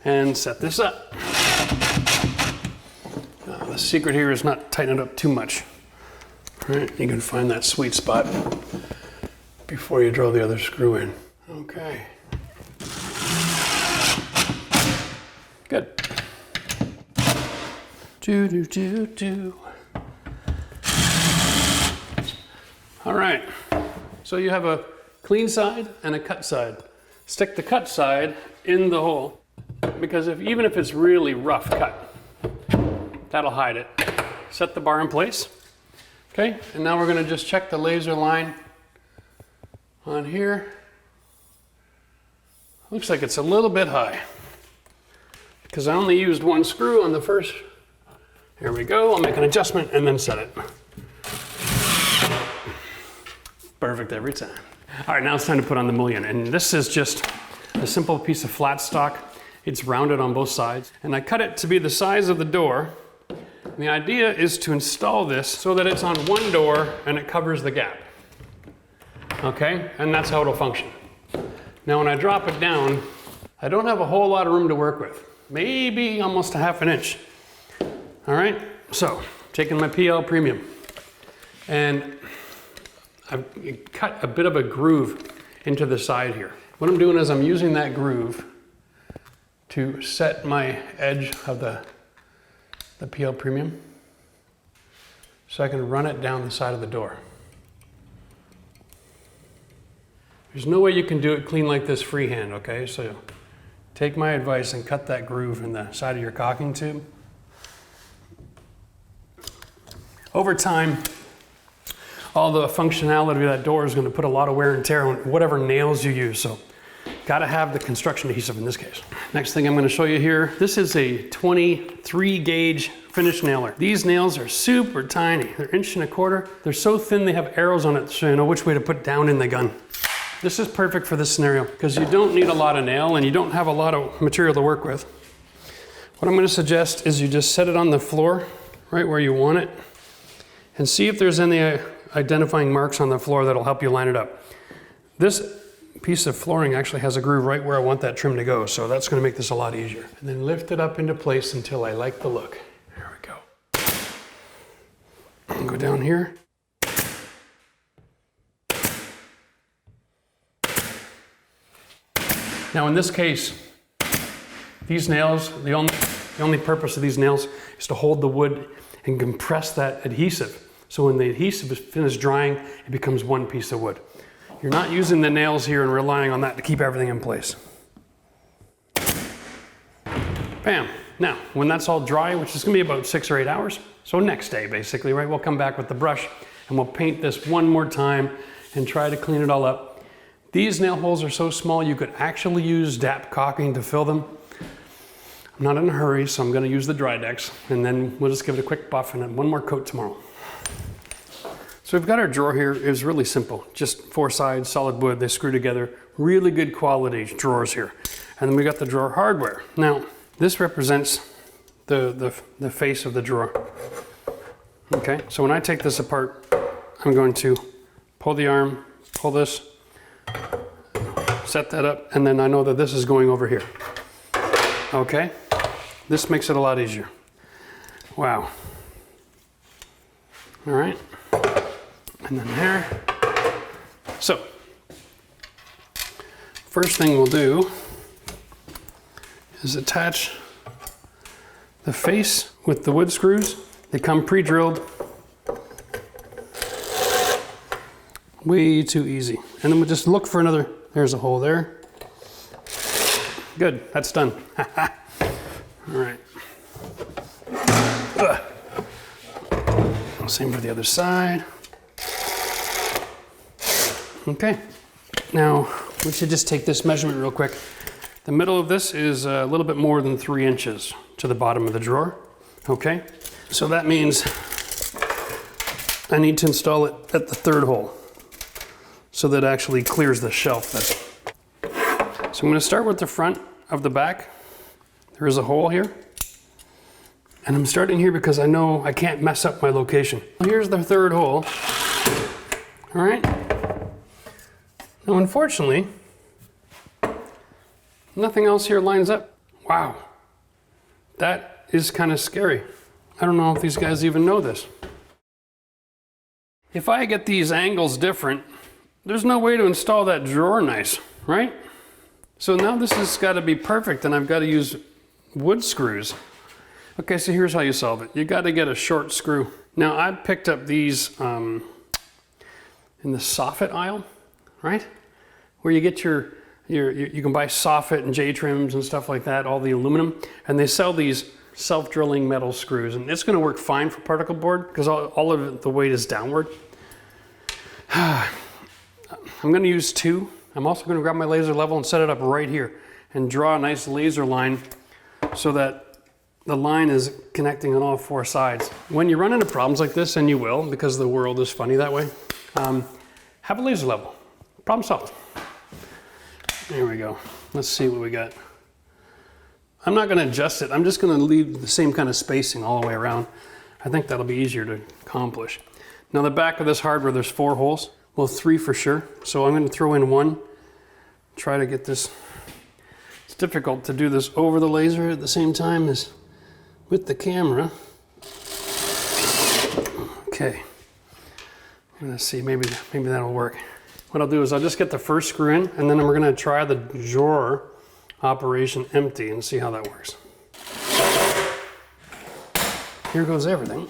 and set this up. The secret here is not tighten it up too much. All right, you can find that sweet spot before you drill the other screw in. Okay. Good. All right, so you have a clean side and a cut side. Stick the cut side in the hole, because even if it's really rough cut, that'll hide it. Set the bar in place. Okay, and now we're going to just check the laser line on here. Looks like it's a little bit high, because I only used 1 screw on the first Here we go. I'll make an adjustment and then set it. Perfect every time. All right, now it's time to put on the mullion. And this is just a simple piece of flat stock. It's rounded on both sides. And I cut it to be the size of the door. And the idea is to install this so that it's on one door and it covers the gap. Okay, and that's how it'll function. Now when I drop it down, I don't have a whole lot of room to work with. Maybe almost a ½ inch. All right, so taking my PL Premium and I've cut a bit of a groove into the side here. What I'm doing is I'm using that groove to set my edge of the PL Premium so I can run it down the side of the door. There's no way you can do it clean like this freehand, okay? So take my advice and cut that groove in the side of your caulking tube. Over time, all the functionality of that door is going to put a lot of wear and tear on whatever nails you use. So got to have the construction adhesive in this case. Next thing I'm going to show you here, this is a 23 gauge finish nailer. These nails are super tiny. They're 1¼ inch. They're so thin they have arrows on it so you know which way to put down in the gun. This is perfect for this scenario because you don't need a lot of nail and you don't have a lot of material to work with. What I'm going to suggest is you just set it on the floor right where you want it and see if there's any identifying marks on the floor that'll help you line it up. This piece of flooring actually has a groove right where I want that trim to go, so that's going to make this a lot easier. And then lift it up into place until I like the look. There we go. Go down here. Now in this case, these nails, the only purpose of these nails is to hold the wood and compress that adhesive. So when the adhesive is finished drying, it becomes one piece of wood. You're not using the nails here and relying on that to keep everything in place. Bam. Now, when that's all dry, which is gonna be about 6 or 8 hours, so next day basically, right? We'll come back with the brush and we'll paint this one more time and try to clean it all up. These nail holes are so small you could actually use DAP caulking to fill them. I'm not in a hurry, so I'm gonna use the dry decks and then we'll just give it a quick buff and then one more coat tomorrow. So we've got our drawer here. It was really simple. Just 4 sides, solid wood, they screw together. Really good quality drawers here. And then we got the drawer hardware. Now, this represents the face of the drawer. Okay, so when I take this apart, I'm going to pull the arm, pull this, set that up, and then I know that this is going over here. Okay, this makes it a lot easier. Wow. All right. And then there. So, first thing we'll do is attach the face with the wood screws. They come pre-drilled. Way too easy. And then we'll just look for another, there's a hole there. Good, that's done. All right. Same for the other side. Okay, now we should just take this measurement real quick. The middle of this is a little bit more than 3 inches to the bottom of the drawer. Okay, so that means I need to install it at the 3rd hole so that it actually clears the shelf. So I'm going to start with the front of the back. There is a hole here. And I'm starting here because I know I can't mess up my location. Here's the 3rd hole. All right. Now, unfortunately, nothing else here lines up. Wow. That is kind of scary. I don't know if these guys even know this. If I get these angles different, there's no way to install that drawer nice, right? So now this has got to be perfect and I've got to use wood screws. Okay, so here's how you solve it. You got to get a short screw. Now I picked up these in the soffit aisle, right? Where you get you can buy soffit and J-trims and stuff like that, all the aluminum, and they sell these self-drilling metal screws, and it's going to work fine for particle board because all of it, the weight is downward. I'm going to use 2. I'm also going to grab my laser level and set it up right here and draw a nice laser line so that the line is connecting on all 4 sides. When you run into problems like this, and you will, because the world is funny that way, have a laser level. Problem solved. There we go. Let's see what we got. I'm not going to adjust it. I'm just going to leave the same kind of spacing all the way around. I think that'll be easier to accomplish. Now the back of this hardware, there's 4 holes. Well, 3 for sure. So I'm going to throw in 1. Try to get this. It's difficult to do this over the laser at the same time as with the camera. Okay. I'm going to see, maybe that'll work. What I'll do is I'll just get the first screw in, and then we're going to try the drawer operation empty and see how that works. Here goes everything.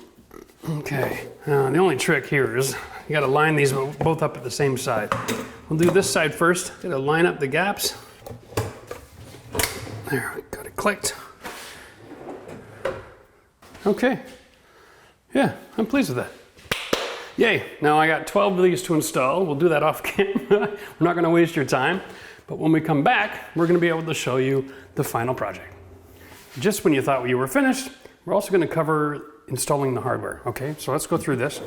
Okay, the only trick here is you got to line these both up at the same side. We'll do this side first. Got to line up the gaps. There, got it clicked. Okay, yeah, I'm pleased with that. Yay, now I got 12 of these to install. We'll do that off camera. We're not going to waste your time. But when we come back, we're going to be able to show you the final project. Just when you thought you were finished, we're also going to cover installing the hardware. Okay, so let's go through this.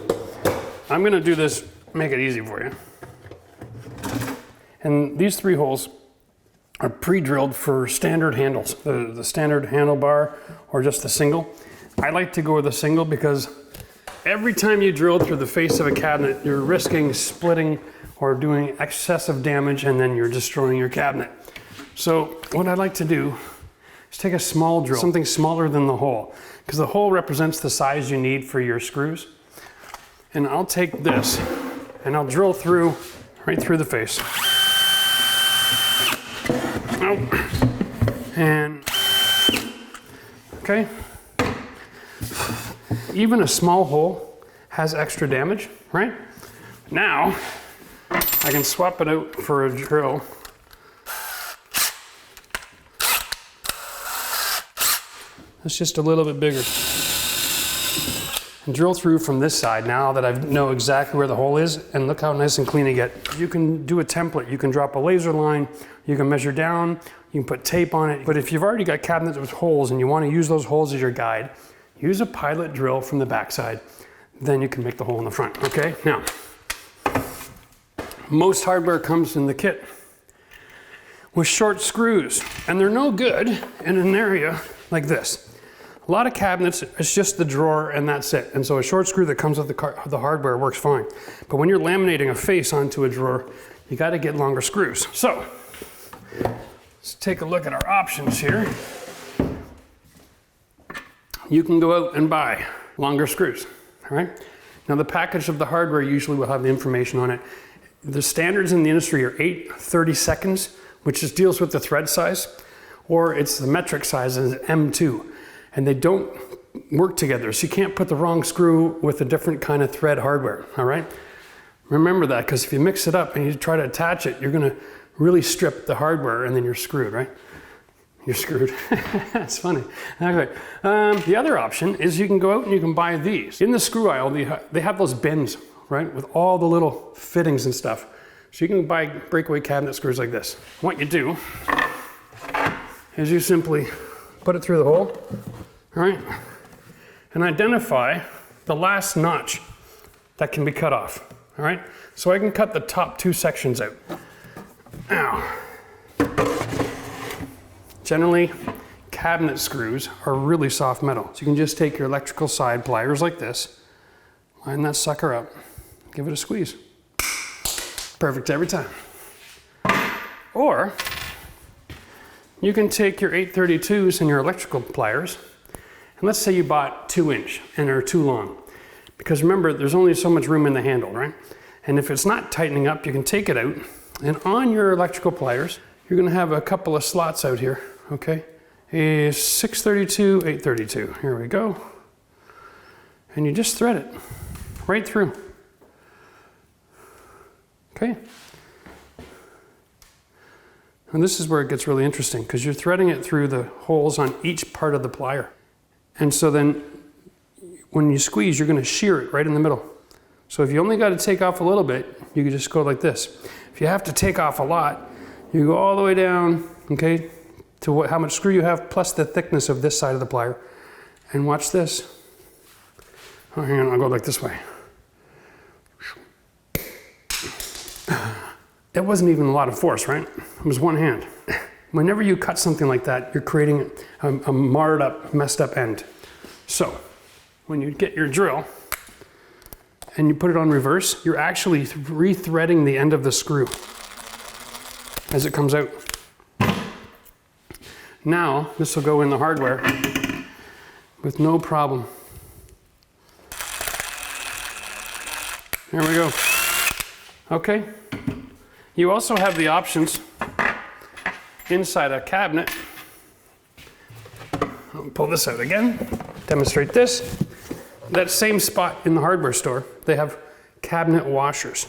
I'm going to do this, make it easy for you. And these 3 holes are pre-drilled for standard handles, the standard handlebar or just the single. I like to go with a single because every time you drill through the face of a cabinet, you're risking splitting or doing excessive damage, and then you're destroying your cabinet. So what I'd like to do is take a small drill, something smaller than the hole, because the hole represents the size you need for your screws. And I'll take this and I'll drill through, right through the face. Oh. And, okay. Even a small hole has extra damage, right? Now, I can swap it out for a drill. It's just a little bit bigger. And drill through from this side now that I know exactly where the hole is, and look how nice and clean it gets. You can do a template. You can drop a laser line, you can measure down, you can put tape on it. But if you've already got cabinets with holes and you want to use those holes as your guide, use a pilot drill from the backside. Then you can make the hole in the front, okay? Now, most hardware comes in the kit with short screws, and they're no good in an area like this. A lot of cabinets, it's just the drawer and that's it. And so a short screw that comes with the hardware works fine. But when you're laminating a face onto a drawer, you got to get longer screws. So let's take a look at our options here. You can go out and buy longer screws, all right? Now the package of the hardware usually will have the information on it. The standards in the industry are 8/32, which just deals with the thread size, or it's the metric size is M2, and they don't work together. So you can't put the wrong screw with a different kind of thread hardware, all right? Remember that, because if you mix it up and you try to attach it, you're gonna really strip the hardware and then you're screwed, right? You're screwed. That's funny. Okay. The other option is you can go out and you can buy these. In the screw aisle, they have those bins, right? With all the little fittings and stuff. So you can buy breakaway cabinet screws like this. What you do is you simply put it through the hole, all right? And identify the last notch that can be cut off, all right? So I can cut the top 2 sections out. Now, generally, cabinet screws are really soft metal. So you can just take your electrical side pliers like this, line that sucker up, give it a squeeze. Perfect every time. Or you can take your 8/32s and your electrical pliers, and let's say you bought 2-inch and they're too long. Because remember, there's only so much room in the handle, right? And if it's not tightening up, you can take it out, and on your electrical pliers, you're gonna have a couple of slots out here, okay? A 6/32, 8/32, here we go. And you just thread it right through, okay? And this is where it gets really interesting, because you're threading it through the holes on each part of the plier. And so then when you squeeze, you're gonna shear it right in the middle. So if you only gotta take off a little bit, you can just go like this. If you have to take off a lot, you go all the way down, okay, to how much screw you have plus the thickness of this side of the plier. And watch this. Oh, hang on, I'll go like this way. That wasn't even a lot of force, right? It was one hand. Whenever you cut something like that, you're creating a marred up, messed up end. So, when you get your drill and you put it on reverse, you're actually re-threading the end of the screw as it comes out. Now, this will go in the hardware with no problem. There we go. Okay. You also have the options inside a cabinet. I'll pull this out again, demonstrate this. That same spot in the hardware store, they have cabinet washers.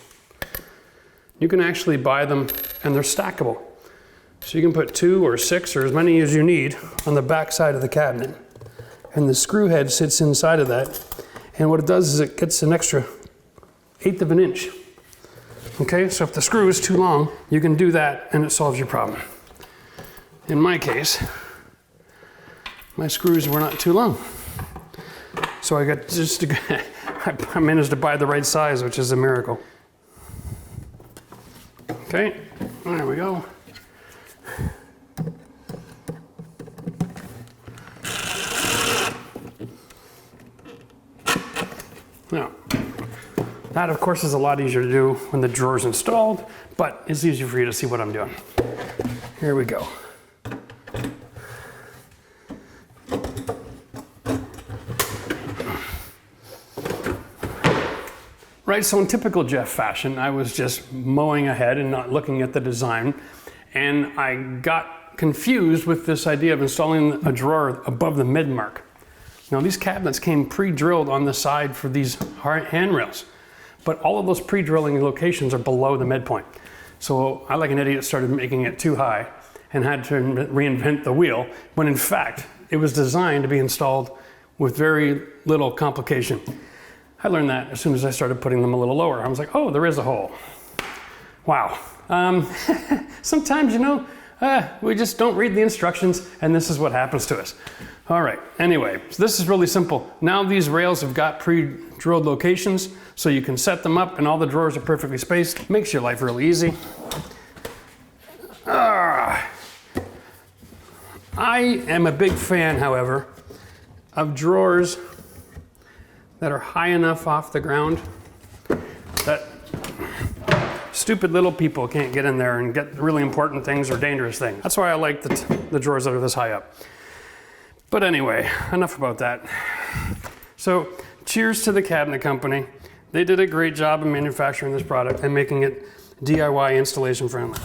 You can actually buy them and they're stackable. So you can put 2 or 6 or as many as you need on the back side of the cabinet. And the screw head sits inside of that. And what it does is it gets an extra 1/8 of an inch. Okay, so if the screw is too long, you can do that and it solves your problem. In my case, my screws were not too long. So I got just I managed to buy the right size, which is a miracle. Okay, there we go. Now, that of course is a lot easier to do when the drawer's installed, but it's easier for you to see what I'm doing. Here we go. Right, so in typical Jeff fashion, I was just mowing ahead and not looking at the design, and I got confused with this idea of installing a drawer above the mid mark. Now these cabinets came pre-drilled on the side for these handrails, but all of those pre-drilling locations are below the midpoint. So I, like an idiot, started making it too high and had to reinvent the wheel, when in fact, it was designed to be installed with very little complication. I learned that as soon as I started putting them a little lower. I was like, oh, there is a hole. Wow. Sometimes, you know, we just don't read the instructions and this is what happens to us. All right, anyway, so this is really simple. Now these rails have got pre-drilled locations, so you can set them up and all the drawers are perfectly spaced. Makes your life really easy. I am a big fan, however, of drawers that are high enough off the ground that stupid little people can't get in there and get really important things or dangerous things. That's why I like the drawers that are this high up. But anyway, enough about that. So, cheers to the cabinet company. They did a great job in manufacturing this product and making it DIY installation friendly.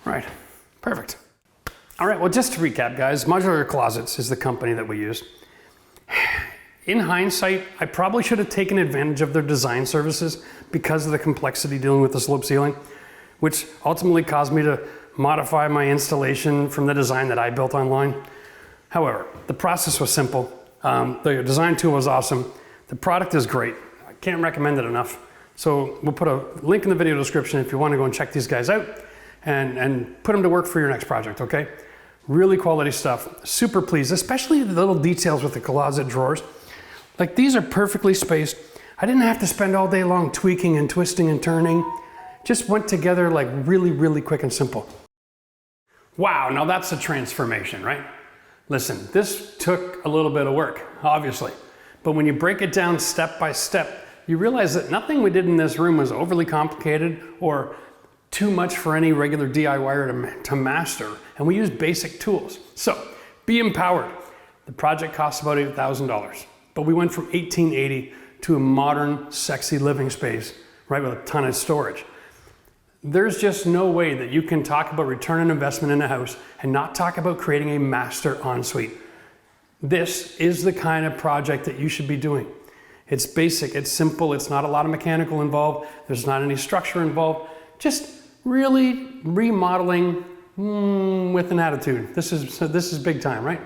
Right, perfect. All right, well, just to recap, guys, Modular Closets is the company that we use. In hindsight, I probably should have taken advantage of their design services because of the complexity dealing with the slope ceiling, which ultimately caused me to modify my installation from the design that I built online. However, the process was simple. The design tool was awesome. The product is great. I can't recommend it enough. So we'll put a link in the video description if you want to go and check these guys out and put them to work for your next project, okay? Really quality stuff. Super pleased, especially the little details with the closet drawers. Like, these are perfectly spaced. I didn't have to spend all day long tweaking and twisting and turning. Just went together like really, really quick and simple. Wow, now that's a transformation, right? Listen, this took a little bit of work, obviously. But when you break it down step by step, you realize that nothing we did in this room was overly complicated or too much for any regular DIYer to master, and we used basic tools. So, be empowered. The project cost about $8,000, but we went from 1880 to a modern, sexy living space, right, with a ton of storage. There's just no way that you can talk about return on investment in a house and not talk about creating a master ensuite. This is the kind of project that you should be doing. It's basic, it's simple, it's not a lot of mechanical involved, there's not any structure involved, just really remodeling with an attitude. This is big time, right?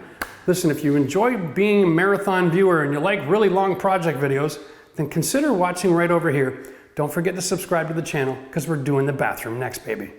Listen, if you enjoy being a marathon viewer and you like really long project videos, then consider watching right over here. Don't forget to subscribe to the channel because we're doing the bathroom next, baby.